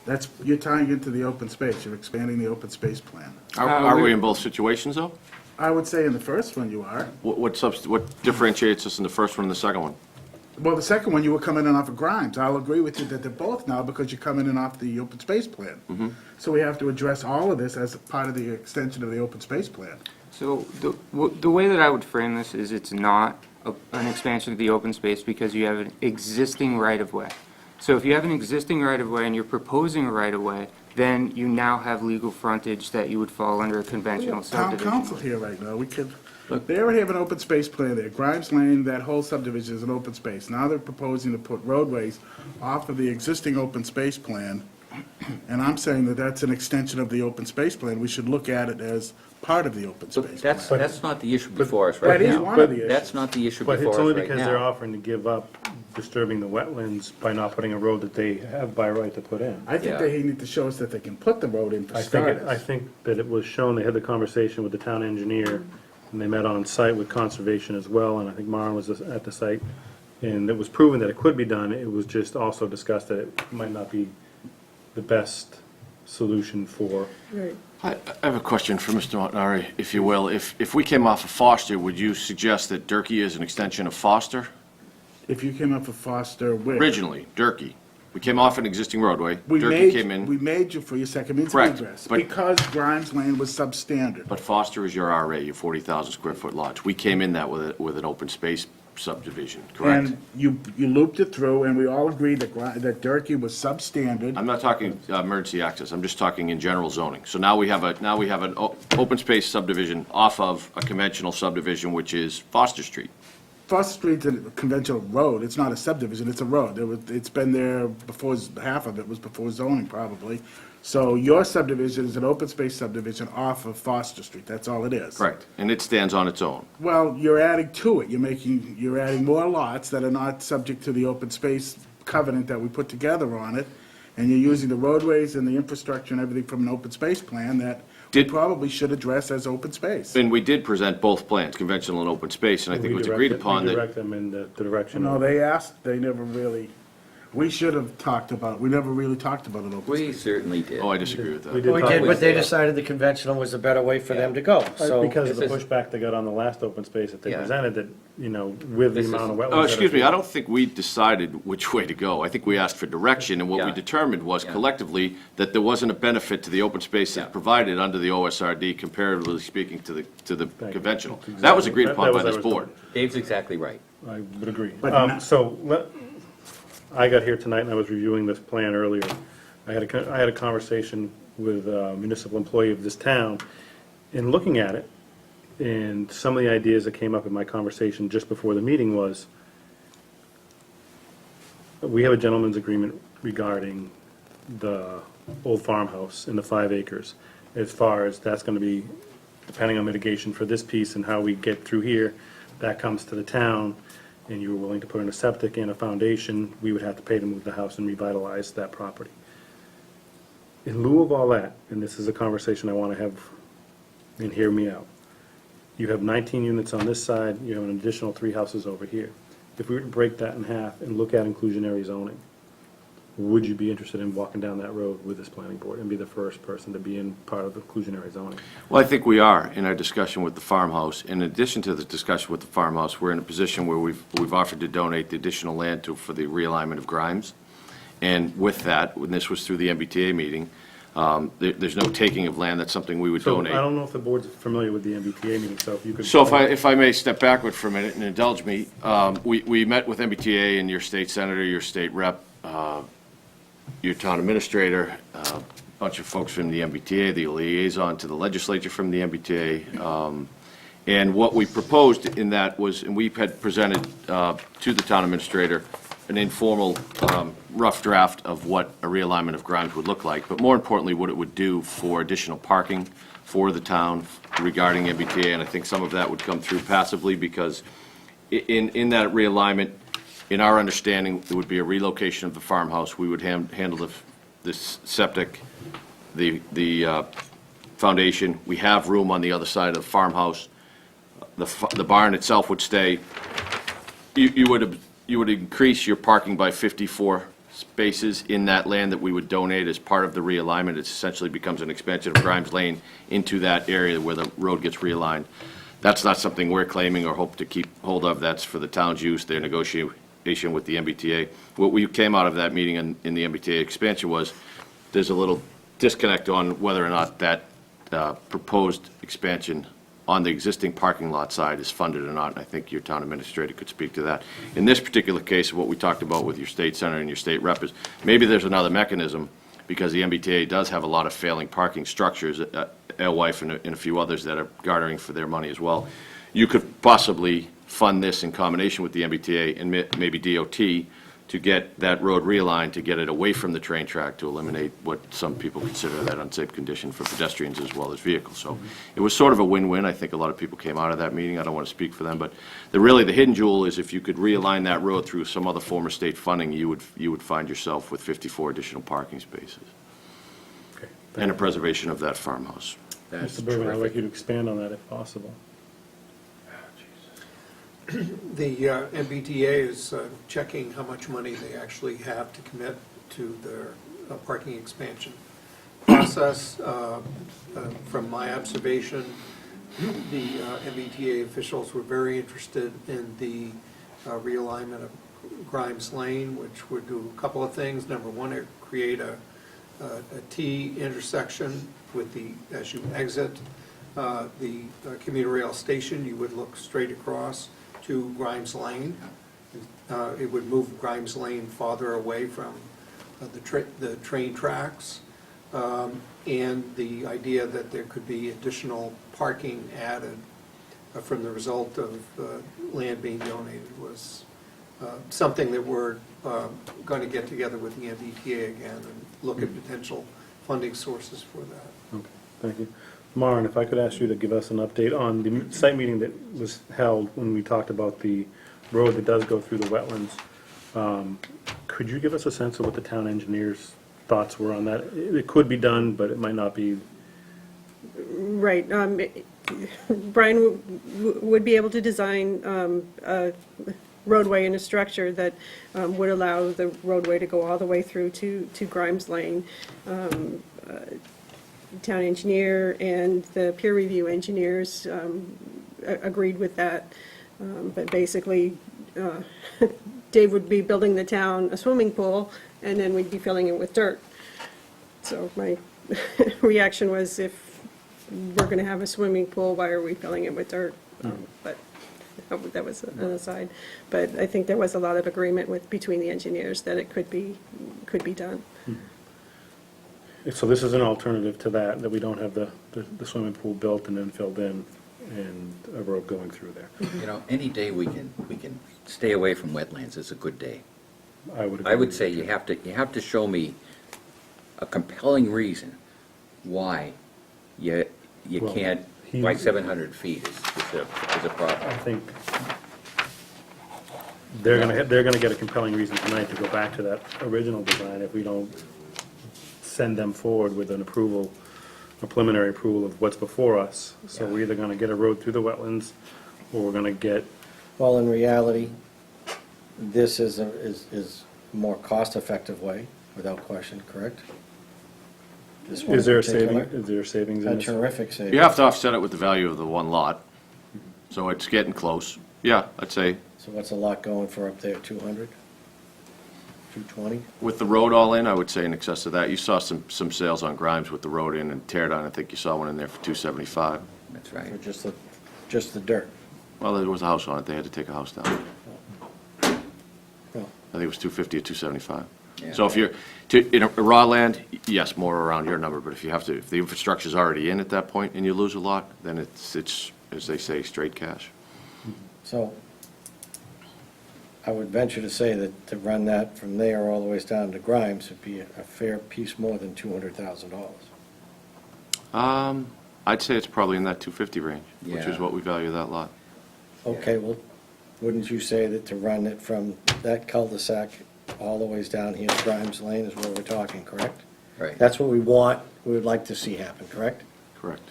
That's, you're tying into the open space, you're expanding the open space plan. Are we in both situations, though? I would say in the first one you are. What differentiates us in the first one and the second one? Well, the second one, you were coming in off of Grimes. I'll agree with you that they're both now because you're coming in off the open space plan. So we have to address all of this as part of the extension of the open space plan. So the way that I would frame this is it's not an expansion of the open space because you have an existing right-of-way. So if you have an existing right-of-way and you're proposing a right-of-way, then you now have legal frontage that you would fall under a conventional Town subdivision. council here right now, we could, they already have an open space plan there. Grimes Lane, that whole subdivision is an open space. Now they're proposing to put roadways off of the existing open space plan. And I'm saying that that's an extension of the open space plan. We should look at it as part of the open space plan. That's not the issue before us right That now. is one of the issues. That's not the issue But before it's us only right because they're now. offering to give up disturbing the wetlands by not putting a road that they have by right to put in. I think Yeah. they need to show us that they can put the road in for I starters. think that it was shown, they had the conversation with the town engineer, and they met on site with conservation as well, and I think Maren was at the site, and it was proven that it could be done. It was just also discussed that it might not be the best solution for. Right. I have a question for Mr. Montanari, if you will. If we came off of Foster, would you suggest that Durkee is an extension of Foster? If you came up with Foster with. Originally, Durkee. We came off an existing roadway. We Durkee came we in, made you for your second means of Correct, egress. but- Because Grimes Lane was substandard. but Foster is your RA, your 40,000 square foot lots. We came in that with an open space subdivision, correct? And you looped it through, and we all agreed that Durkee was substandard. I'm not talking emergency access, I'm just talking in general zoning. So now we have an open space subdivision off of a conventional subdivision, which is Foster Street. Foster Street's a conventional road, it's not a subdivision, it's a road. It's been there before, half of it was before zoning probably. So your subdivision is an open space subdivision off of Foster Street, that's all it is. Correct, and it stands on its own. Well, you're adding to it, you're adding more lots that are not subject to the open space covenant that we put together on it, and you're using the roadways and the infrastructure and everything from an open space plan that we probably should address as open space. And we did present both plans, conventional and open space, and I think it was agreed upon We that. direct them in the direction. No, of- they asked, they never really, we should have talked about, we never really talked about an open We space. certainly did. Oh, I disagree with that. We We talk did, with- but they decided the conventional was the better way for them to go, so. Because of the this is- pushback they got on the last open space that they Yeah. presented, that, with the This amount of is- wetlands. Oh, that excuse are- me, I don't think we decided which way to go. I think we asked for direction, and what we Yeah. determined was Yeah. collectively that there wasn't a benefit to the open space Yeah. that's provided under the OSRD comparatively speaking to the Thank you. conventional. That's That was exactly- agreed that upon by was this our board. Dave's exactly right. I would agree. But not- I got here tonight and I was reviewing this plan earlier. I had a conversation with a municipal employee of this town, and looking at it, and some of the ideas that came up in my conversation just before the meeting was, we have a gentleman's agreement regarding the old farmhouse and the 5 acres, as far as that's gonna be, depending on mitigation for this piece and how we get through here, that comes to the town, and you were willing to put in a septic and a foundation, we would have to pay to move the house and revitalize that property. In lieu of all that, and this is a conversation I want to have, and hear me out, you have 19 units on this side, you have an additional 3 houses over here. If we were to break that in half and look at inclusionary zoning, would you be interested in walking down that road with this planning board and be the first person to be in part of inclusionary zoning? Well, I think we are in our discussion with the farmhouse. In addition to the discussion with the farmhouse, we're in a position where we've offered to donate the additional land for the realignment of Grimes. And with that, when this was through the MBTA meeting, there's no taking of land, that's something we would So donate. I don't know if the board's familiar with the MBTA meeting, so if you could. So if I may step backward for a minute and indulge me, we met with MBTA and your state senator, your state rep, your town administrator, a bunch of folks from the MBTA, the liaison to the legislature from the MBTA. And what we proposed in that was, and we had presented to the town administrator an informal rough draft of what a realignment of Grimes would look like, but more importantly, what it would do for additional parking for the town regarding MBTA, and I think some of that would come through passively, because in that realignment, in our understanding, there would be a relocation of the farmhouse. We would handle the septic, the foundation. We have room on the other side of the farmhouse. The barn itself would stay. You would increase your parking by 54 spaces in that land that we would donate as part of the realignment. It essentially becomes an expansion of Grimes Lane into that area where the road gets realigned. That's not something we're claiming or hope to keep hold of. That's for the town's use, their negotiation with the MBTA. What we came out of that meeting in the MBTA expansion was there's a little disconnect on whether or not that proposed expansion on the existing parking lot side is funded or not, and I think your town administrator could speak to that. In this particular case, what we talked about with your state senator and your state rep is maybe there's another mechanism, because the MBTA does have a lot of failing parking structures, Alewife and a few others that are garnering for their money as well. You could possibly fund this in combination with the MBTA and maybe DOT to get that road realigned, to get it away from the train track, to eliminate what some people consider that unsafe condition for pedestrians as well as vehicles. So it was sort of a win-win. I think a lot of people came out of that meeting. I don't want to speak for them, but really the hidden jewel is if you could realign that road through some other form of state funding, you would find yourself with 54 additional parking spaces. Okay. And a preservation of that farmhouse. That's Mr. Bergman, I'd like terrific. you to expand on that if possible. The MBTA is checking how much money they actually have to commit to their parking expansion process. From my observation, the MBTA officials were very interested in the realignment of Grimes Lane, which would do a couple of things. Number one, it would create a T intersection with as you exit the commuter rail station, you would look straight across to Grimes Lane. It would move Grimes Lane farther away from the train tracks. And the idea that there could be additional parking added from the result of land being donated was something that we're going to get together with the MBTA again and look at potential funding sources for that. Okay, thank you. Maren, if I could ask you to give us an update on the site meeting that was held when we talked about the road that does go through the wetlands. Could you give us a sense of what the town engineer's thoughts were on that? It could be done, but it might not be. Right. Brian would be able to design a roadway and a structure that would allow the roadway to go all the way through to Grimes Lane. Town engineer and the peer review engineers agreed with that. But basically, Dave would be building the town a swimming pool, and then we'd be filling it with dirt. So my reaction was, if we're going to have a swimming pool, why are we filling it with dirt? But that was an aside. But I think there was a lot of agreement between the engineers that it could be done. So this is an alternative to that we don't have the swimming pool built and then filled in and a road going through there. You know, any day we can stay away from wetlands is a good day. I would agree. I would say you have to show me a compelling reason why you Well, can't, why 700 feet is a problem. I think they're gonna get a compelling reason tonight to go back to that original design if we don't send them forward with an approval, a preliminary approval of what's before us. So we're either gonna get a road through the wetlands, or we're gonna get, Well, in reality, this is a more cost-effective way, without question, correct? This one is there a in particular, saving, is there savings in A this? terrific savings. You have to offset it with the value of the one lot, so it's getting close. Yeah, I'd say So what's a lot going for up there, 200? 220? with the road all in, I would say in excess of that. You saw some sales on Grimes with the road in and tear down. I think you saw one in there for 275. That's right. Or just the dirt? Well, there was a house on it. They had to take a house down. No. I think it was 250 or 275. Yeah. So if you're, in a raw land, yes, more around your number, but if the infrastructure's already in at that point and you lose a lot, then it's, as they say, straight cash. So I would venture to say that to run that from there all the way down to Grimes would be a fair piece more than $200,000. I'd say it's probably in that 250 range, which is Yeah. what we value that lot. Okay, well, wouldn't you say that to run it from that cul-de-sac all the ways down here to Grimes Lane is where we're talking, correct? Right. That's what we would like to see happen, correct? Correct.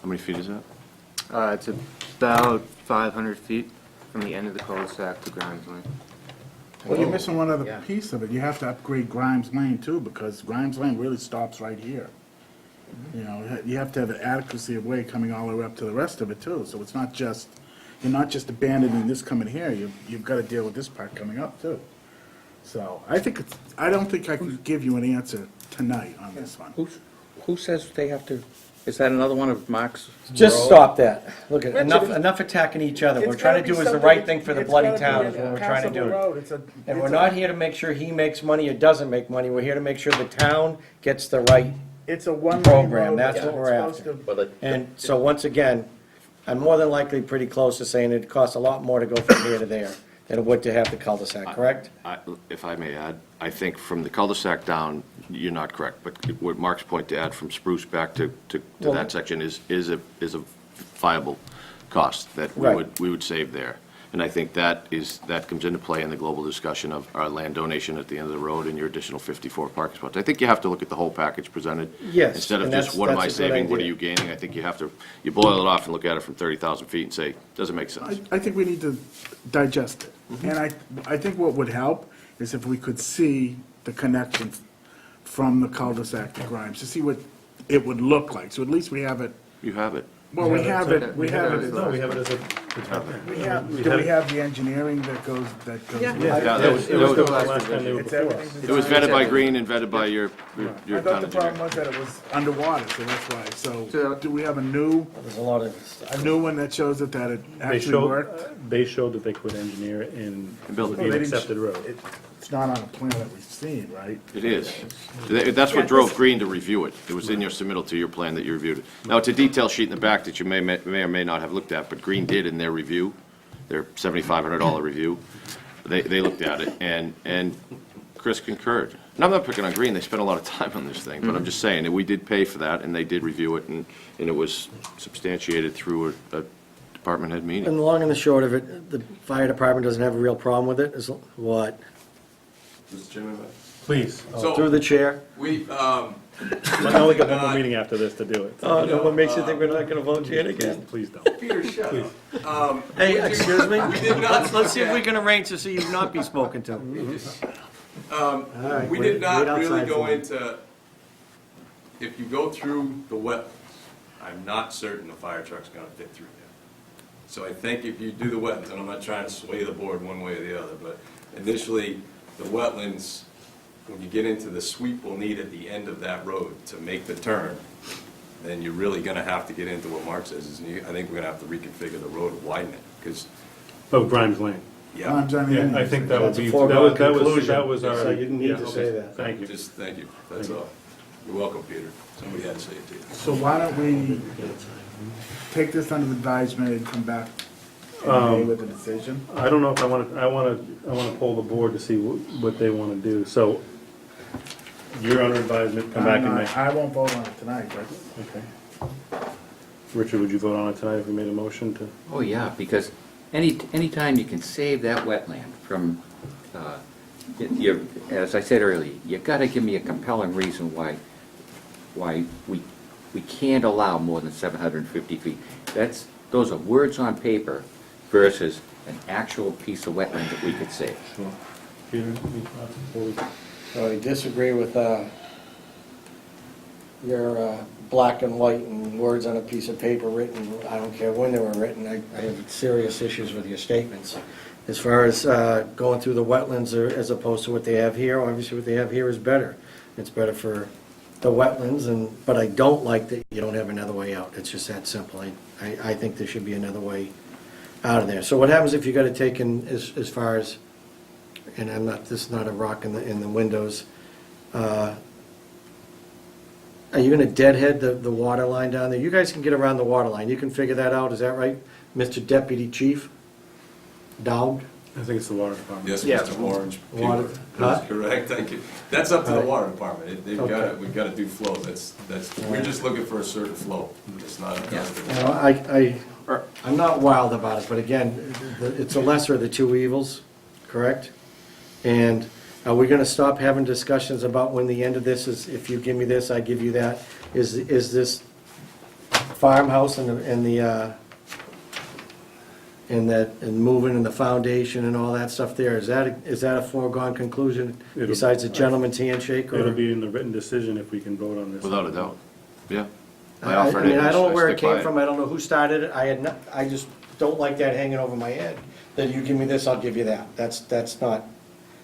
How many feet is that? It's about 500 feet from the end of the cul-de-sac to Grimes Lane. Well, you're missing one Yeah. other piece of it. You have to upgrade Grimes Lane too, because Grimes Lane really stops right here. You know, you have to have an adequacy of way coming all the way up to the rest of it too. So it's not just, you're not just abandoning this coming here, you've got to deal with this part coming up too. So I think it's, I don't think I could give you an answer tonight on this one. Who says they have to, is that another one of Mark's? Just stop that. Look, Richard, enough attacking each other. What we're It's trying gotta to do be is the something right that- thing for the it's bloody gotta be town a is what we're trying to passable do. road. And we're not here to make sure he makes money or doesn't make money. We're here to make sure the town gets the right It's a one-lane program. road. That's what we're It's after. supposed to- And so once again, I'm more than likely pretty close to saying it costs a lot more to go from here to there than it would to have the cul-de-sac, correct? If I may add, I think from the cul-de-sac down, you're not correct, but what Mark's point to add from Spruce back to Well- that section is a viable cost that Right. we would save there. And I think that comes into play in the global discussion of our land donation at the end of the road and your additional 54 parking spots. I think you have to look at the whole package presented. Yes, Instead of and just, that's- what am I that's a good saving, what are idea. you gaining? I think you have to, you boil it off and look at it from 30,000 feet and say, does it make sense? I think we need to digest it. Mm-hmm. And I think what would help is if we could see the connection from the cul-de-sac to Grimes, to see what it would look like. So at least we have it. You have it. Well, we have it, we have it. No, we have it as a, Do we have the engineering that goes? Yeah. Yeah, that was- it was the last time they were It's before us. everything It was designed- vetted by Green and vetted by your I town thought the engineer. problem was that it was underwater, so that's why. So- So do we have a new There's a lot of, one that shows it that it They actually worked? they showed that they could engineer it and build it. be an accepted road. It's not on a plan that we've seen, right? It is. That's what drove Green to review it. It was in your submittal to your plan that you reviewed it. Now, it's a detail sheet in the back that you may or may not have looked at, but Green did in their review, their $7,500 review. They looked at it, and Chris concurred. And I'm not picking on Green, they spent a lot of time on this thing, but I'm just saying that we did pay for that, and they did review it, and it was substantiated through a department head meeting. and the long and the short of it, the fire department doesn't have a real problem with it, is what? Mr. Chairman, Please. So- Through the chair? we, I know we got one more meeting after this to do it. Oh, no, what makes you think we're not gonna vote you in again? Please don't. Peter, shut up. Hey, excuse me? We did not. Let's see if we can arrange to see you not be spoken to. We wait- did not wait really outside go for me. into, if you go through the wetlands, I'm not certain the fire truck's gonna fit through there. So I think if you do the wetlands, and I'm not trying to sway the board one way or the other, but initially, the wetlands, when you get into the sweep we'll need at the end of that road to make the turn, then you're really gonna have to get into what Mark says, is I think we're gonna have to reconfigure the road, widen it, because, Oh, Grimes Lane. yeah. Grimes on the Yeah, end. I think that would That's a be, foregone that conclusion, was our. so you didn't need yeah, to okay. say that. Thank you. Just, thank you, that's all. You're welcome, Peter. Somebody had to say it to you. So why don't we take this under advisement and come back in May with a decision? I don't know if I want to poll the board to see what they want to do. So you're under advisement, come back and make. I won't vote on it tonight, but Okay. Richard, would you vote on it tonight if we made a motion to? Oh, yeah, because anytime you can save that wetland from, as I said earlier, you gotta give me a compelling reason why we can't allow more than 750 feet. Those are words on paper versus an actual piece of wetland that we could save. Peter, any thoughts before we- I disagree with your black and white and words on a piece of paper written, I don't care when they were written, I have serious issues with your statements. As far as going through the wetlands as opposed to what they have here, obviously what they have here is better. It's better for the wetlands, but I don't like that you don't have another way out. It's just that simple. I think there should be another way out of there. So what happens if you got to take in as far as, and this is not a rock in the windows, are you going to deadhead the water line down there? You guys can get around the water line. You can figure that out, is that right, Mr. Deputy Chief? Dowd? I think it's the water department. Yes, Yeah. Mr. Orange. Water- That's correct, thank you. That's up to the Right. water department. They've Okay. got we've got to do flow. We're just looking for a certain flow. It's not up to us. I'm not wild about it, but again, it's a lesser of the two evils, correct? And are we gonna stop having discussions about when the end of this is, if you give me this, I give you that? Is this farmhouse and and moving and the foundation and all that stuff there, is that a foregone conclusion besides a gentleman's handshake? Or It'll be in the written decision if we can vote on this. Without a doubt, yeah. I mean, I don't know where it stick by came from, I don't know who started it, I just don't like that hanging over my head, that you give me this, I'll give you that. That's not,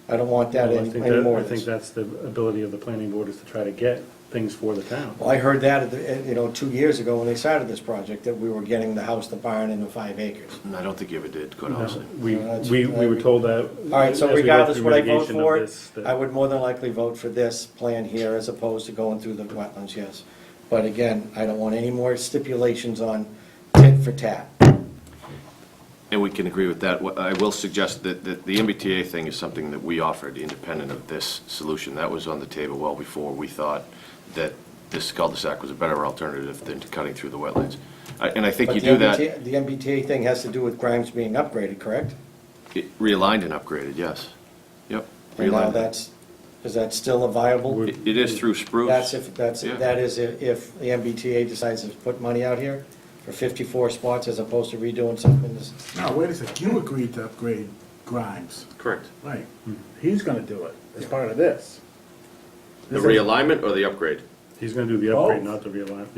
I don't want that Well, I think anymore. I think that's the ability of the planning board, is to try to get things for the town. Well, I heard that, 2 years ago when they started this project, that we were getting the house, the barn, and the 5 acres. I don't think you ever did, quite No, honestly. We that's- were told that. All right, so as we go regardless through what I vote mitigation of for, this, that- I would more than likely vote for this plan here as opposed to going through the wetlands, yes. But again, I don't want any more stipulations on tit for tat. And we can agree with that. I will suggest that the MBTA thing is something that we offered independent of this solution. That was on the table well before we thought that this cul-de-sac was a better alternative than cutting through the wetlands. And I think But you the do that, The MBTA thing has to do with Grimes being upgraded, correct? realigned and upgraded, yes. Yep. And now realigned. is that still a viable? It is through Spruce. Yeah. That is if the MBTA decides to put money out here for 54 spots as opposed to redoing something in this. Now, wait a second, you agreed to upgrade Grimes. Correct. Right. He's gonna do it as part of this. The realignment or the upgrade? He's gonna do the upgrade, not the realignment.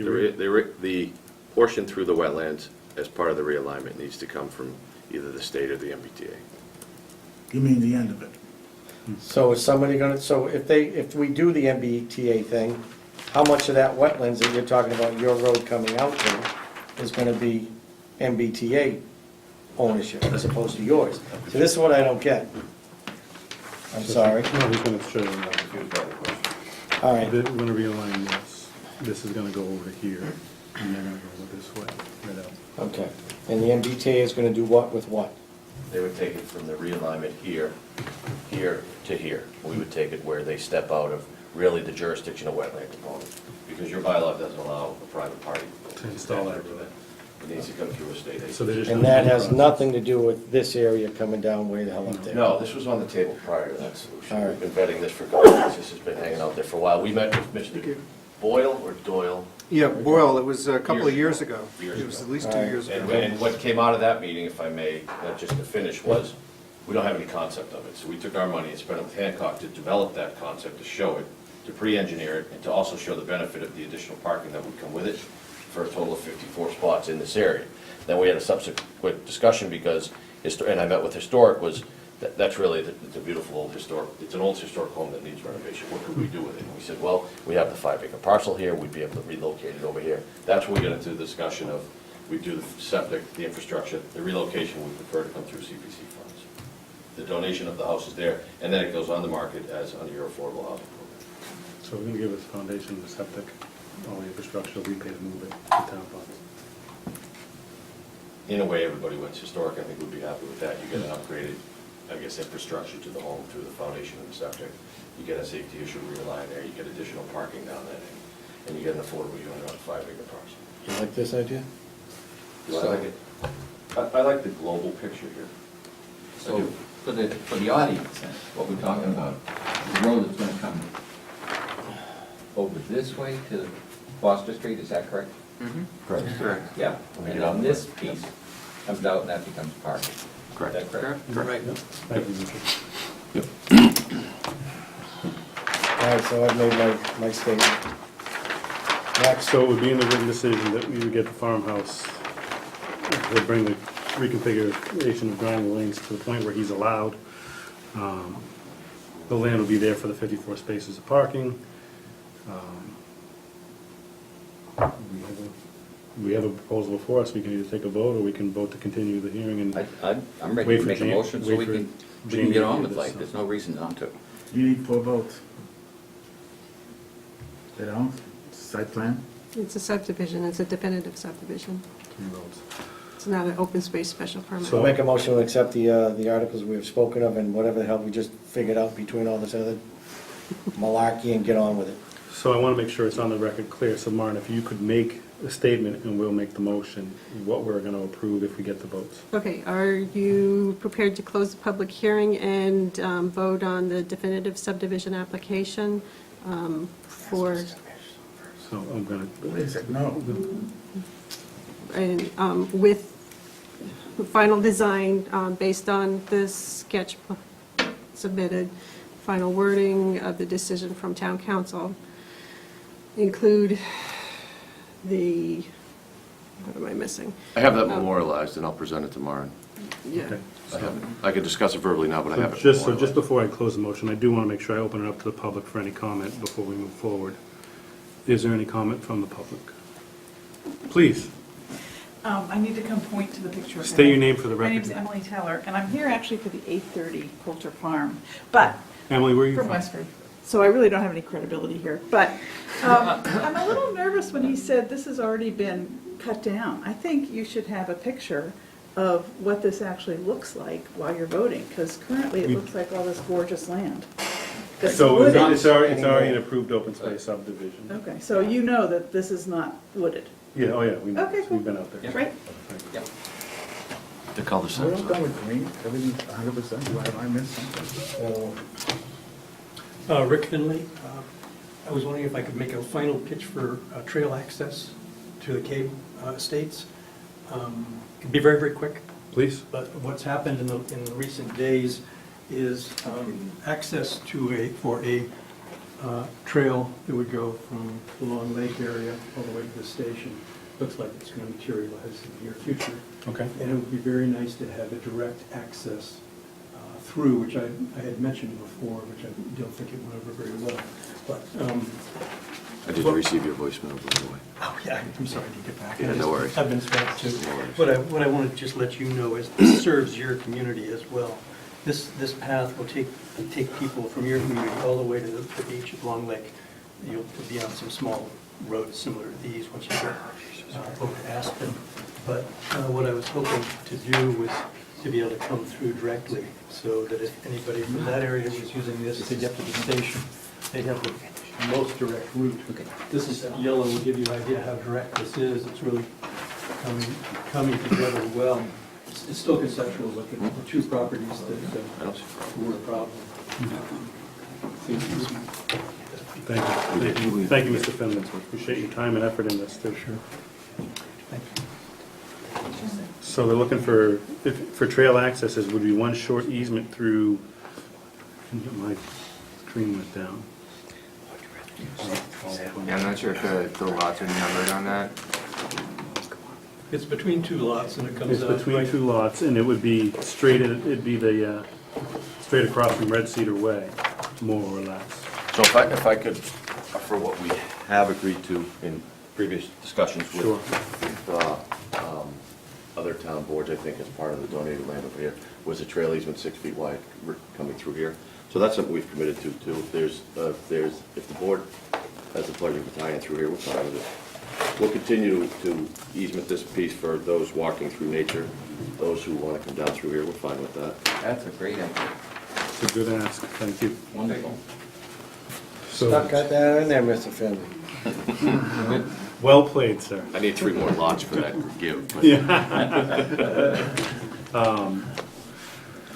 The portion through the wetlands as part of the realignment needs to come from either the state or the MBTA. You mean the end of it? So is somebody gonna, so if we do the MBTA thing, how much of that wetlands that you're talking about, your road coming out to, is gonna be MBTA ownership as opposed to yours? So this is what I don't get. I'm sorry. No, he's gonna show you. All right. We're gonna realign this. This is gonna go over here, and they're gonna go this way, right out. Okay. And the MBTA is gonna do what with what? They would take it from the realignment here to here. We would take it where they step out of really the jurisdiction of wetland component, because your bylaw doesn't allow a private party To install that. It needs to come through a state agency. So they just- And that has nothing to do with this area coming down way the hell up there? No, this was on the table prior to that solution. All right. We've been vetting this for a couple of years. This has been hanging out there for a while. We met with Mr. Boyle or Doyle. Yeah, Boyle, it was a couple of years ago. Years It was ago. at least 2 years ago. And what came out of that meeting, if I may, just to finish, was we don't have any concept of it. So we took our money and spent it with Hancock to develop that concept, to show it, to pre-engineer it, and to also show the benefit of the additional parking that would come with it for a total of 54 spots in this area. Then we had a subsequent discussion because, and I met with Historic, was that's really the beautiful old historic, it's an old historic home that needs renovation. What could we do with it? And we said, well, we have the 5-acre parcel here, we'd be able to relocate it over here. That's where we get into the discussion of, we do the septic, the infrastructure, the relocation, we prefer to come through CPC funds. The donation of the house is there, and then it goes on the market as under your affordable housing program. So we're gonna give us foundation, the septic, all the infrastructure, we pay to move it to town funds. In a way, everybody wins. Historic, I think, would be happy with that. You get an upgraded, I guess, infrastructure to the home through the foundation and the septic. You get a safety issue realigned there, you get additional parking down there, and you get an affordable unit on a 5-acre parcel. You like this idea? Do I like it? I like the global picture here. So, for the audience, then, what we're talking about, the road that's gonna come over this way to Foster Street, is that correct? Mm-hmm. Correct. Yeah, and on this piece comes out and that becomes parking. Correct. Is that correct? Right. Thank you, Richard. All right, so I've made my statement. Next. So it would be in the written decision that we would get the farmhouse, to bring the reconfiguration of Grind Lanes to the point where he's allowed. The land will be there for the 54 spaces of parking. We have a proposal before us, we can either take a vote, or we can vote to continue the hearing and I'm ready wait to for make a Jan- motion so wait we for can Jamie get to on do with this, life. so. There's no reason not to. You need 4 votes. They don't? Site plan? It's a subdivision, it's a definitive subdivision. It's not an open space special permit. So I'll make a motion to accept the articles we have spoken of and whatever the hell we just figured out between all this other malarkey and get on with it. So I want to make sure it's on the record clear, so Martin, if you could make a statement and we'll make the motion, what we're going to approve if we get the votes. Okay, are you prepared to close the public hearing and vote on the definitive subdivision application for, So I'm going to. Wait a second, no. and with final design based on this sketch submitted, final wording of the decision from town council, include the, what am I missing? I have that memorialized, and I'll present it tomorrow. Yeah. Okay. I can discuss it verbally now, but I have it So memorialized. just before I close the motion, I do want to make sure I open it up to the public for any comment before we move forward. Is there any comment from the public? Please, I need to come point to the picture. state your name for the My record. name's Emily Teller, and I'm here actually for the 830 Coulter Farm, but. Emily, where are you From from? Westford. So I really don't have any credibility here, but I'm a little nervous when he said this has already been cut down. I think you should have a picture of what this actually looks like while you're voting, because currently it looks like all this gorgeous land. that's So wooded. it's already an approved open space subdivision. Okay, so you know that this is not wooded. Yeah, oh yeah, we know, Okay, cool. we've been out there. Right? The cul-de-sac. We're all done with green, everything's 100%, have I missed something? Rick Finley, I was wondering if I could make a final pitch for trail access to the Cave Estates. It'd be very, very quick. Please. But what's happened in the recent days is access to a trail that would go from the Long Lake area all the way to the station. Looks like it's going to materialize in the near future. Okay. And it would be very nice to have a direct access through, which I had mentioned before, which I don't think it went over very well. But I didn't receive your voicemail, by the way. oh yeah, I'm sorry to get back. Yeah, no worries. I've been swamped too. No worries. What I want to just let you know is this serves your community as well. This path will take people from your community all the way to the beach at Long Lake. You'll be on some small roads similar to these once you get over to Aspen. But what I was hoping to do was to be able to come through directly, so that if anybody from that area was using this to get to the station, they'd have the most direct route. This is yellow will give you an idea how direct this is. It's really coming together well. It's still conceptual, look at the two properties that were a problem. Thank you. Thank you, Mr. Finley. Appreciate your time and effort in this, too. Sure. Thank you. So they're looking for trail accesses, would be one short easement through, my screen went down. Yeah, I'm not sure if the lots are numbered on that. It's between two lots and it comes out. It's between two lots, and it would be straight across from Red Cedar Way, more or less. So if I could offer what we have agreed to in previous discussions with Sure. Other town boards, I think, as part of the donated land over here, was a trail easement 6 feet wide coming through here. So that's something we've committed to, too. If the board has the pleasure of tying through here, we're fine with it. We'll continue to easement this piece for those walking through nature. Those who want to come down through here, we're fine with that. That's a great idea. It's a good ask, thank you. Wonderful. Stuck got that in there, Mr. Finley. Well played, sir. I need 3 more lots for that give. but- Yeah.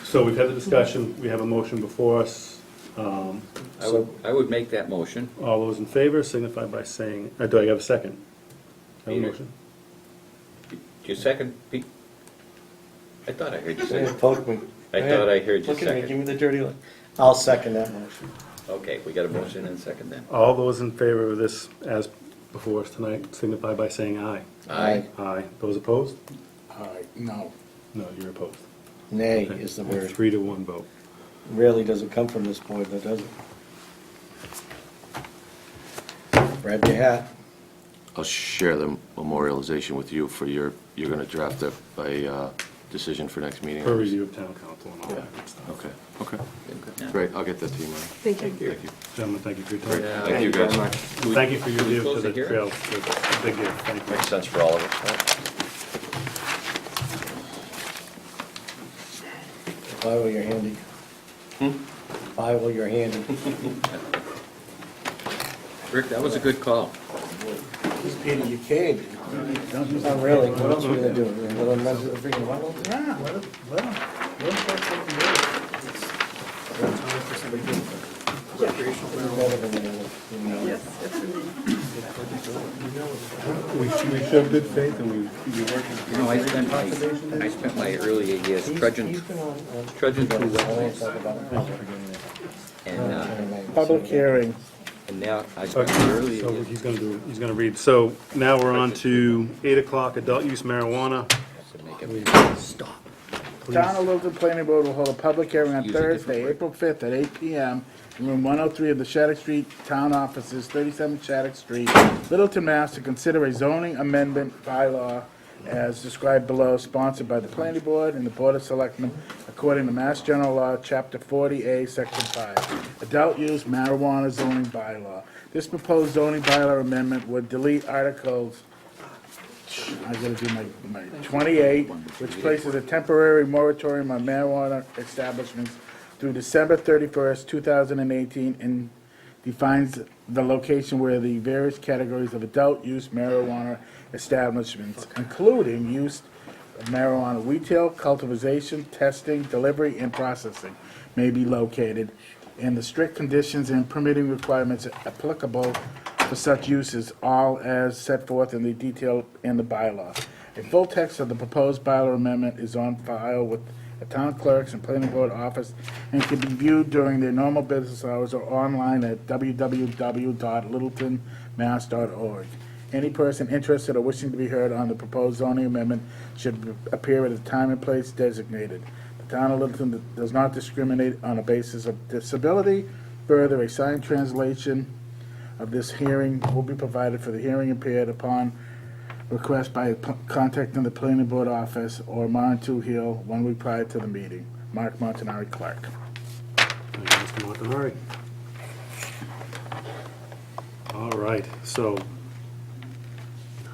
So we've had the discussion, we have a motion before us. I would make that motion. All those in favor signify by saying, do I have a second? Have a Peter. motion? Your second, Pete? I thought I heard you say. Poke me. I thought I heard you Look at me, give second. me the dirty look. I'll second that motion. Okay, we got a motion and a second then. All those in favor of this as before us tonight signify by saying aye. Aye. Aye. Those opposed? No. No, you're opposed. Nay Okay. is the word. 3-1 vote. Rarely does it come from this board, though, does it? Grab your hat. I'll share the memorialization with you for you're going to draft a decision for next meeting. For review of town council and all that good stuff. Okay. Great, I'll get that to you, Mike. Thank you. Thank you. Gentlemen, thank you for your Great. time. Thank you, guys. Thank you for your Do we gift to close the the hearing? trail. It's a big gift, thank you. Makes sense for all of us, right? Buy while you're handy. Buy while you're handy. Rick, that was a good call. Peter, you caved. Not really. What else are we gonna do? We're gonna let them run to the freaking wetlands? Yeah, let it start taking root. Recreational marijuana. Yes, yes, indeed. We show good faith and we work. You know, I spent my earlier years trudging through wetlands. And, Public hearing. and now I spent my earlier So years. he's gonna read. So now we're on to 8 o'clock, adult use marijuana. Stop. Town of Littleton Planning Board will hold a public hearing on Thursday, April 5th at 8 PM in room 103 of the Shattuck Street Town Offices, 37 Shattuck Street, Littleton, Mass. To consider a zoning amendment bylaw as described below, sponsored by the Planning Board and the Board of Selectmen according to Mass General Law, Chapter 40A, Section 5, Adult Use Marijuana Zoning Bylaw. This proposed zoning bylaw amendment would delete articles I gotta do my 28, which places a temporary moratorium on marijuana establishments through December 31st, 2018, and defines the location where the various categories of adult use marijuana establishments, including use of marijuana retail, cultivation, testing, delivery, and processing, may be located, and the strict conditions and permitting requirements applicable for such uses, all as set forth in the detail in the bylaw. A full text of the proposed bylaw amendment is on file with the town clerk's and planning board office and can be viewed during their normal business hours or online at www.littletonmass.org. Any person interested or wishing to be heard on the proposed zoning amendment should appear at a time and place designated. The town of Littleton does not discriminate on a basis of disability. Further, a signed translation of this hearing will be provided for the hearing impaired upon request by contacting the planning board office or Montu Hill 1 week prior to the meeting. Mark Montanari, Clerk. Thank you, Mr. Montanari. All right, so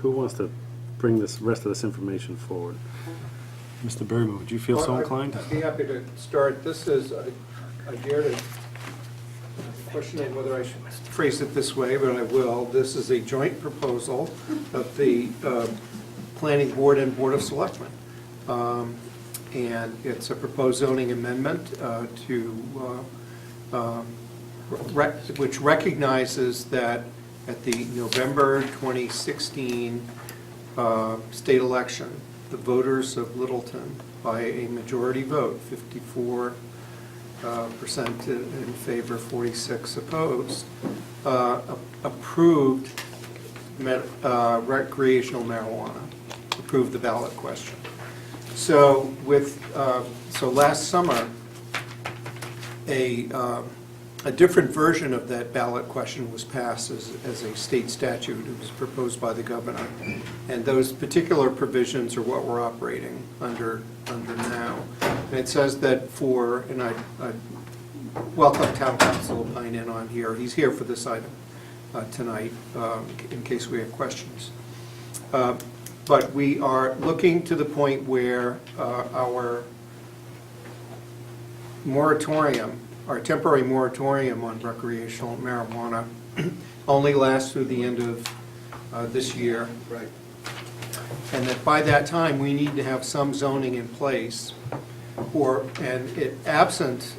who wants to bring this rest of this information forward? Mr. Bergman, would you feel so inclined? I'd be happy to start. This is, I dare to questioning whether I should phrase it this way, but I will. This is a joint proposal of the Planning Board and Board of Selectmen. And it's a proposed zoning amendment which recognizes that at the November 2016 state election, the voters of Littleton, by a majority vote, 54% in favor, 46 opposed, approved recreational marijuana, approved the ballot question. So last summer, a different version of that ballot question was passed as a state statute. It was proposed by the governor. And those particular provisions are what we're operating under now. And it says that and I welcome town council Pine in on here. He's here for this item tonight in case we have questions. But we are looking to the point where our temporary moratorium on recreational marijuana only lasts through the end of this year. Right. And that by that time, we need to have some zoning in place, absent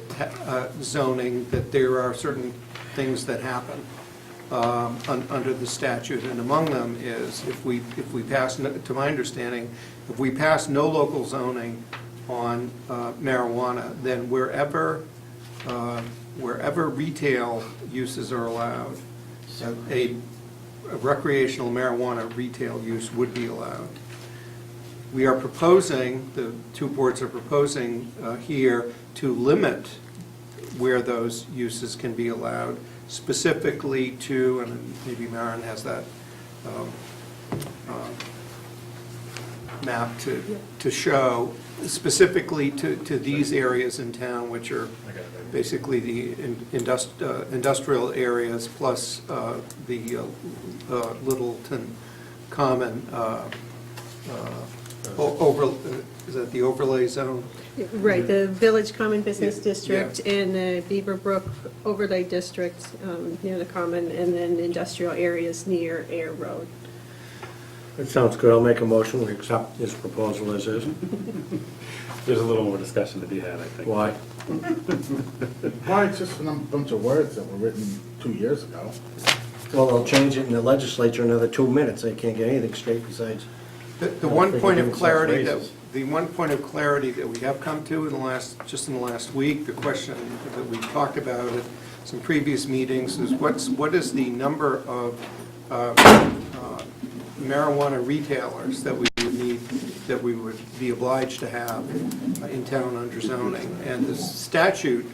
zoning, that there are certain things that happen under the statute, and among them is if we pass, to my understanding, if we pass no local zoning on marijuana, then wherever retail uses are allowed, a recreational marijuana retail use would be allowed. We are proposing, the two boards are proposing here to limit where those uses can be allowed, specifically to, and maybe Maren has that map to show, specifically to these areas in town, which are basically the industrial areas plus the Littleton Common is that the overlay zone? Right, the Village Common Business Yeah. District and the Beaver Brook Overlay District near the Common, and then industrial areas near Air Road. It sounds good. I'll make a motion. We accept his proposal as is. There's a little more discussion to be had, I think. Why? Why, it's just a bunch of words that were written 2 years ago. Well, they'll change it in the legislature in another 2 minutes. They can't get anything straight besides. The one point of They're giving clarity themselves that, raises. the one point of clarity that we have come to in the last, just in the last week, the question that we talked about at some previous meetings is what is the number of marijuana retailers that we would need, that we would be obliged to have in town under zoning? And the statute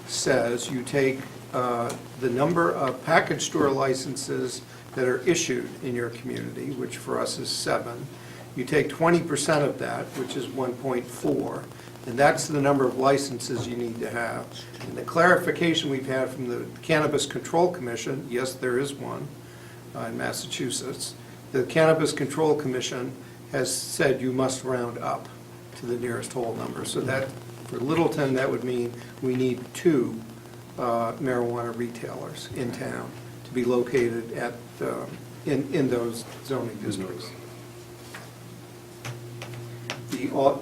says you take the number of package store licenses that are issued in your community, which for us is 7. You take 20% of that, which is 1.4, and that's the number of licenses you need to have. And the clarification we've had from the Cannabis Control Commission, yes, there is one in Massachusetts, the Cannabis Control Commission has said you must round up to the nearest whole number. So that, for Littleton, that would mean we need 2 marijuana retailers in town to be located at, in those zoning districts.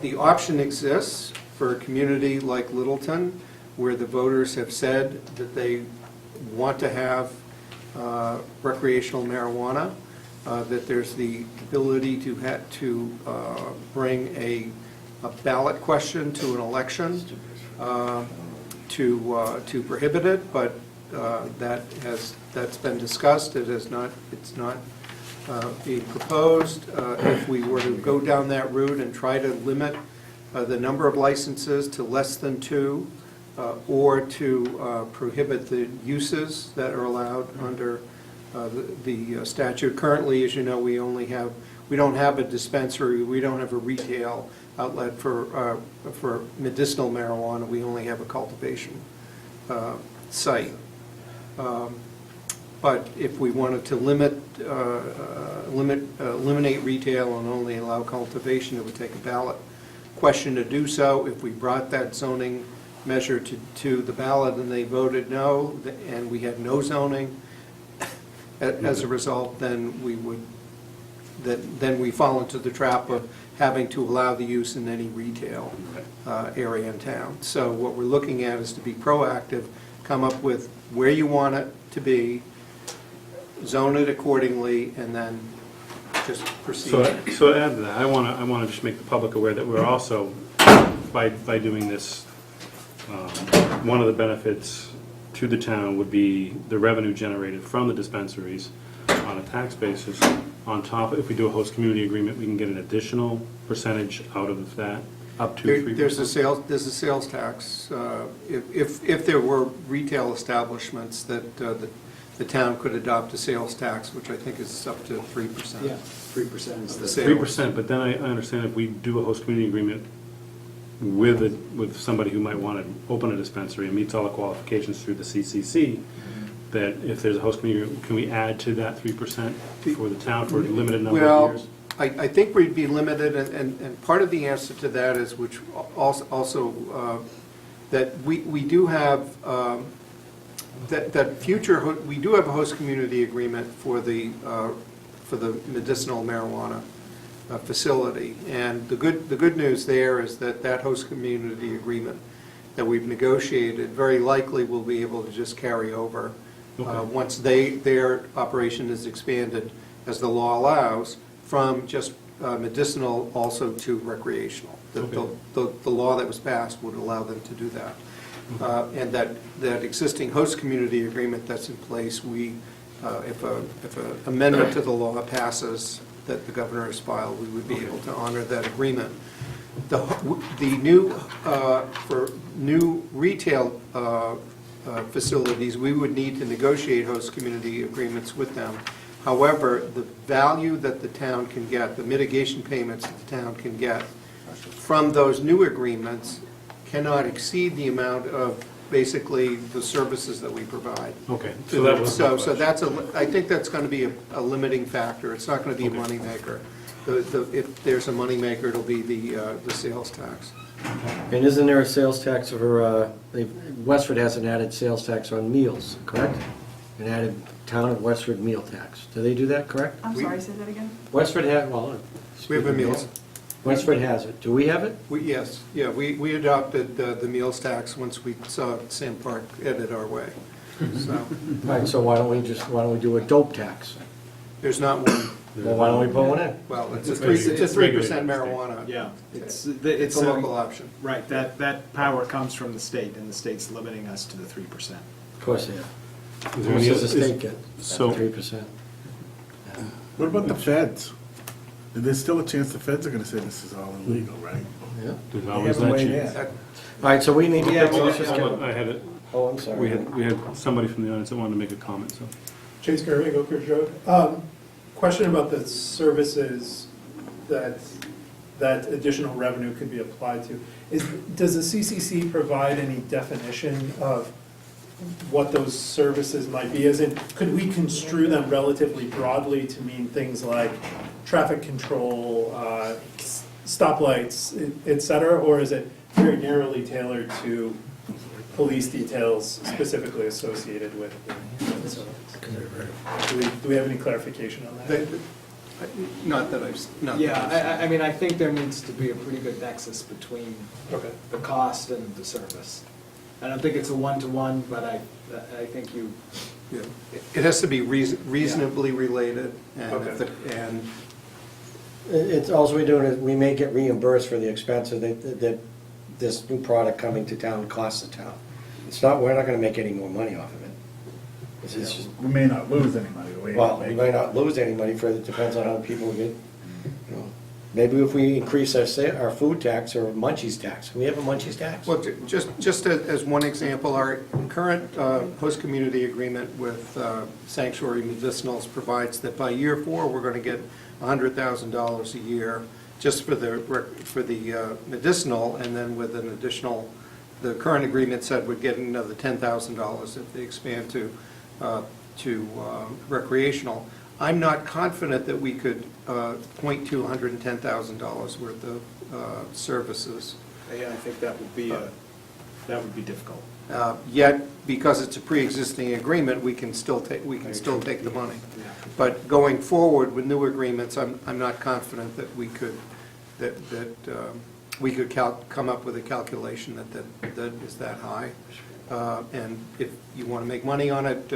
The option exists for a community like Littleton, where the voters have said that they want to have recreational marijuana, that there's the ability to bring a ballot question to an election to prohibit it, but that's been discussed. It's not being proposed. If we were to go down that route and try to limit the number of licenses to less than 2, or to prohibit the uses that are allowed under the statute. Currently, as you know, we don't have a dispensary, we don't have a retail outlet for medicinal marijuana. We only have a cultivation site. But if we wanted to eliminate retail and only allow cultivation, it would take a ballot question to do so. If we brought that zoning measure to the ballot and they voted no, and we had no zoning as a result, then we fall into the trap of having to allow the use in any retail area in town. So what we're looking at is to be proactive, come up with where you want it to be, zone it accordingly, and then just proceed. So to add to that, I want to just make the public aware that we're also, by doing this, one of the benefits to the town would be the revenue generated from the dispensaries on a tax basis. On top, if we do a host community agreement, we can get an additional percentage out of that, up to 3%. There's a sales tax. If there were retail establishments that the town could adopt a sales tax, which I think is up to 3%. Yeah, 3% is the sales. 3%, but then I understand if we do a host community agreement with somebody who might want to open a dispensary and meets all the qualifications through the CCC, that if there's a host community, can we add to that 3% for the town for a limited number of years? I think we'd be limited, and part of the answer to that is, which also, that we do have, we do have a host community agreement for the medicinal marijuana facility. And the good news there is that host community agreement that we've negotiated very likely will be able to just carry over once their operation is expanded, as the law allows, from just medicinal also to recreational. The law that was passed would allow them to do that. And that existing host community agreement that's in place, if an amendment to the law passes that the governor has filed, we would be able to honor that agreement. The new, for new retail facilities, we would need to negotiate host community agreements with them. However, the value that the town can get, the mitigation payments that the town can get from those new agreements cannot exceed the amount of basically the services that we provide. Okay. So that's I think that's going to be a limiting factor. It's not going to be a moneymaker. If there's a moneymaker, it'll be the sales tax. And isn't there a sales tax for, Westford has an added sales tax on meals, correct? An added town of Westford meal tax. Do they do that, correct? I'm sorry, say that again? Westford has, well. We have a meals. Westford has it. Do we have it? Yes, yeah, we adopted the meals tax once we saw Sam Park headed our way. So, Right, so why don't we do a dope tax? there's not one. Well, why don't we put one in? Well, it's a It's 3% regulated. marijuana. Yeah, It's it's a local option. Right, that power comes from the state, and the state's limiting us to the 3%. Of course, yeah. Is How there much any does the other- state get? So- 3%. What about the feds? There's still a chance the feds are gonna say this is all illegal, right? Yeah. There's They always haven't that weighed chance. in. All right, so we need to get, Hold let's just on, get, I had it, oh, I'm sorry. we had somebody from the audience that wanted to make a comment, so. Chase Gerving, Oak Ridge Road. Question about the services that additional revenue could be applied to. Does the CCC provide any definition of what those services might be? As in, could we construe them relatively broadly to mean things like traffic control, stoplights, et cetera? Or is it very narrowly tailored to police details specifically associated with the service? Do we have any clarification on that? Not that I've, not that I've Yeah, I mean, I think there needs to be a pretty good nexus between Okay. the cost and the service. I don't think it's a one-to-one, but I think you, Yeah. It has to be reasonably related, and, Okay. and It's, all we're doing is, we may get reimbursed for the expense that this new product coming to town costs the town. It's not, we're not gonna make any more money off of it. It's just, We may not lose any money. well, we might not lose any money for it, depends on how people get, you know. Maybe if we increase our food tax or munchies tax, we have a munchies tax? well, just as one example, our current host community agreement with Sanctuary Medicinals provides that by year 4, we're going to get $100,000 a year just for the medicinal, and then with an additional, the current agreement said we'd get another $10,000 if they expand to recreational. I'm not confident that we could point to $110,000 worth of services. yeah, I think that would be difficult. Yet, because it's a pre-existing agreement, we can still take the money. Yeah. But going forward with new agreements, I'm not confident that we could, come up with a calculation that is that high. And if you want to make money on it,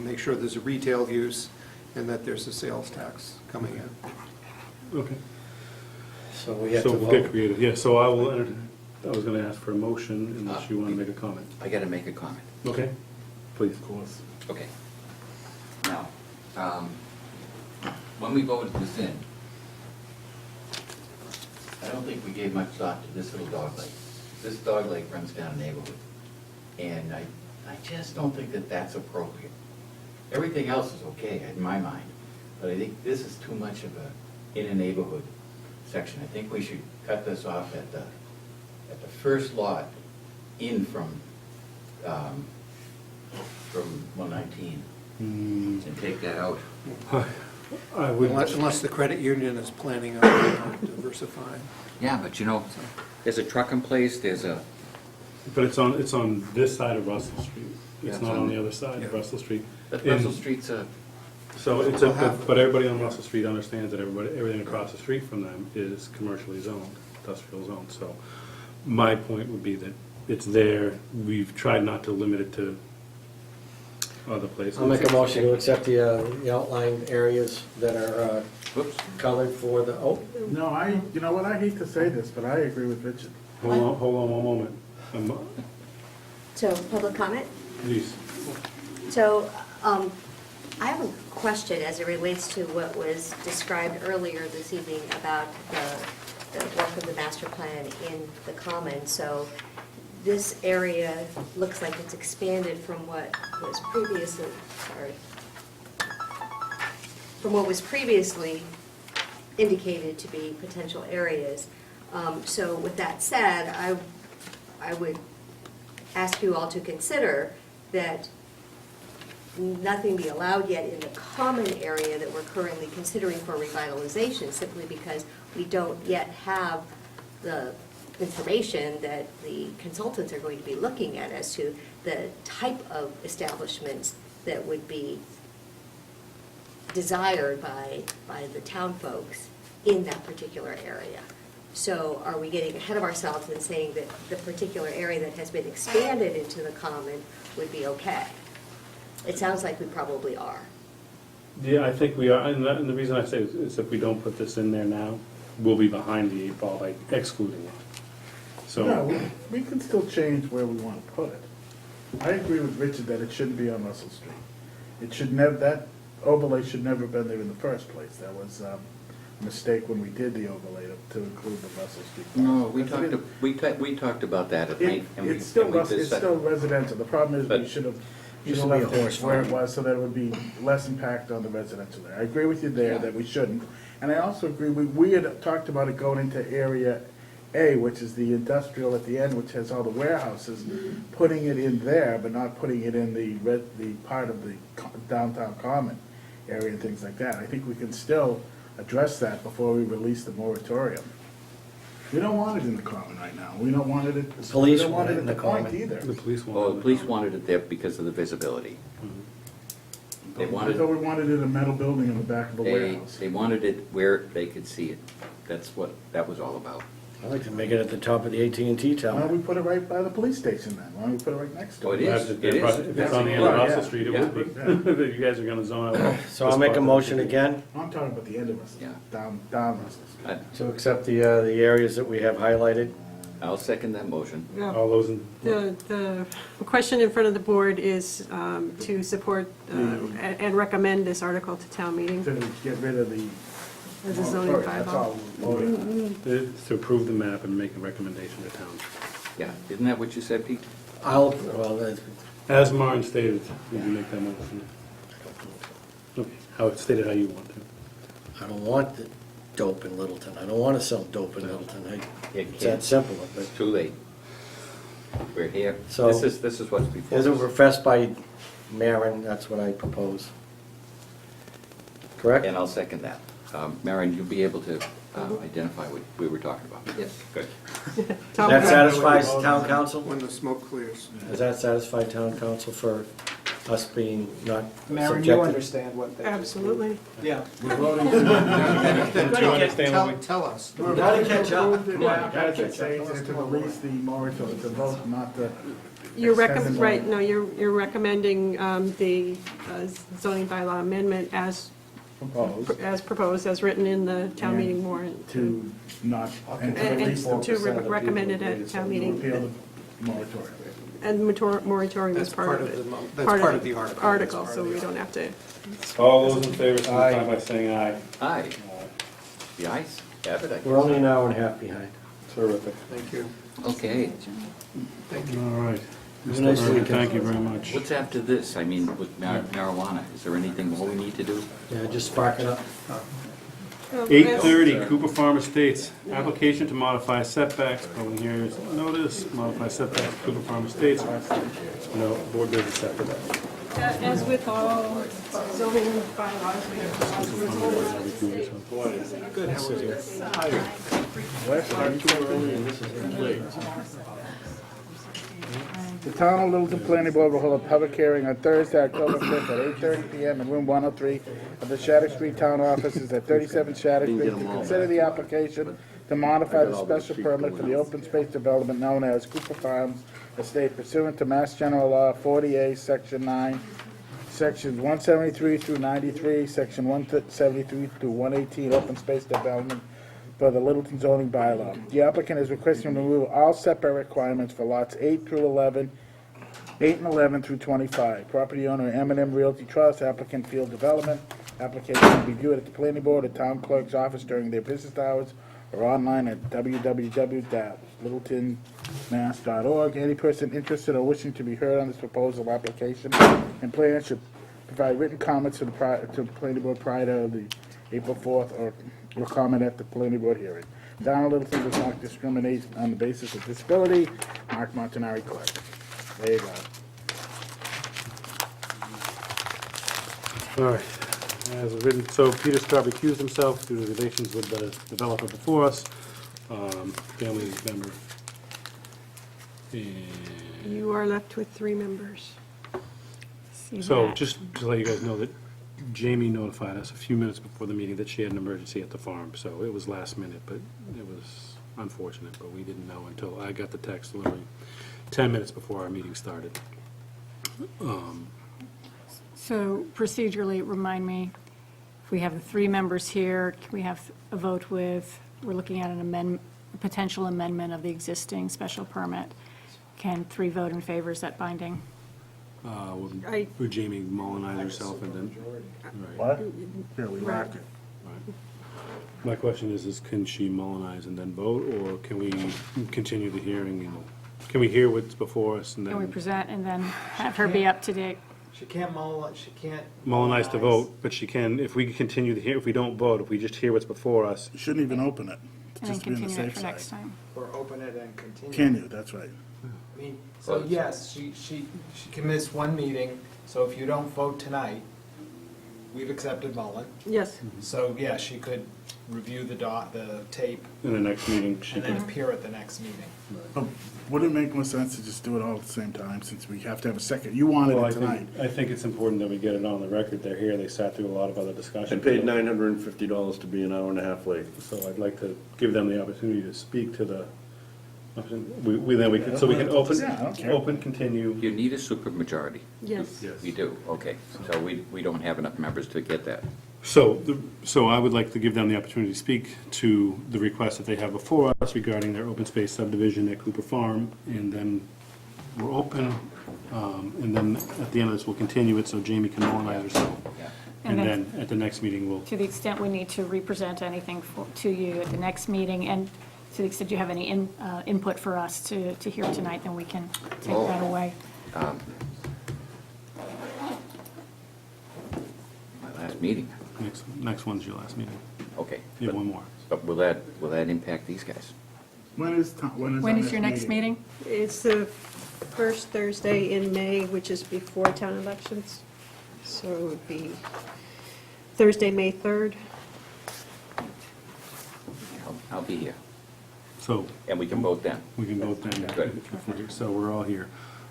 make sure there's a retail use and that there's a sales tax coming in. Okay. So we have So to we'll get vote. creative, yeah, so I will I was gonna ask for a motion unless you wanna make a comment. I gotta make a comment. Okay, please. Okay. Now, when we voted this in, I don't think we gave much thought to this little dog lake. This dog lake runs down a neighborhood, and I just don't think that that's appropriate. Everything else is okay in my mind, but I think this is too much of in a neighborhood section. I think we should cut this off at the first lot in from 119 and take that out. I would, Unless the credit union is planning on diversifying. Yeah, but there's a truck in place, there's a, but it's on this side of Russell Street. Yeah, It's it's not on on the- the other side of Russell Street. but And Russell Street's a, So but everybody on Russell Street understands that everything across the street from them is commercially zoned, industrial zoned. So my point would be that it's there, we've tried not to limit it to other places. I'll make a motion to accept the outlined areas that are colored for the, No, you know what, I hate to say this, but I agree with Richard. Hold on one moment. So, public comment? Please. So, I have a question as it relates to what was described earlier this evening about the work of the master plan in the commons. So, this area looks like it's expanded from what was previously indicated to be potential areas. So with that said, I would ask you all to consider that nothing be allowed yet in the common area that we're currently considering for revitalization, simply because we don't yet have the information that the consultants are going to be looking at as to the type of establishments that would be desired by the town folks in that particular area. So are we getting ahead of ourselves and saying that the particular area that has been expanded into the common would be okay? It sounds like we probably are. Yeah, I think we are, and the reason I say is if we don't put this in there now, we'll be behind the 8 ball by excluding it. So. No, we can still change where we want to put it. I agree with Richard that it shouldn't be on Russell Street. It should never, that overlay should never have been there in the first place. That was a mistake when we did the overlay to include the Russell Street. No, we talked about that at night. and we- It's still, and we it's just said- still residential. The problem is we But- should have Used to be a left horse it where it farm. was so that it would be less impact on the residential there. I agree with you there that we shouldn't. And I also agree, we had talked about it going into area A, which is the industrial at the end, which has all the warehouses, putting it in there, but not putting it in the part of the downtown common area and things like that. I think we can still address that before we release the moratorium. We don't want it in the common right now. We don't want it at, we Police don't want want it it at in the the point common. either. The police want. Well, the police wanted it there because of the visibility. They I wanted, thought we wanted it in a metal building in the back of a warehouse. they wanted it where they could see it. That's what that was all about. I'd like to make it at the top of the AT&T Why don't tower. we put it right by the police station then? Why don't we put it right next to Oh, it? it is. If It is. it's on the end of Yeah. Russell Street, it would be. You guys are gonna zone out. So I'll make a motion again I'm talking about the end of Russell, Yeah. down Russell Street. to accept the areas that we have highlighted. I'll second that motion. All those in, The question in front of the board is to support and recommend this article to town meeting To get rid of the. as a zoning That's bylaw. all we're voting on. to approve the map and make a recommendation to town. Yeah, isn't that what you said, Pete? As Martin stated, you can make that motion. Okay, how it's stated how you want to. I don't want the dope in Littleton. I don't want to sell dope in Littleton. It It's that simple, but It's too late. We're here. So- This is what's before as it us. professed by Maren, that's what I propose. Correct? And I'll second that. Maren, you'll be able to identify what we were talking about? Yes. Good. That satisfies town council? When the smoke clears. Does that satisfy town council for us being not Maren, you subjected? understand what that is? Absolutely. Yeah. We're voting Tell us. We're Gotta voting catch to up. approve the Come on, map gotta as it catch up. says, and to release the moratorium, to vote not to. You're extend the right, no, you're recommending the zoning bylaw amendment as proposed, as written in the town meeting warrant. To not, and to And release to the. recommend it at town meeting. Repeal the moratorium. And moratorium is That's part of it. that's part of the article. Article, That's so part of we the don't have to. All those in favor, signify by saying aye. Aye. The ayes have it, I We're only an hour and a half behind. Terrific. Thank you. Okay. All right. Have a nice Mr. Murray, weekend. thank you very much. What's after this? I mean, with marijuana, is there anything more we need to do? Yeah, just spark it up. 8:30, Cooper Farm Estates, application to modify setbacks, public hearings notice, modify setbacks, Cooper Farm Estates. No, board business after that. As with all zoning bylaws, we have Good, how are you? The Town of Littleton Planning Board will hold a public hearing on Thursday, October 5th at 8:30 PM in room 103 of the Shattuck Street Town Offices at 37 Shattuck Street to consider the application to modify the special permit for the open space development known as Cooper Farms Estate pursuant to Mass General Law 40A, Section 9, Sections 173 through 93, Section 173 through 118, open space development for the Littleton zoning bylaw. The applicant is requesting to remove all setback requirements for lots 8 through 11, 8 and 11 through 25. Property owner M&M Realty Trust, applicant Field Development. Application will be viewed at the planning board or town clerk's office during their business hours or online at www.littletonmass.org. Any person interested or wishing to be heard on this proposal application and plan should provide written comments to the planning board prior to the April 4th or comment at the planning board hearing. Town of Littleton does not discriminate on the basis of disability. Mark Montanari, clerk. There you go. All right, as written, so Peter Scott recused himself due to relations with the developer before us, family member. And You are left with 3 members. See so that? just to let you guys know that Jamie notified us a few minutes before the meeting that she had an emergency at the farm, so it was last minute, but it was unfortunate, but we didn't know until I got the text literally 10 minutes before our meeting started. So procedurally, remind me, if we have the three members here, can we have a vote with, we're looking at an amendment, a potential amendment of the existing special permit. Can three vote in favor? Is that binding? Would Jamie Mullinize herself and then? What? Yeah, we Right. locked it. My question is can she Mullinize and then vote, or can we continue the hearing and, can we hear what's before us and Can we then present and then have her be up to date? She can't she can't. Mullinize to vote, but she can, if we continue the hear, if we don't vote, if we just hear what's before us. You shouldn't even open it, And then just to be on the continue it safe for next side. time. Or open it and continue. Can you, that's right. I mean, so yes, she can miss one meeting, so if you don't vote tonight, we've accepted Mullen. Yes. So, yeah, she could review the tape In the next meeting, she and then can. appear at the next meeting. But wouldn't it make more sense to just do it all at the same time, since we have to have a second? You wanted Well, it tonight. I think it's important that we get it on the record. They're here, they sat through a lot of other discussions. And paid $950 to be an hour and a half late. So I'd like to give them the opportunity to speak to the, then we can, so we can Yeah, I don't care. open, continue. You need a supermajority. Yes. We do, okay. So we don't have enough members to get that. So I would like to give them the opportunity to speak to the request that they have before us regarding their open space subdivision at Cooper Farm, and then we're open, and then at the end of this, we'll continue it so Jamie can Mullinize herself. And And then- then at the next meeting, we'll, To the extent we need to represent anything to you at the next meeting, and to the extent you have any input for us to hear tonight, then we can take that away. My last meeting, next one's your last meeting. okay. You have one more. But will that impact these guys? When is When is your next meeting? It's the first Thursday in May, which is before town elections. So it would be Thursday, May 3rd. I'll be here, So and we can vote then. we can vote then. Good. if we're here. So we're all here.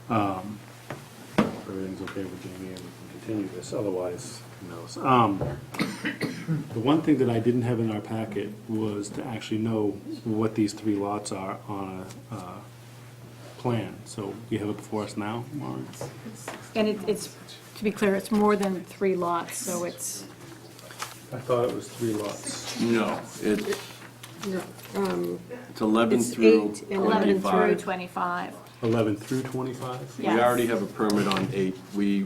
If everything's okay with Jamie, and we can continue this, otherwise, who knows? The one thing that I didn't have in our packet was to actually know what these three lots are on a plan. So we have it before us now, Maureen? And it's, to be clear, it's more than 3 lots, so it's, I thought it was 3 lots. No, it's 11 It's through 8 and 11 through 25. 25. 11 through 25? We Yes. already have a permit on 8. We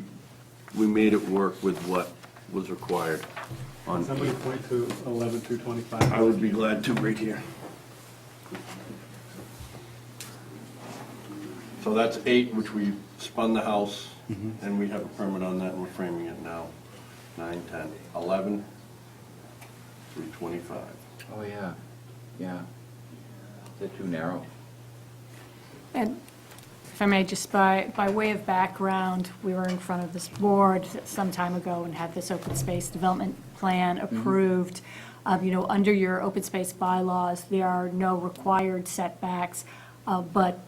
made it work with what was required on Somebody 8. point to 11 through 25. I would be glad to, right here. So that's 8, which we spun the house, and we have a permit on that, and we're framing it now. 9, 10, 11 through 25. Oh, yeah, yeah. They're too narrow. And if I may, just by way of background, we were in front of this board some time ago and had this open space development plan approved. Under your open space bylaws, there are no required setbacks, but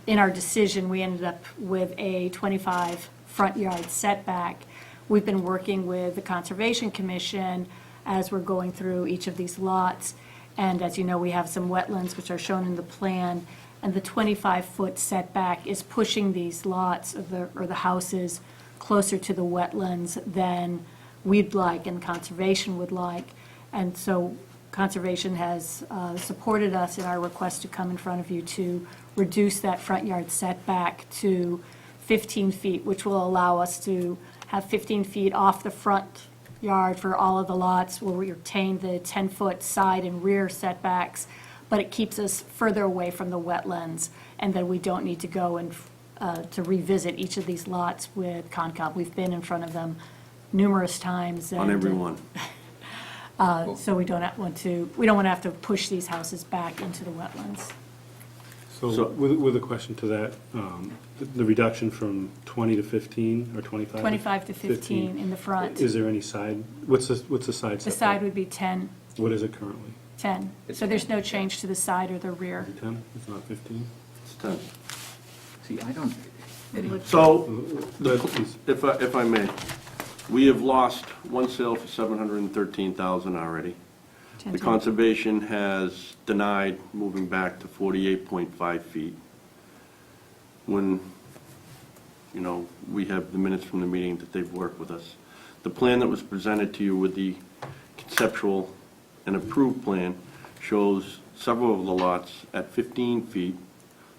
in our decision, we ended up with a 25 front yard setback. We've been working with the Conservation Commission as we're going through each of these lots. And as you know, we have some wetlands which are shown in the plan, and the 25-foot setback is pushing these lots or the houses closer to the wetlands than we'd like and Conservation would like. And so Conservation has supported us in our request to come in front of you to reduce that front yard setback to 15 feet, which will allow us to have 15 feet off the front yard for all of the lots. We'll retain the 10-foot side and rear setbacks, but it keeps us further away from the wetlands, and then we don't need to go and to revisit each of these lots with Concom. We've been in front of them numerous times. On every one. So we don't want to have to push these houses back into the wetlands. So with a question to that, the reduction from 20 to 15 or 25? 25 to 15 in the front. Is there any side, what's the side The setback? side would be 10. What is it currently? 10. So there's no change to the side or the rear. Is it 10? It's not 15? It's 10. See, I don't, So, if I may, we have lost one sale for $713,000 already. The conservation has denied moving back to 48.5 feet. When, you know, we have the minutes from the meeting that they've worked with us. The plan that was presented to you with the conceptual and approved plan shows several of the lots at 15 feet,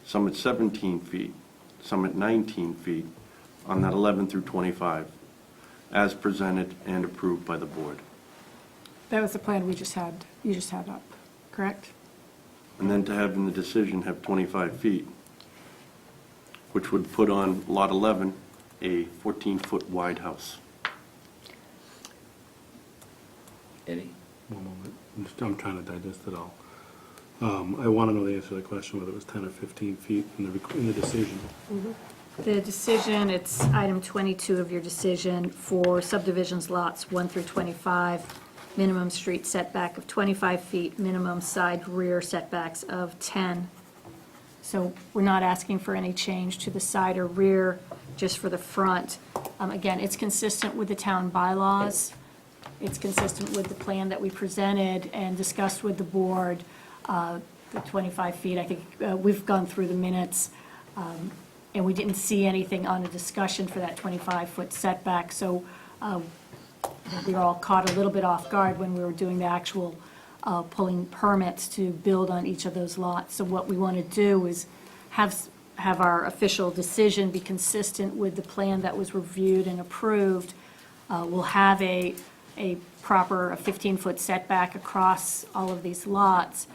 some at 17 feet, some at 19 feet, on that 11 through 25, as presented and approved by the board. That was the plan you just had up, correct? And then to have in the decision have 25 feet, which would put on lot 11 a 14-foot wide house. Eddie? One moment. I'm trying to digest it all. I want to know the answer to the question whether it was 10 or 15 feet in the decision. The decision, it's item 22 of your decision for subdivisions lots 1 through 25, minimum street setback of 25 feet, minimum side rear setbacks of 10. So we're not asking for any change to the side or rear, just for the front. Again, it's consistent with the town bylaws. It's consistent with the plan that we presented and discussed with the board. The 25 feet, I think, we've gone through the minutes, and we didn't see anything on a discussion for that 25-foot setback. So we were all caught a little bit off guard when we were doing the actual pulling permits to build on each of those lots. So what we want to do is have our official decision be consistent with the plan that was reviewed and approved. We'll have a proper 15-foot setback across all of these lots,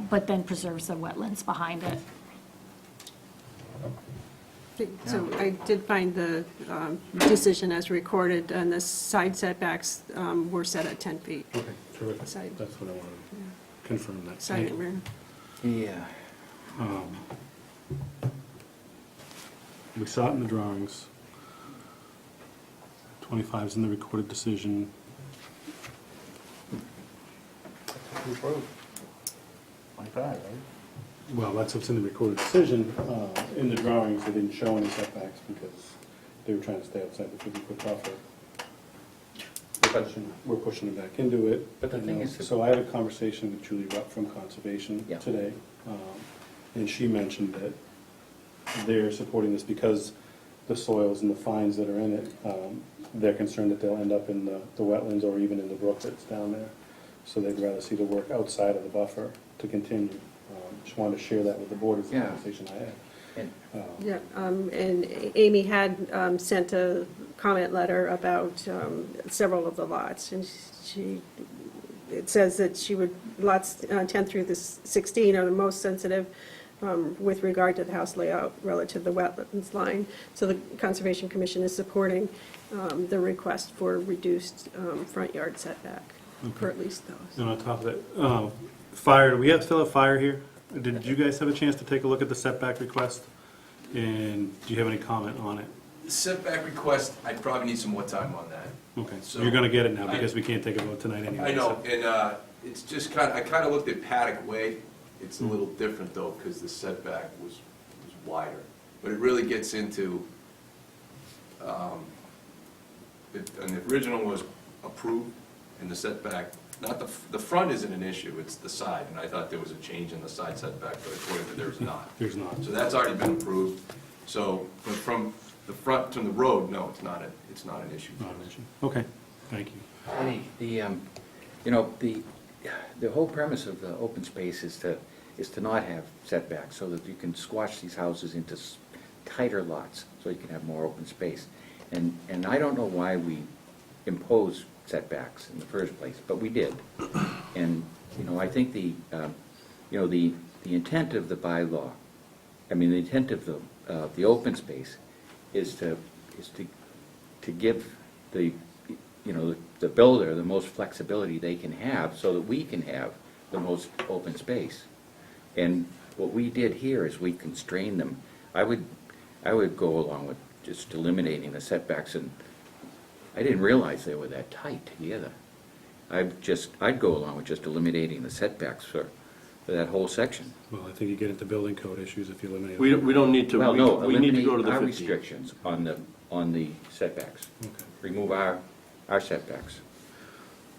but then preserves the wetlands behind it. So I did find the decision as recorded, and the side setbacks were set at 10 feet. Okay, terrific. Side. That's what I wanted to confirm that. Side and rear. Yeah. We saw it in the drawings. 25 is in the recorded decision. Approved. 25, right? Well, that's what's in the recorded decision. In the drawings, they didn't show any setbacks because they were trying to stay outside the 50-foot buffer. We're pushing it back into it. But the thing is that- So I had a conversation with Julie Rupp from Conservation Yeah. today, and she mentioned that they're supporting this because the soils and the fines that are in it, they're concerned that they'll end up in the wetlands or even in the brook that's down there. So they'd rather see the work outside of the buffer to continue. Just wanted to share that with the board as a Yeah. conversation I had. Yeah, and Amy had sent a comment letter about several of the lots, and it says that she would, lots 10 through the 16 are the most sensitive with regard to the house layout relative to the wetlands line. So the Conservation Commission is supporting the request for reduced front yard setback for at least those. And on top of that, fire, do we still have fire here? Did you guys have a chance to take a look at the setback request? And do you have any comment on it? Setback request, I'd probably need some more time on that. Okay, so So you're gonna get it now I- because we can't take a vote tonight anyway. I know, so- and it's just I kind of looked at Paddock Way. It's a little different though, because the setback was wider. But it really gets into, and the original was approved, and the setback, not the front isn't an issue, it's the side. And I thought there was a change in the side setback, but according to there's not. There's not. So that's already been approved. So, but from the front to the road, no, it's not an issue. Not an issue. Okay, thank you. Eddie, the whole premise of the open space is to not have setbacks, so that you can squash these houses into tighter lots, so you can have more open space. And I don't know why we impose setbacks in the first place, but we did. And, I think the intent of the bylaw, the intent of the open space is to give the builder the most flexibility they can have so that we can have the most open space. And what we did here is we constrained them. I would go along with just eliminating the setbacks, and I didn't realize they were that tight either. I'd go along with just eliminating the setbacks for that whole section. Well, I think you get into building code issues if you eliminate. We don't need to, Well, no, we need to go to eliminate the our 15. restrictions on the setbacks. Okay. Remove our setbacks.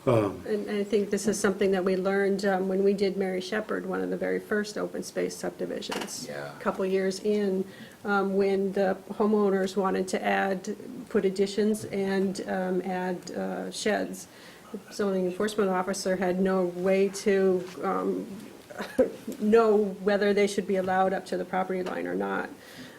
And I think this is something that we learned when we did Mary Shepherd, one of the very first open space subdivisions. Yeah. A couple years in, when the homeowners wanted to put additions and add sheds. The zoning enforcement officer had no way to know whether they should be allowed up to the property line or not,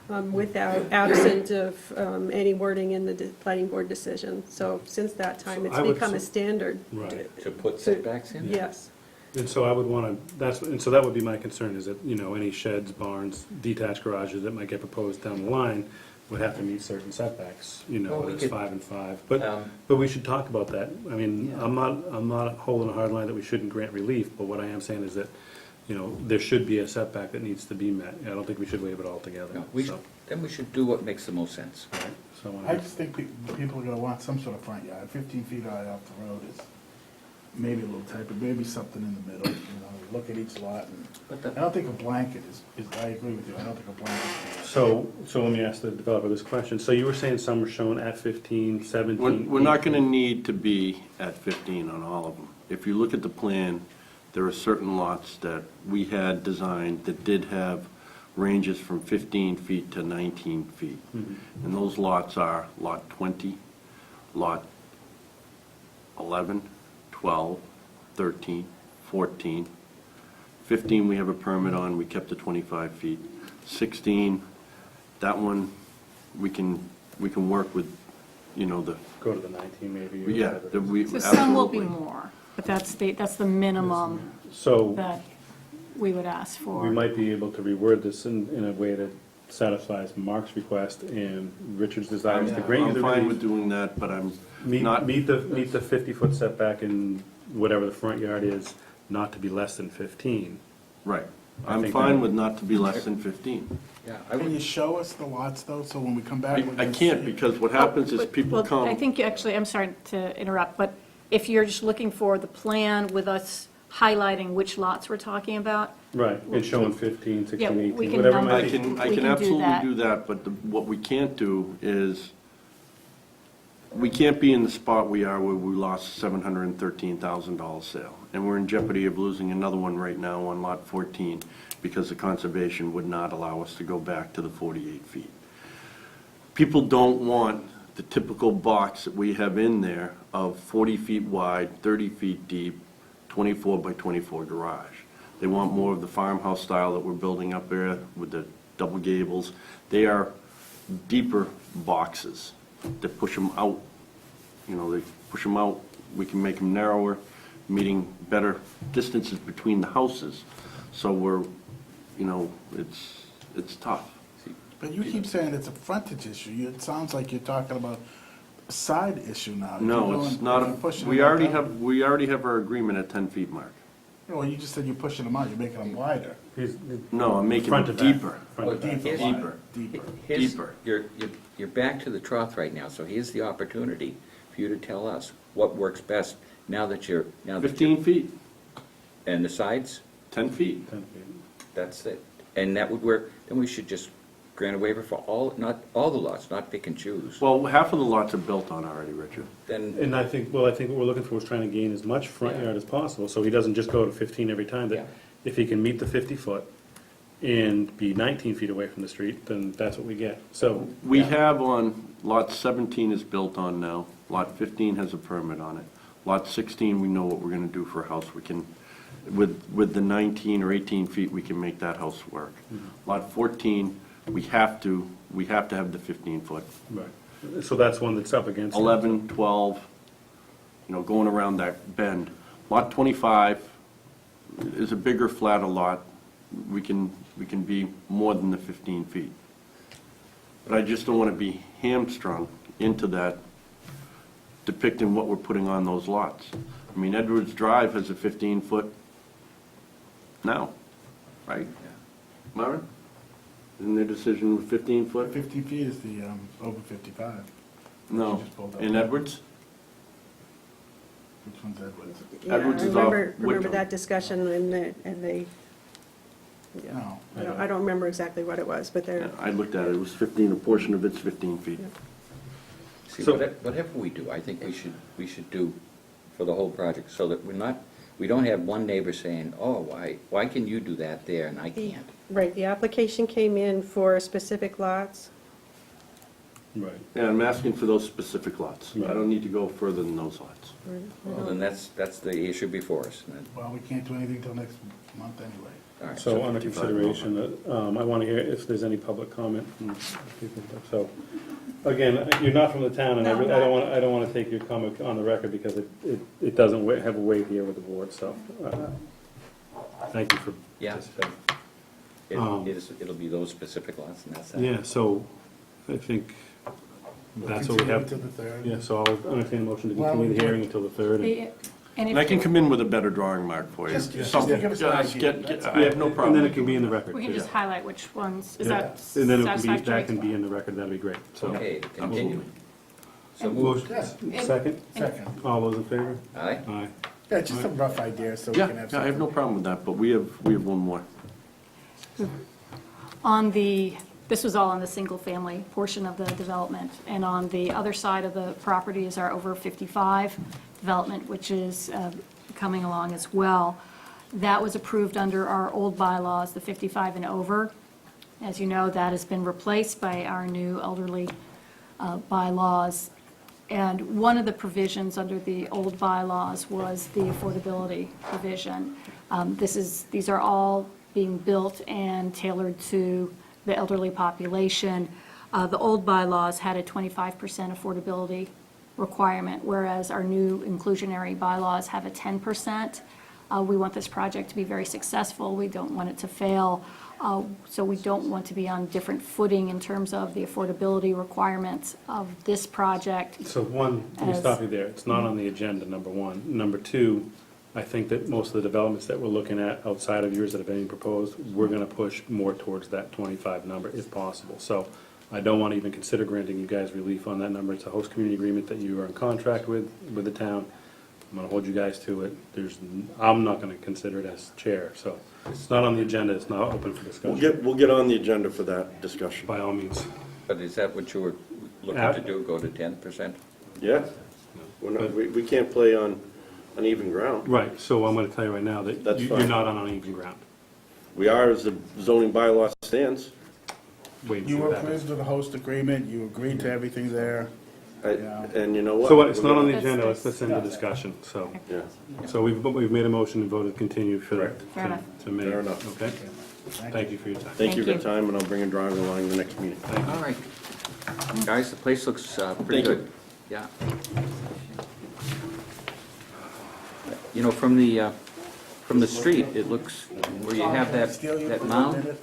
absent of any wording in the planning board decision. So since that time, So it's I would become a s- standard. Right. To put setbacks in? Yes. And so I would want to, and so that would be my concern, is that, any sheds, barns, detached garages that might get proposed down the line would have to meet certain setbacks, Well, we whether it's could- 5 and 5. But we should talk about that. I mean, I'm not holding a hard line that we shouldn't grant relief, but what I am saying is that, there should be a setback that needs to be met. I don't think we should waive it altogether. No, So, then we should do what makes the most sense. right, so I just think people are gonna want some sort of front yard. 15 feet high off the road is maybe a little tight, but maybe something in the middle, look at each lot. And I don't think a blanket is, I agree with you, I don't think a blanket is. So let me ask the developer this question. So you were saying some were shown at 15, 17? We're not gonna need to be at 15 on all of them. If you look at the plan, there are certain lots that we had designed that did have ranges from 15 feet to 19 feet. Mhm. And those lots are Lot 20, Lot 11, 12, 13, 14. 15, we have a permit on, we kept the 25 feet. 16, that one, we can work with, the, Go to the 19 maybe? or yeah, whatever. we, So some will be absolutely. more, but that's the minimum So that we would ask for. we might be able to reword this in a way that satisfies Mark's request and Richard's desires to grant you the I'm fine with relief. doing that, but I'm Meet not. the 50-foot setback in whatever the front yard is, not to be less than 15. Right. I I'm think fine that- with not to be less than 15. Yeah, Can you show us the lots though, so when we come back? we're I gonna can't, see? because what happens is But- people well, I come, think, actually, I'm sorry to interrupt, but if you're just looking for the plan with us highlighting which lots we're talking about, Right, and showing 15, 16, Yeah, we 18, can whatever it number- might I be. can we can do absolutely that. do that, but what we can't do is, we can't be in the spot we are where we lost $713,000 sale. And we're in jeopardy of losing another one right now on Lot 14 because the conservation would not allow us to go back to the 48 feet. People don't want the typical box that we have in there of 40 feet wide, 30 feet deep, 24 by 24 garage. They want more of the farmhouse style that we're building up there with the double gables. They are deeper boxes that push them out. They push them out, we can make them narrower, meeting better distances between the houses. So we're, it's tough. But you keep saying it's a frontage issue. It sounds like you're talking about a side issue now. If No, you're it's going- not, if you're pushing we them out already that- have our agreement at 10 feet mark. Well, you just said you're pushing them out, you're making them wider. No, I'm making Front it to back. deeper. Front to back. Deeper, Deeper. Deeper. Deeper. You're back to the trough right now, so here's the opportunity for you to tell us what works best now that you're. 15 feet, And the sides? 10 feet. 10 feet. That's it. And that would work, then we should just grant a waiver for not all the lots, not pick and choose. Well, half of the lots are built on already, Richard. Then, And I think what we're looking for is trying to gain as much front yard as possible, so he doesn't just go to 15 every time. Yeah. That if he can meet the 50-foot and be 19 feet away from the street, then that's what we get. So, We have on, Lot 17 is built on now, Lot 15 has a permit on it. Lot 16, we know what we're gonna do for a house, we can, with the 19 or 18 feet, we can make that house work. Lot 14, we have to have the 15-foot. right. So that's one that's up against. it. 11, 12, going around that bend. Lot 25 is a bigger, flatter lot. We can be more than the 15 feet. But I just don't want to be hamstrung into that, depicting what we're putting on those lots. I mean, Edwards Drive has a 15-foot now, right? Myron? Isn't their decision 15-foot? 50 feet is the over 55. No. You just pulled up. In Edwards? Which one's Edwards? Yeah, Edwards I is off remember Whitcomb. that discussion, and they, No. I don't remember exactly what it was, but Yeah, they're, I looked at it, it was 15, a portion of it's 15 feet. see, So- whatever we do, I think we should do for the whole project, so that we don't have one neighbor saying, oh, why can you do that there and I can't? Right, the application came in for specific lots. Right. And I'm asking for those specific lots. I don't need to go further than those lots. Well, then that's the issue before us. Well, we can't do anything till next month anyway. All right. So under consideration, I want to hear if there's any public comment from people. So, again, you're not from the town, and I don't want to take your comment on the record because it doesn't have a weight here with the board, so thank you for participating. It'll be those specific lots, and that's that. Yeah, so I think that's what we have. Continue to the 3rd. Yeah, so I'll entertain a motion to continue the hearing until the 3rd. And I can come in with a better drawing mark for you. Something. give us an idea. I have no problem. And then it can be in the record. We can just highlight which ones, is Yeah. that And then satisfactory? that can be in the record, that'd be great. So, Okay, to continue. So motion- Yeah. Second? Second. All those in favor? Aye? Aye. Yeah, just a rough idea, so we Yeah, can have yeah, I have no something. problem with that, but we have one more. On the, this was all on the single-family portion of the development, and on the other side of the property is our over 55 development, which is coming along as well. That was approved under our old bylaws, the 55 and over. As you know, that has been replaced by our new elderly bylaws. And one of the provisions under the old bylaws was the affordability provision. These are all being built and tailored to the elderly population. The old bylaws had a 25% affordability requirement, whereas our new inclusionary bylaws have a 10%. We want this project to be very successful. We don't want it to fail. So we don't want to be on different footing in terms of the affordability requirements of this project. So one, let me As- stop you there. It's not on the agenda, number one. Number two, I think that most of the developments that we're looking at outside of yours that have been proposed, we're gonna push more towards that 25 number if possible. So I don't want to even consider granting you guys relief on that number. It's a host community agreement that you are in contract with the town. I'm gonna hold you guys to it. I'm not gonna consider it as chair, so it's not on the agenda, it's not open for discussion. We'll get on the agenda for that discussion. By all means. But is that what you were looking to do, go to 10%? Yeah. We can't play on uneven ground. Right, so I'm gonna tell you right now that That's you're fine. not on uneven ground. We are as the zoning bylaw stands. Wait and see You what were happens. approved of the host agreement, you agreed to everything there. And you know what? So what, it's not on the That's- agenda, let's end the discussion, so. Yeah. So we've made a motion and voted to continue for, Correct. Fair enough. to May. Fair enough. Okay? Thank you for your time. Thank you for your Thank you. time, and I'll bring a drawing along the next meeting. All right. Guys, the place looks pretty Thank you. good. Yeah. You know, from the street, it looks, where you have Steal you that for 1 mound, minute?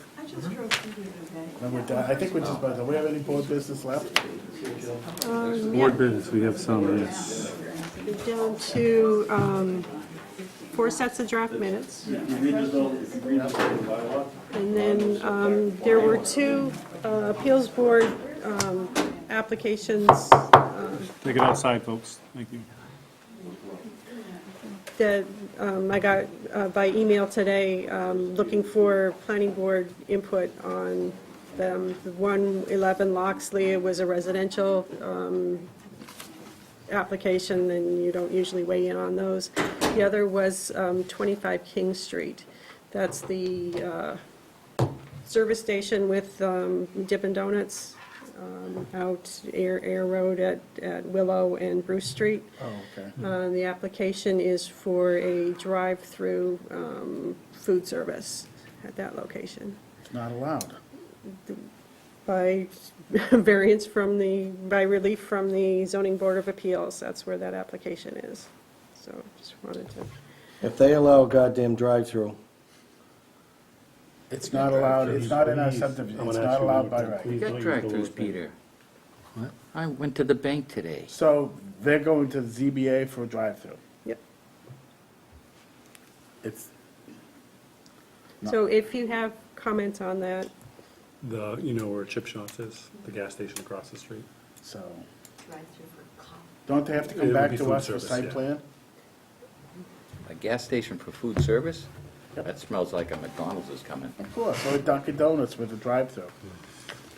Then we're done. I think we're just about, do we have any board business left? Board business, we have some, yes. Down to 4 sets of draft minutes. And then there were 2 appeals board applications Take it outside, folks, thank you. that I got by email today, looking for planning board input on them. The 111 Loxley, it was a residential application, and you don't usually weigh in on those. The other was 25 King Street. That's the service station with Dippin' Donuts out Air Road at Willow and Bruce Street. Oh, okay. The application is for a drive-through food service at that location. It's not allowed. By variance from by relief from the zoning board of appeals, that's where that application is. So just wanted to. If they allow a goddamn drive-through, It's not allowed, it's not in our Please. subdivision, I'm it's gonna not ask you allowed one by more time. right. you Please got don't use the drive-throughs, word thing. Peter. I went to the bank today. So they're going to the ZBA for a drive-through. Yep. It's, So if you have comments on that, You know where Chip Shots is, the gas station across the street. so, Drive-through for coffee. don't they have to It come would back be to food us for service, site yeah. plan? A gas station for food service? That smells like a McDonald's is coming. Of course, or a Dunkin' Donuts with a drive-through.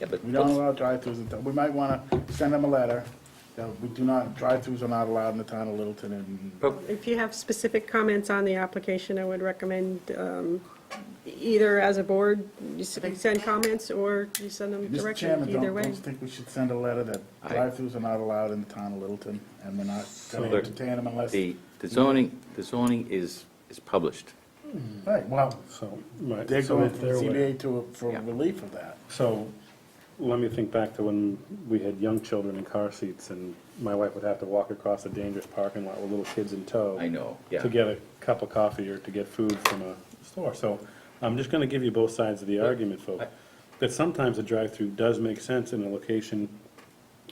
Yeah, but We don't allow drive-throughs, we might wanna send them a letter We do not, drive-throughs are not allowed in the town of Littleton, and If you have specific comments on the application, I would recommend either as a board, you send comments, or you send them Mr. directly, Chairman, either don't way. think we should send a letter that drive-throughs are not allowed in the town of Littleton, and we're not going to entertain them unless... The zoning is published. Right, well, So, right. they're so going if to the they're aware. ZBA for relief of that. So, let me think back to when we had young children in car seats, and my wife would have to walk across a dangerous parking lot with little kids in tow. I know, yeah. To get a cup of coffee or to get food from a store. So, I'm just gonna give you both sides of the argument, folks. That sometimes a drive-through does make sense in a location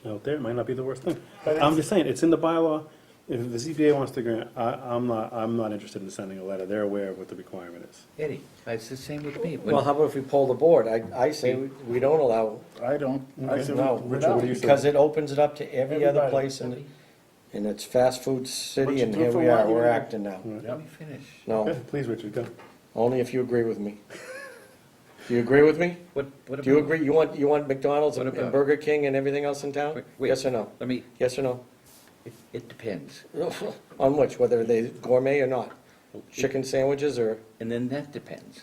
out there, it might not be the worst thing. I'm just saying, it's in the bylaw. If the ZBA wants to grant, I'm not interested in sending a letter. They're aware of what the requirement is. Eddie, it's the same with me. Well, how about if we poll the board? I say we don't allow, I don't. I say we- no, Richard, what do you say? because it opens it up to every other Everybody. place, and it's fast food What city, you and do here for we are, one, you we're do. acting now. Let me finish. No, Okay, please, Richard, go. only if you agree with me. Do you agree with me? What Do you about- agree, you want McDonald's What and about- Burger King and everything else in town? Wait, Yes or no? Let me, Yes or no? it depends. On which, whether they gourmet or not? Chicken sandwiches or, And then that depends.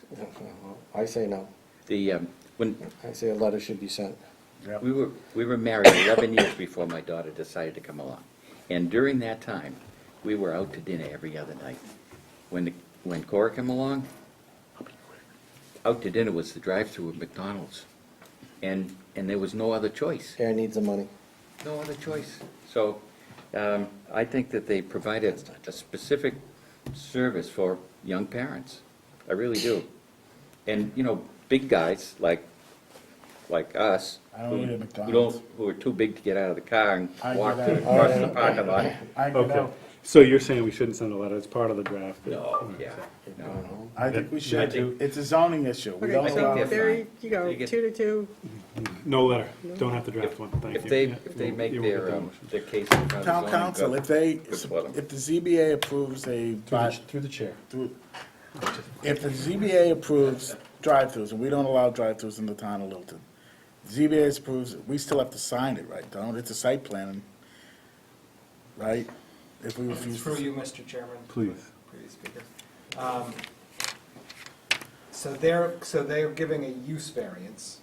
I say no. When I say a letter should be sent. we were married 11 years before my daughter decided to come along. And during that time, we were out to dinner every other night. When Cora came along, out to dinner was the drive-through at McDonald's. And there was no other choice. Karen needs the money. No other choice. So I think that they provided a specific service for young parents. I really do. And, big guys like us, I don't eat at McDonald's. who are too big to get out of the car and I walk get out. across the parking lot. I get Okay, out. so you're saying we shouldn't send a letter, it's part of the draft? No, yeah, no. I think we I should. think- It's a zoning issue. We Okay, don't think allow... they're there fine. you go, They get- 2-2. No letter, don't have to draft one, thank you. If they, Yeah, if they you make will get their, that motion. their case in front of the Town zoning council, board, if they, good for them. if the ZBA approves a... Through the chair. If the ZBA approves drive-throughs, and we don't allow drive-throughs in the town of Littleton, ZBA approves, we still have to sign it, right, don't? It's a site plan, right? If we refuse Through to... you, Mr. Chairman. Please. Previous speaker. So they're giving a use variance,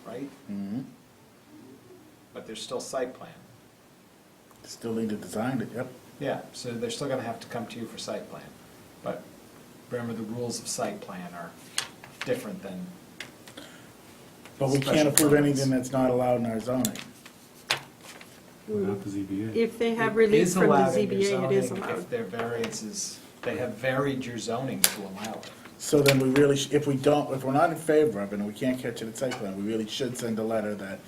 right? Mhm. But there's still site plan. Still need to design it, yep. Yeah, so they're still gonna have to come to you for site plan. But remember, the rules of site plan are different than, But we can't Special approve permits. anything that's not allowed in our zoning. Not the ZBA. If they have it relief is from the allowed in your ZBA, it is zoning allowed. if their variances, they have varied your zoning to allow it. So then we really, if we're not in favor of it and we can't catch it at site plan, we really should send a letter that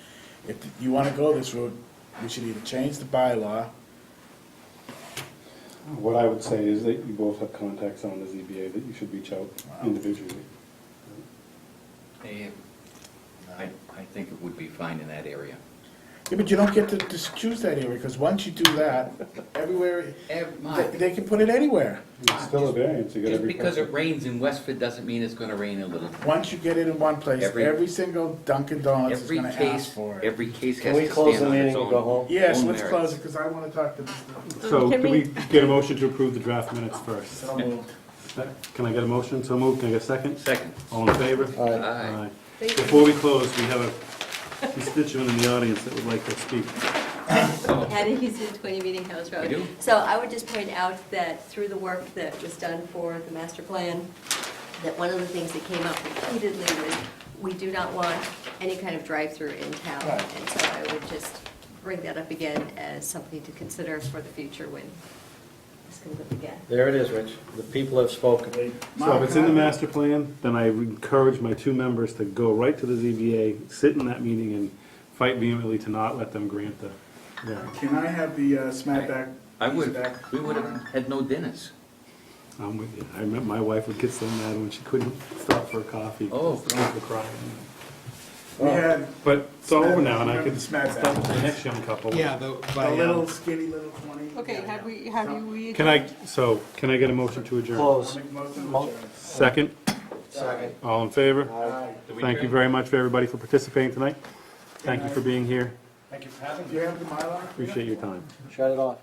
if you want to go this route, we should either change the bylaw. What I would say is that you both have contacts on the ZBA, that you should reach out individually. I think it would be fine in that area. Yeah, but you don't get to just choose that area, because once you do that, everywhere, they can put it anywhere. It's still a variance, you got Just every. because it rains in Westford doesn't mean it's gonna rain in Littleton. Once you get it in one place, every single Dunkin' Donuts is Every gonna case, ask for it. every case Can has we to close stand the on meeting its and go home? own Yes, own let's merits. close it, because I want to talk to Mr. So, Can can we we- get a motion to approve the draft minutes first? So moved. Can I get a motion? So moved, can I get a second? Second. All in favor? Aye. Thank you. Before we close, we have a constituent in the audience that would like to speak. Patty Houston, 20 Meeting House Road. You do? So I would just point out that through the work that was done for the master plan, that one of the things that came up repeatedly was, we do not want any kind of drive-through in town. Right. And so I would just bring that up again as something to consider for the future when this comes up again. There it is, Rich. The people have spoken. So if it's in the master plan, then I would encourage my two members to go right to the ZBA, sit in that meeting and fight vehemently to not let them grant the variance. Can I have the smack back? We would have had no dinners. I'm with you. I remember my wife would get so mad when she couldn't stop for a coffee. Oh, Stop the crying. We had But it's all over now, and I Remember could the smack start back? with the next young couple. Yeah, a little skinny little 20. Okay, have we? Can I get a motion to adjourn? Close. Second? Second. All in favor? Aye. Thank you very much for everybody for participating tonight. Thank you for being here. Thank you for having me. Do you have the Mylar? Appreciate your time. Shut it off.